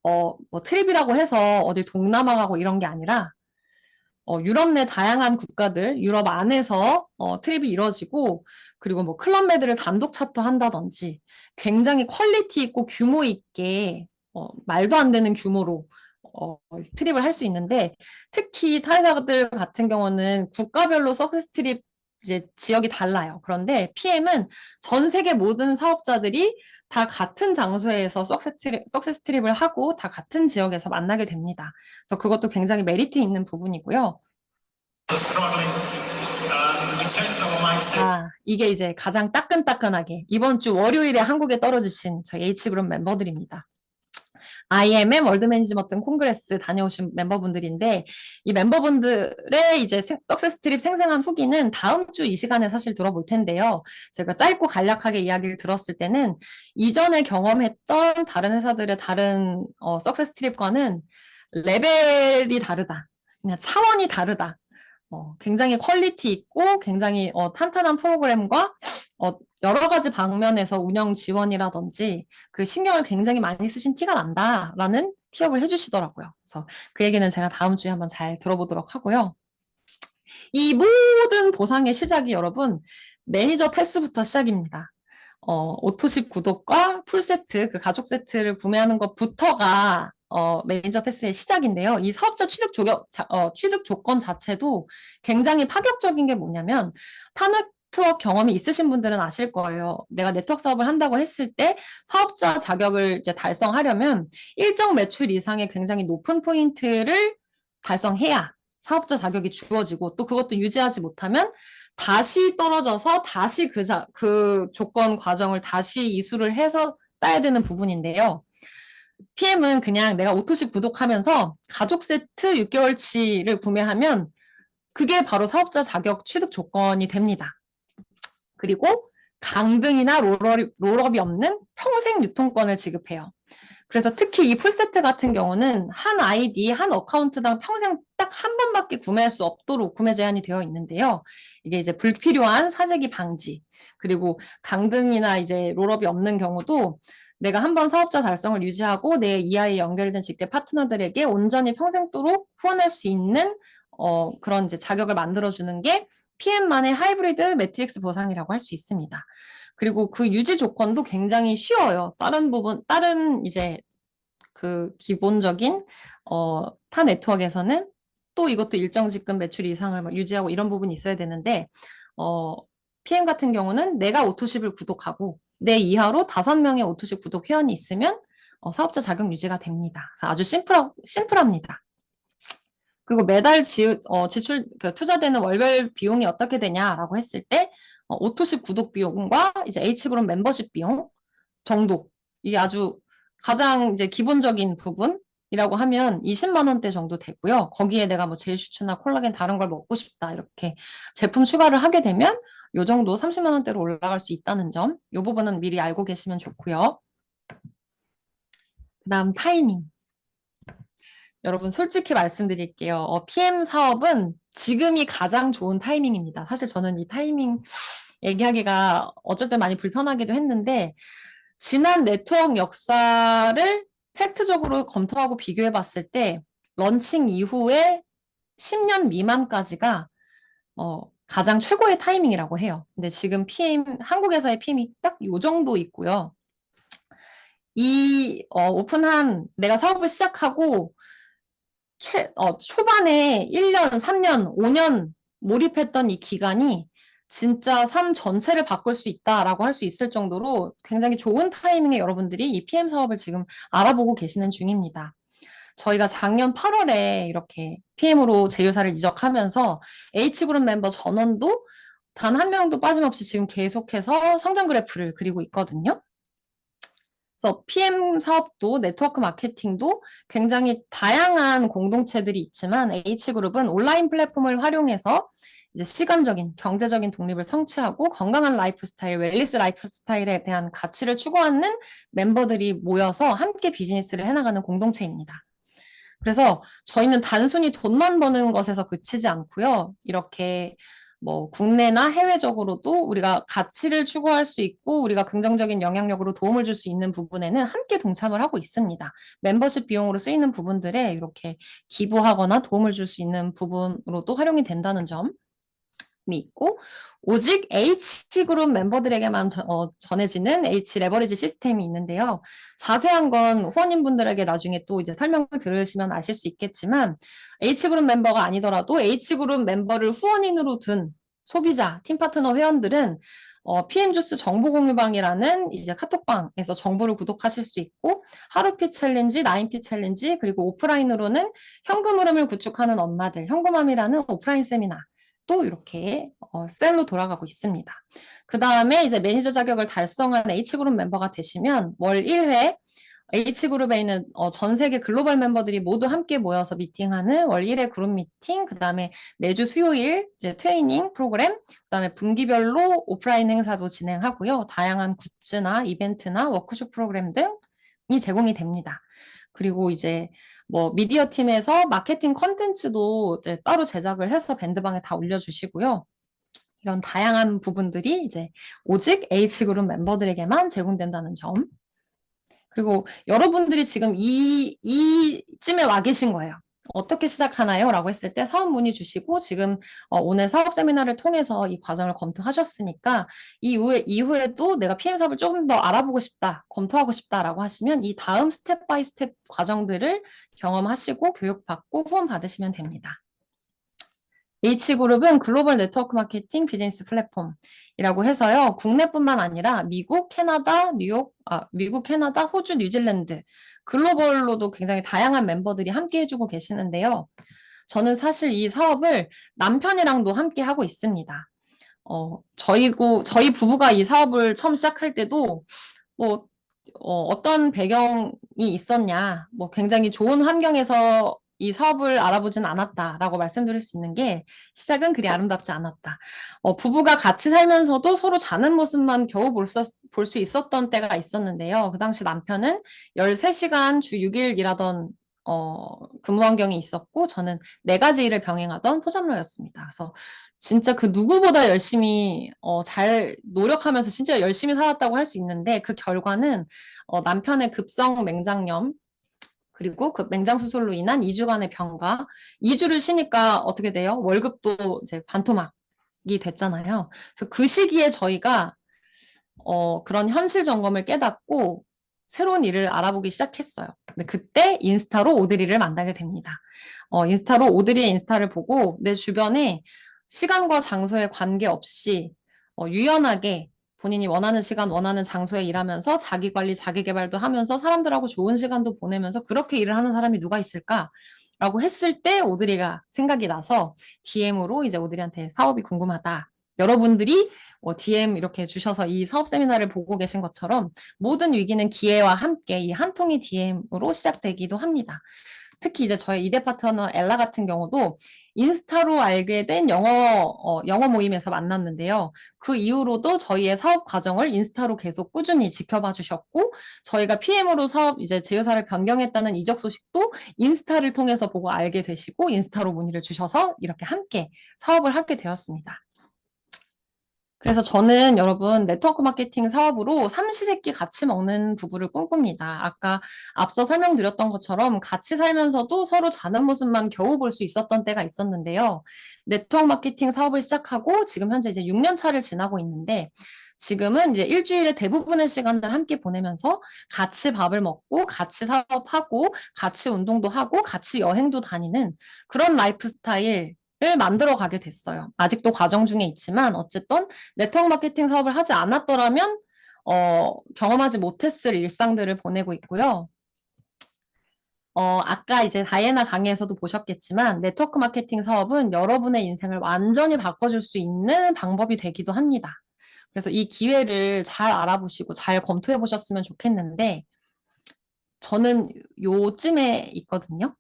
뭐 트립이라고 해서 어디 동남아 가고 이런 게 아니라 유럽 내 다양한 국가들, 유럽 안에서 트립이 이루어지고 그리고 뭐 클럽 메드를 단독 차트한다든지 굉장히 퀄리티 있고 규모 있게 말도 안 되는 규모로 트립을 할 수 있는데 특히 타회사들 같은 경우는 국가별로 석세스 트립 이제 지역이 달라요. 그런데 PM은 전 세계 모든 사업자들이 다 같은 장소에서 석세스 트립을 하고 다 같은 지역에서 만나게 됩니다. 그래서 그것도 굉장히 메리트 있는 부분이고요. 이게 이제 가장 따끈따끈하게 이번 주 월요일에 한국에 떨어지신 저희 H그룹 멤버들입니다. IMM 월드 매니지먼트 콩그레스 다녀오신 멤버분들인데 이 멤버분들의 이제 석세스 트립 생생한 후기는 다음 주 이 시간에 사실 들어볼 텐데요. 제가 짧고 간략하게 이야기를 들었을 때는 이전에 경험했던 다른 회사들의 다른 석세스 트립과는 레벨이 다르다. 그냥 차원이 다르다. 굉장히 퀄리티 있고 굉장히 탄탄한 프로그램과 여러 가지 방면에서 운영 지원이라든지 그 신경을 굉장히 많이 쓰신 티가 난다라는 티업을 해주시더라고요. 그래서 그 얘기는 제가 다음 주에 한번 잘 들어보도록 하고요. 이 모든 보상의 시작이 여러분 매니저 패스부터 시작입니다. 오토십 구독과 풀세트, 그 가족 세트를 구매하는 것부터가 매니저 패스의 시작인데요. 이 사업자 취득 조건 자체도 굉장히 파격적인 게 뭐냐면, 타 네트워크 경험이 있으신 분들은 아실 거예요. 내가 네트워크 사업을 한다고 했을 때 사업자 자격을 이제 달성하려면 일정 매출 이상의 굉장히 높은 포인트를 달성해야 사업자 자격이 주어지고, 또 그것도 유지하지 못하면 다시 떨어져서 다시 그 조건 과정을 다시 이수를 해서 따야 되는 부분인데요. PM은 그냥 내가 오토십 구독하면서 가족 세트 6개월치를 구매하면 그게 바로 사업자 자격 취득 조건이 됩니다. 그리고 강등이나 롤업이 없는 평생 유통권을 지급해요. 그래서 특히 이 풀세트 같은 경우는 한 아이디, 한 어카운트당 평생 딱 한 번밖에 구매할 수 없도록 구매 제한이 되어 있는데요. 이게 이제 불필요한 사재기 방지, 그리고 강등이나 이제 롤업이 없는 경우도 내가 한 번 사업자 달성을 유지하고 내 이하에 연결된 직대 파트너들에게 온전히 평생도록 후원할 수 있는 그런 이제 자격을 만들어주는 게 PM만의 하이브리드 매트릭스 보상이라고 할 수 있습니다. 그리고 그 유지 조건도 굉장히 쉬워요. 다른 이제 그 기본적인, 타 네트워크에서는 또 이것도 일정 지급 매출 이상을 막 유지하고 이런 부분이 있어야 되는데, PM 같은 경우는 내가 오토십을 구독하고 내 이하로 5명의 오토십 구독 회원이 있으면 사업자 자격 유지가 됩니다. 그래서 아주 심플합니다. 그리고 매달 지출, 투자되는 월별 비용이 어떻게 되냐라고 했을 때, 오토십 구독 비용과 이제 H그룹 멤버십 비용 정도, 이게 아주 가장 이제 기본적인 부분이라고 하면 20만 원대 정도 되고요. 거기에 내가 뭐 젤슈츠나 콜라겐 다른 걸 먹고 싶다, 이렇게 제품 추가를 하게 되면 요 정도 30만 원대로 올라갈 수 있다는 점, 요 부분은 미리 알고 계시면 좋고요. 그다음 타이밍. 여러분 솔직히 말씀드릴게요. PM 사업은 지금이 가장 좋은 타이밍입니다. 사실 저는 이 타이밍 얘기하기가 어쩔 때 많이 불편하기도 했는데, 지난 네트워크 역사를 팩트적으로 검토하고 비교해 봤을 때 런칭 이후에 10년 미만까지가 가장 최고의 타이밍이라고 해요. 근데 지금 한국에서의 PM이 딱 요 정도 있고요. 오픈한 내가 사업을 시작하고 초반에 1년, 3년, 5년 몰입했던 이 기간이 진짜 삶 전체를 바꿀 수 있다라고 할 수 있을 정도로 굉장히 좋은 타이밍에 여러분들이 이 PM 사업을 지금 알아보고 계시는 중입니다. 저희가 작년 8월에 이렇게 PM으로 제휴사를 이적하면서 H그룹 멤버 전원도 단 한 명도 빠짐없이 지금 계속해서 성장 그래프를 그리고 있거든요. 그래서 PM 사업도 네트워크 마케팅도 굉장히 다양한 공동체들이 있지만 H그룹은 온라인 플랫폼을 활용해서 이제 시간적인, 경제적인 독립을 성취하고 건강한 라이프 스타일, 웰니스 라이프 스타일에 대한 가치를 추구하는 멤버들이 모여서 함께 비즈니스를 해나가는 공동체입니다. 그래서 저희는 단순히 돈만 버는 것에서 그치지 않고요. 이렇게 뭐 국내나 해외적으로도 우리가 가치를 추구할 수 있고 우리가 긍정적인 영향력으로 도움을 줄 수 있는 부분에는 함께 동참을 하고 있습니다. 멤버십 비용으로 쓰이는 부분들에 이렇게 기부하거나 도움을 줄 수 있는 부분으로도 활용이 된다는 점이 있고, 오직 H그룹 멤버들에게만 전해지는 H 레버리지 시스템이 있는데요. 자세한 건 후원인분들에게 나중에 또 이제 설명을 들으시면 아실 수 있겠지만, H그룹 멤버가 아니더라도 H그룹 멤버를 후원인으로 둔 소비자, 팀파트너 회원들은 PM주스 정보공유방이라는 이제 카톡방에서 정보를 구독하실 수 있고, 하루피 챌린지, 나인피 챌린지, 그리고 오프라인으로는 현금 흐름을 구축하는 엄마들, 현금함이라는 오프라인 세미나 또 이렇게 셀로 돌아가고 있습니다. 그 다음에 이제 매니저 자격을 달성한 H그룹 멤버가 되시면 월 1회 H그룹에 있는 전 세계 글로벌 멤버들이 모두 함께 모여서 미팅하는 월 1회 그룹 미팅, 그 다음에 매주 수요일 이제 트레이닝 프로그램, 그 다음에 분기별로 오프라인 행사도 진행하고요. 다양한 굿즈나 이벤트나 워크숍 프로그램 등이 제공이 됩니다. 그리고 이제 뭐 미디어 팀에서 마케팅 컨텐츠도 이제 따로 제작을 해서 밴드방에 다 올려주시고요. 이런 다양한 부분들이 이제 오직 H그룹 멤버들에게만 제공된다는 점. 그리고 여러분들이 지금 이쯤에 와 계신 거예요. 어떻게 시작하나요? 라고 했을 때 사업 문의 주시고 지금 오늘 사업 세미나를 통해서 이 과정을 검토하셨으니까 이후에도 내가 PM 사업을 조금 더 알아보고 싶다, 검토하고 싶다라고 하시면 이 다음 스텝 바이 스텝 과정들을 경험하시고 교육받고 후원 받으시면 됩니다. H그룹은 글로벌 네트워크 마케팅 비즈니스 플랫폼이라고 해서요. 국내뿐만 아니라 미국, 캐나다, 미국, 캐나다, 호주, 뉴질랜드 글로벌로도 굉장히 다양한 멤버들이 함께 해주고 계시는데요. 저는 사실 이 사업을 남편이랑도 함께 하고 있습니다. 저희 부부가 이 사업을 처음 시작할 때도 뭐 어떤 배경이 있었냐, 뭐 굉장히 좋은 환경에서 이 사업을 알아보진 않았다라고 말씀드릴 수 있는 게 시작은 그리 아름답지 않았다. 부부가 같이 살면서도 서로 자는 모습만 겨우 볼 수 있었던 때가 있었는데요. 그 당시 남편은 13시간 주 6일 일하던 근무 환경이 있었고 저는 4가지 일을 병행하던 포잡러였습니다. 그래서 진짜 그 누구보다 열심히 잘 노력하면서 진짜 열심히 살았다고 할 수 있는데 그 결과는 남편의 급성 맹장염 그리고 그 맹장 수술로 인한 2주간의 병가 2주를 쉬니까 어떻게 돼요? 월급도 이제 반토막이 됐잖아요. 그래서 그 시기에 저희가 그런 현실 점검을 깨닫고 새로운 일을 알아보기 시작했어요. 근데 그때 인스타로 오드리를 만나게 됩니다. 인스타로 오드리의 인스타를 보고 내 주변에 시간과 장소에 관계없이 유연하게 본인이 원하는 시간, 원하는 장소에 일하면서 자기 관리, 자기 개발도 하면서 사람들하고 좋은 시간도 보내면서 그렇게 일을 하는 사람이 누가 있을까? 라고 했을 때 오드리가 생각이 나서 DM으로 이제 오드리한테 사업이 궁금하다. 여러분들이 DM 이렇게 주셔서 이 사업 세미나를 보고 계신 것처럼 모든 위기는 기회와 함께 이 한 통의 DM으로 시작되기도 합니다. 특히 이제 저의 이대 파트너 엘라 같은 경우도 인스타로 알게 된 영어 모임에서 만났는데요. 그 이후로도 저희의 사업 과정을 인스타로 계속 꾸준히 지켜봐 주셨고, 저희가 PM으로 사업 이제 제휴사를 변경했다는 이적 소식도 인스타를 통해서 보고 알게 되시고, 인스타로 문의를 주셔서 이렇게 함께 사업을 하게 되었습니다. 그래서 저는 여러분 네트워크 마케팅 사업으로 삼시세끼 같이 먹는 부부를 꿈꿉니다. 아까 앞서 설명드렸던 것처럼 같이 살면서도 서로 자는 모습만 겨우 볼 수 있었던 때가 있었는데요. 네트워크 마케팅 사업을 시작하고 지금 현재 이제 6년 차를 지나고 있는데 지금은 이제 일주일에 대부분의 시간을 함께 보내면서 같이 밥을 먹고 같이 사업하고 같이 운동도 하고 같이 여행도 다니는 그런 라이프 스타일 을 만들어 가게 됐어요. 아직도 과정 중에 있지만 어쨌든 네트워크 마케팅 사업을 하지 않았더라면 경험하지 못했을 일상들을 보내고 있고요. 아까 이제 다이애나 강의에서도 보셨겠지만 네트워크 마케팅 사업은 여러분의 인생을 완전히 바꿔줄 수 있는 방법이 되기도 합니다. 그래서 이 기회를 잘 알아보시고 잘 검토해 보셨으면 좋겠는데 저는 요쯤에 있거든요.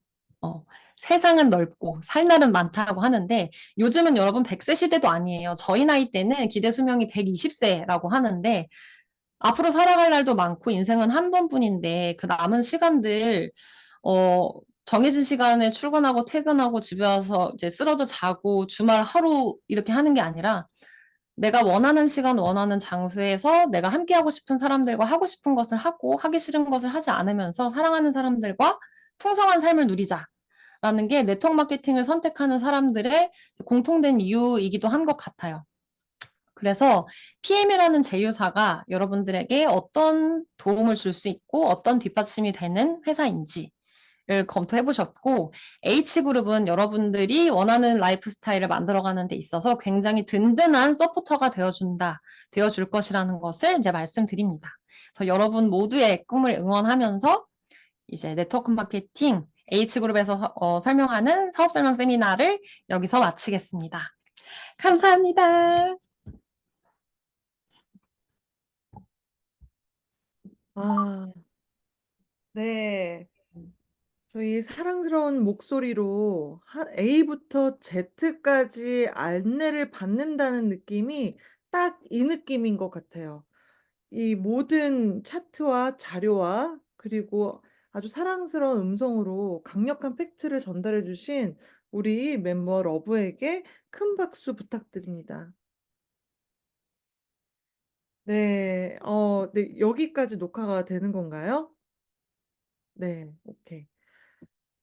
세상은 넓고 살 날은 많다고 하는데 요즘은 여러분 100세 시대도 아니에요. 저희 나이 때는 기대 수명이 120세라고 하는데 앞으로 살아갈 날도 많고 인생은 한 번뿐인데 그 남은 시간들 어, 정해진 시간에 출근하고 퇴근하고 집에 와서 이제 쓰러져 자고 주말 하루 이렇게 하는 게 아니라 내가 원하는 시간, 원하는 장소에서 내가 함께하고 싶은 사람들과 하고 싶은 것을 하고 하기 싫은 것을 하지 않으면서 사랑하는 사람들과 풍성한 삶을 누리자라는 게 네트워크 마케팅을 선택하는 사람들의 공통된 이유이기도 한 것 같아요. 그래서 PM이라는 제휴사가 여러분들에게 어떤 도움을 줄 수 있고 어떤 뒷받침이 되는 회사인지 를 검토해 보셨고 H그룹은 여러분들이 원하는 라이프 스타일을 만들어가는 데 있어서 굉장히 든든한 서포터가 되어줄 것이라는 것을 이제 말씀드립니다. 그래서 여러분 모두의 꿈을 응원하면서 이제 네트워크 마케팅 H그룹에서 설명하는 사업 설명 세미나를 여기서 마치겠습니다. 감사합니다. 아, 네. 저희 사랑스러운 목소리로 A부터 Z까지 안내를 받는다는 느낌이 딱 이 느낌인 것 같아요. 이 모든 차트와 자료와 그리고 아주 사랑스러운 음성으로 강력한 팩트를 전달해 주신 우리 멤버 러브에게 큰 박수 부탁드립니다. 네, 네, 여기까지 녹화가 되는 건가요? 네, 오케이.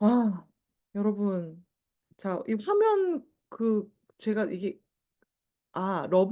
아, 여러분, 자, 이 화면 제가 이게 러브